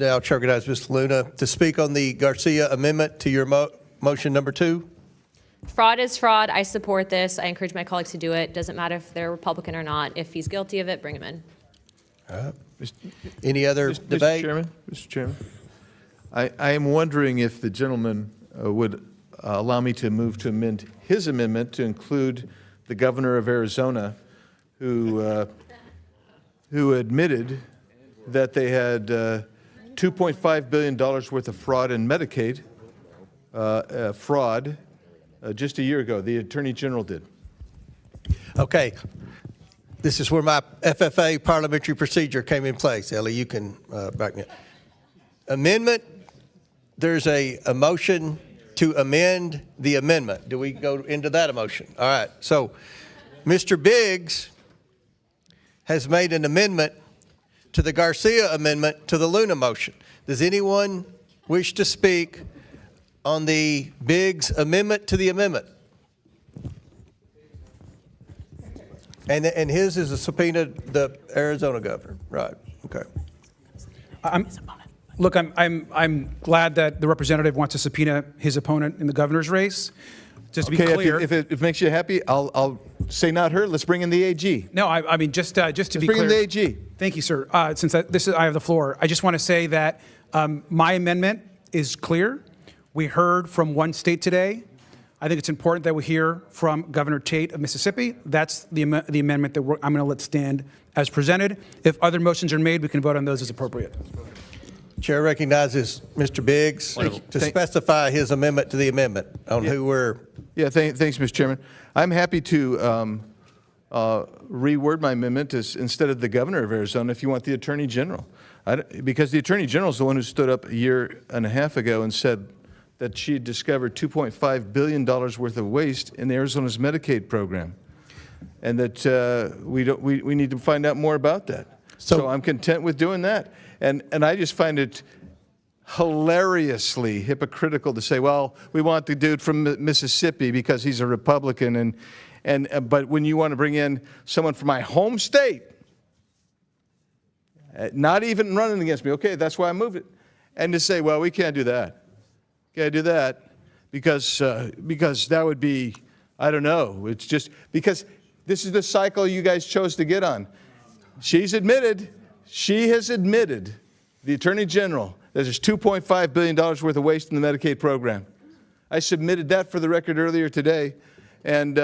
I'll recognize Ms. Luna to speak on the Garcia amendment to your motion number 2. Fraud is fraud. I support this. I encourage my colleagues to do it. Doesn't matter if they're Republican or not. If he's guilty of it, bring him in. All right. Any other debate? Mr. Chairman, I am wondering if the gentleman would allow me to move to amend his amendment to include the governor of Arizona, who admitted that they had $2.5 billion worth of fraud in Medicaid fraud just a year ago. The Attorney General did. Okay. This is where my FFA parliamentary procedure came in place. Ellie, you can back me up. Amendment, there's a motion to amend the amendment. Do we go into that emotion? All right. So Mr. Biggs has made an amendment to the Garcia amendment to the Luna motion. Does anyone wish to speak on the Biggs amendment to the amendment? And his is a subpoena the Arizona governor, right? Okay. Look, I'm glad that the representative wants to subpoena his opponent in the governor's race. Just to be clear, if it makes you happy, I'll say not her. Let's bring in the AG. No, I mean just to be Let's clear. bring in the AG. Thank you, sir. Since I have the floor, I just want to say that my amendment is clear. We heard from one state today. I think it's important that we hear from Governor Tate of Mississippi. That's the amendment that I'm going to let stand as presented. If other motions are made, we can vote on those as appropriate. Chair recognizes Mr. Biggs to specify his amendment to the amendment on who we're. Yeah, thanks, Mr. Chairman. I'm happy to reword my amendment as instead of the governor of Arizona, if you want the Attorney General. Because the Attorney General is the one who stood up a year and a half ago and said that she had discovered $2.5 billion worth of waste in Arizona's Medicaid program, and that we need to find out more about that. So I'm content with doing that. And I just find it hilariously hypocritical to say, well, we want the dude from Mississippi because he's a Republican, but when you want to bring in someone from my home state, not even running against me, okay, that's why I moved it, and to say, well, we can't do that. Can't do that because that would be, I don't know. It's just because this is the cycle you guys chose to get on. She has admitted, the Attorney General, that there's $2.5 billion worth of waste in the Medicaid program. I submitted that for the record earlier today, and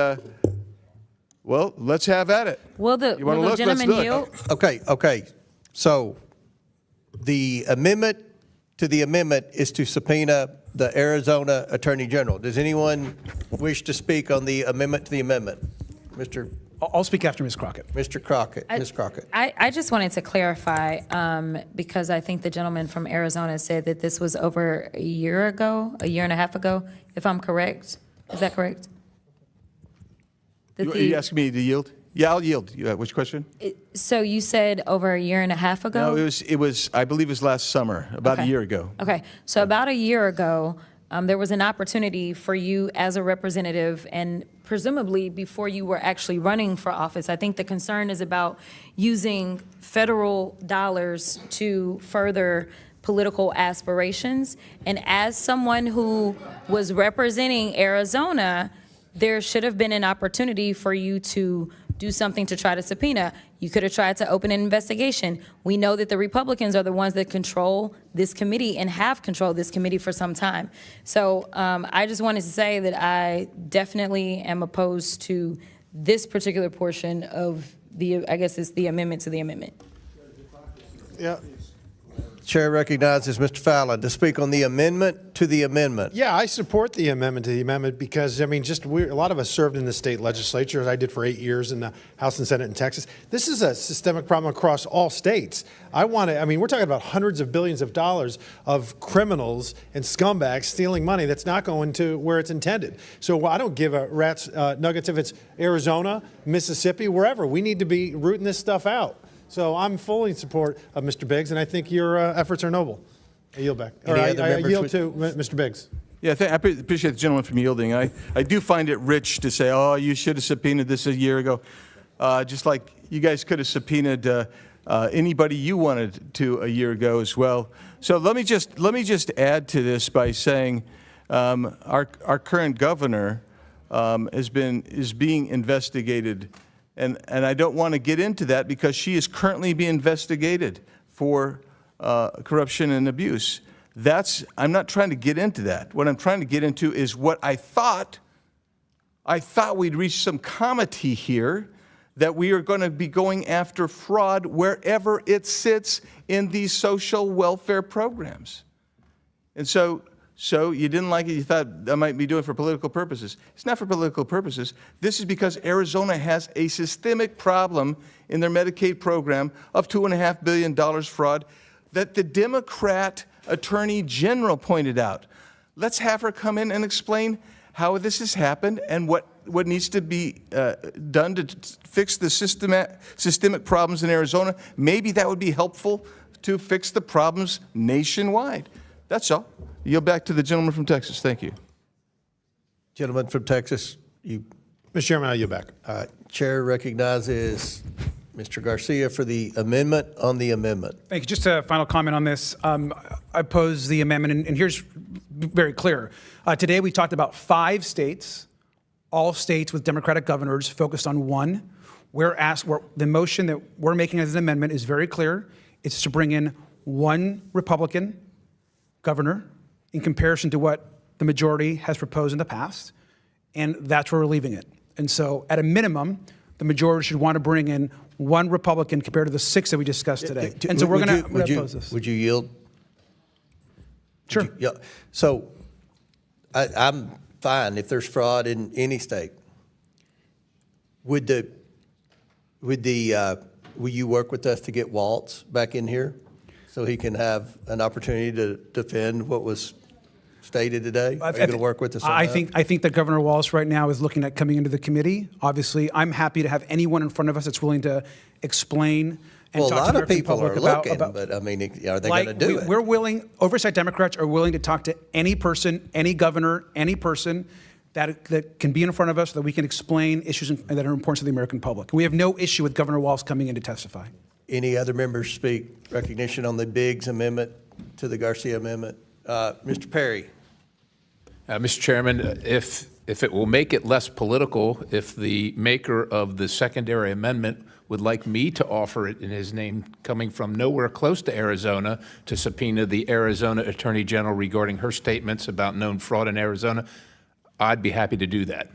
well, let's have at it. Will the gentleman yield? Okay. So the amendment to the amendment is to subpoena the Arizona Attorney General. Does anyone wish to speak on the amendment to the amendment? I'll speak after Ms. Crockett. Mr. Crockett, Ms. Crockett. I just wanted to clarify, because I think the gentleman from Arizona said that this was over a year and a half ago, if I'm correct. Is that correct? Are you asking me to yield? Yeah, I'll yield. Which question? So you said over a year and a half ago? No, it was. I believe it was last summer, about a year ago. Okay, so about a year ago, there was an opportunity for you as a representative, and presumably before you were actually running for office. I think the concern is about using federal dollars to further political aspirations. And as someone who was representing Arizona, there should have been an opportunity for you to do something to try to subpoena. You could have tried to open an investigation. We know that the Republicans are the ones that control this committee and have controlled this committee for some time. So I just wanted to say that I definitely am opposed to this particular portion of I guess it's the amendment to the amendment. Yeah. Chair recognizes Mr. Fallon to speak on the amendment to the amendment. Yeah, I support the amendment to the amendment because, I mean, a lot of us served in the state legislature, as I did for 8 years in the House and Senate in Texas. This is a systemic problem across all states. We're talking about hundreds of billions of dollars of criminals and scumbags stealing money that's not going to where it's intended. So I don't give a rat's nuggets if it's Arizona, Mississippi, wherever. We need to be rooting this stuff out. So I'm fully in support of Mr. Biggs, and I think your efforts are noble. I yield back. Any other I members yield with- to Mr. Biggs. Yeah, I appreciate the gentleman from yielding. I do find it rich to say, oh, you should have subpoenaed this a year ago. Just like you guys could have subpoenaed anybody you wanted to a year ago as well. So let me just add to this by saying our current governor is being investigated. And I don't want to get into that because she is currently being investigated for corruption and abuse. I'm not trying to get into that. What I'm trying to get into is what I thought we'd reached some comity here, that we are going to be going after fraud wherever it sits in these social welfare programs. And so you didn't like it, you thought I might be doing it for political purposes. It's not for political purposes. This is because Arizona has a systemic problem in their Medicaid program of $2.5 billion fraud that the Democrat Attorney General pointed out. Let's have her come in and explain how this has happened and what needs to be done to fix the systemic problems in Arizona. Maybe that would be helpful to fix the problems nationwide. That's all. Yield back to the gentleman from Texas. Thank you. Gentleman from Texas, Mr. Chairman, I yield back. Chair recognizes Mr. Garcia for the amendment on the amendment. Thank you. Just a final comment on this. I oppose the amendment, and here's very clear. Today we talked about 5 states, all states with Democratic governors focused on one. The motion that we're making as an amendment is very clear. It's to bring in one Republican governor in comparison to what the majority has proposed in the past, and that's where we're leaving it. And so at a minimum, the majority should want to bring in one Republican compared to the 6 that we discussed today. And so we're going to oppose this. Would you yield? Sure. Yeah. So I'm fine if there's fraud in any state. Will you work with us to get Waltz back in here so he can have an opportunity to defend what was stated today? Are you going to work with us on that? I think that Governor Walsh right now is looking at coming into the committee. Obviously, I'm happy to have anyone in front of us that's willing to explain and Well, a talk to lot the of people are American public looking, about, but I mean, are they going to do it? We're willing, Oversight Democrats are willing to talk to any person, any governor, any person that can be in front of us, that we can explain issues that are important to the American public. We have no issue with Governor Walsh coming in to testify. Any other members speak? Recognition on the Biggs amendment to the Garcia amendment. Mr. Perry. Mr. Chairman, if it will make it less political, if the maker of the secondary amendment would like me to offer it in his name, coming from nowhere close to Arizona, to subpoena the Arizona Attorney General regarding her statements about known fraud in Arizona, I'd be happy to do that.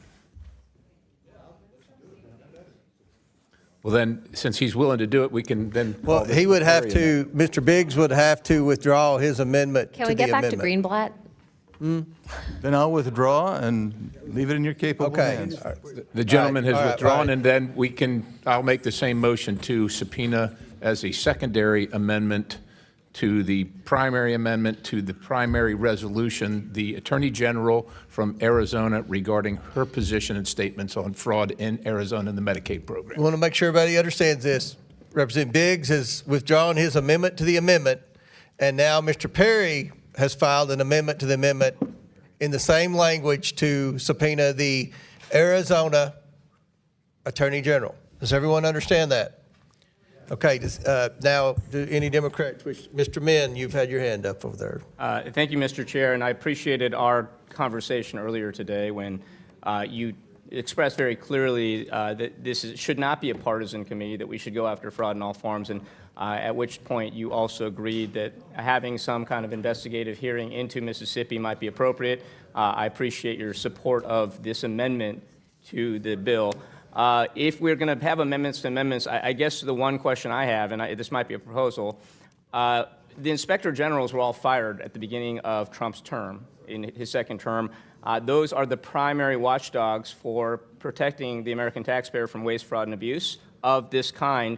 Well, then, since he's willing to do it, we can then. Well, he would have to, Mr. Biggs would have to withdraw his amendment to the Can we get back to amendment. Greenblatt? Then I'll withdraw and leave it in your capable hands. The gentleman has All right, withdrawn, and then I'll make the same motion to subpoena as a secondary amendment to the primary amendment to the primary resolution, the Attorney General from Arizona regarding her position and statements on fraud in Arizona in the Medicaid program. I want to make sure everybody understands this. Representative Biggs has withdrawn his amendment to the amendment, and now Mr. Perry has filed an amendment to the amendment in the same language to subpoena the Arizona Attorney General. Does everyone understand that? Okay, now, do any Democrats, Mr. Min, you've had your hand up over there. Thank you, Mr. Chair, and I appreciated our conversation earlier today when you expressed very clearly that should not be a partisan committee, that we should go after fraud in all forms, and at which point you also agreed that having some kind of investigative hearing into Mississippi might be appropriate. I appreciate your support of this amendment to the bill. If we're going to have amendments to amendments, I guess the one question I have, and this might be a proposal, the inspector generals were all fired at the beginning of Trump's term, in his second term. Those are the primary watchdogs for protecting the American taxpayer from waste, fraud, and abuse of this kind.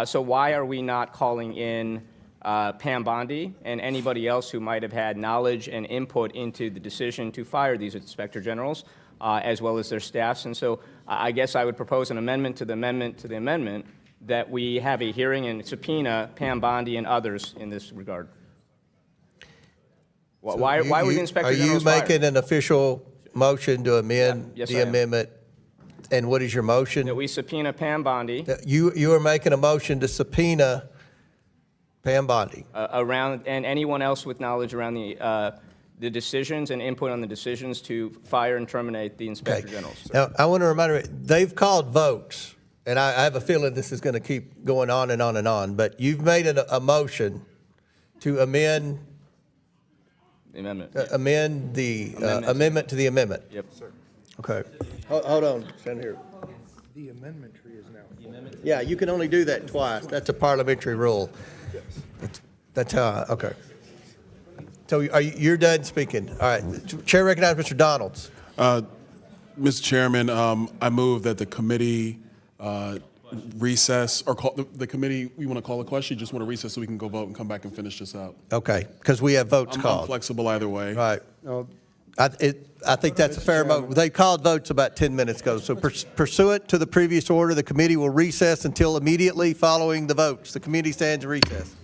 So why are we not calling in Pam Bondi and anybody else who might have had knowledge and input into the decision to fire these inspector generals, as well as their staffs? And so I guess I would propose an amendment to the amendment to the amendment that we have a hearing and subpoena Pam Bondi and others in this regard. Why were the inspector generals fired? Are you making an official motion to amend Yes, the I am. amendment? And what is your motion? That we subpoena Pam Bondi You are making a motion to subpoena Pam Bondi. around, and anyone else with knowledge around the decisions and input on the decisions to fire and terminate the inspector generals. Now, I want to remind you, they've called votes, and I have a feeling this is going to keep going on and on and on, but you've made a motion to amend The amendment. amend the amendment to the amendment. Yep, sir. Okay. Hold on, stand here. The amendment tree is now. Yeah, you can only do that twice. That's a parliamentary rule. That's how, okay. So you're done speaking. All right. Chair recognizes Mr. Donalds. Mr. Chairman, I move that the committee recess, or call the committee, we want to call a question, you just want to recess so we can go vote and come back and finish this out? Okay, because we have votes I'm called. flexible either way. Right. I think that's a fair motion. They called votes about 10 minutes ago. So pursuant to the previous order, the committee will recess until immediately following the votes. The committee stands in recess.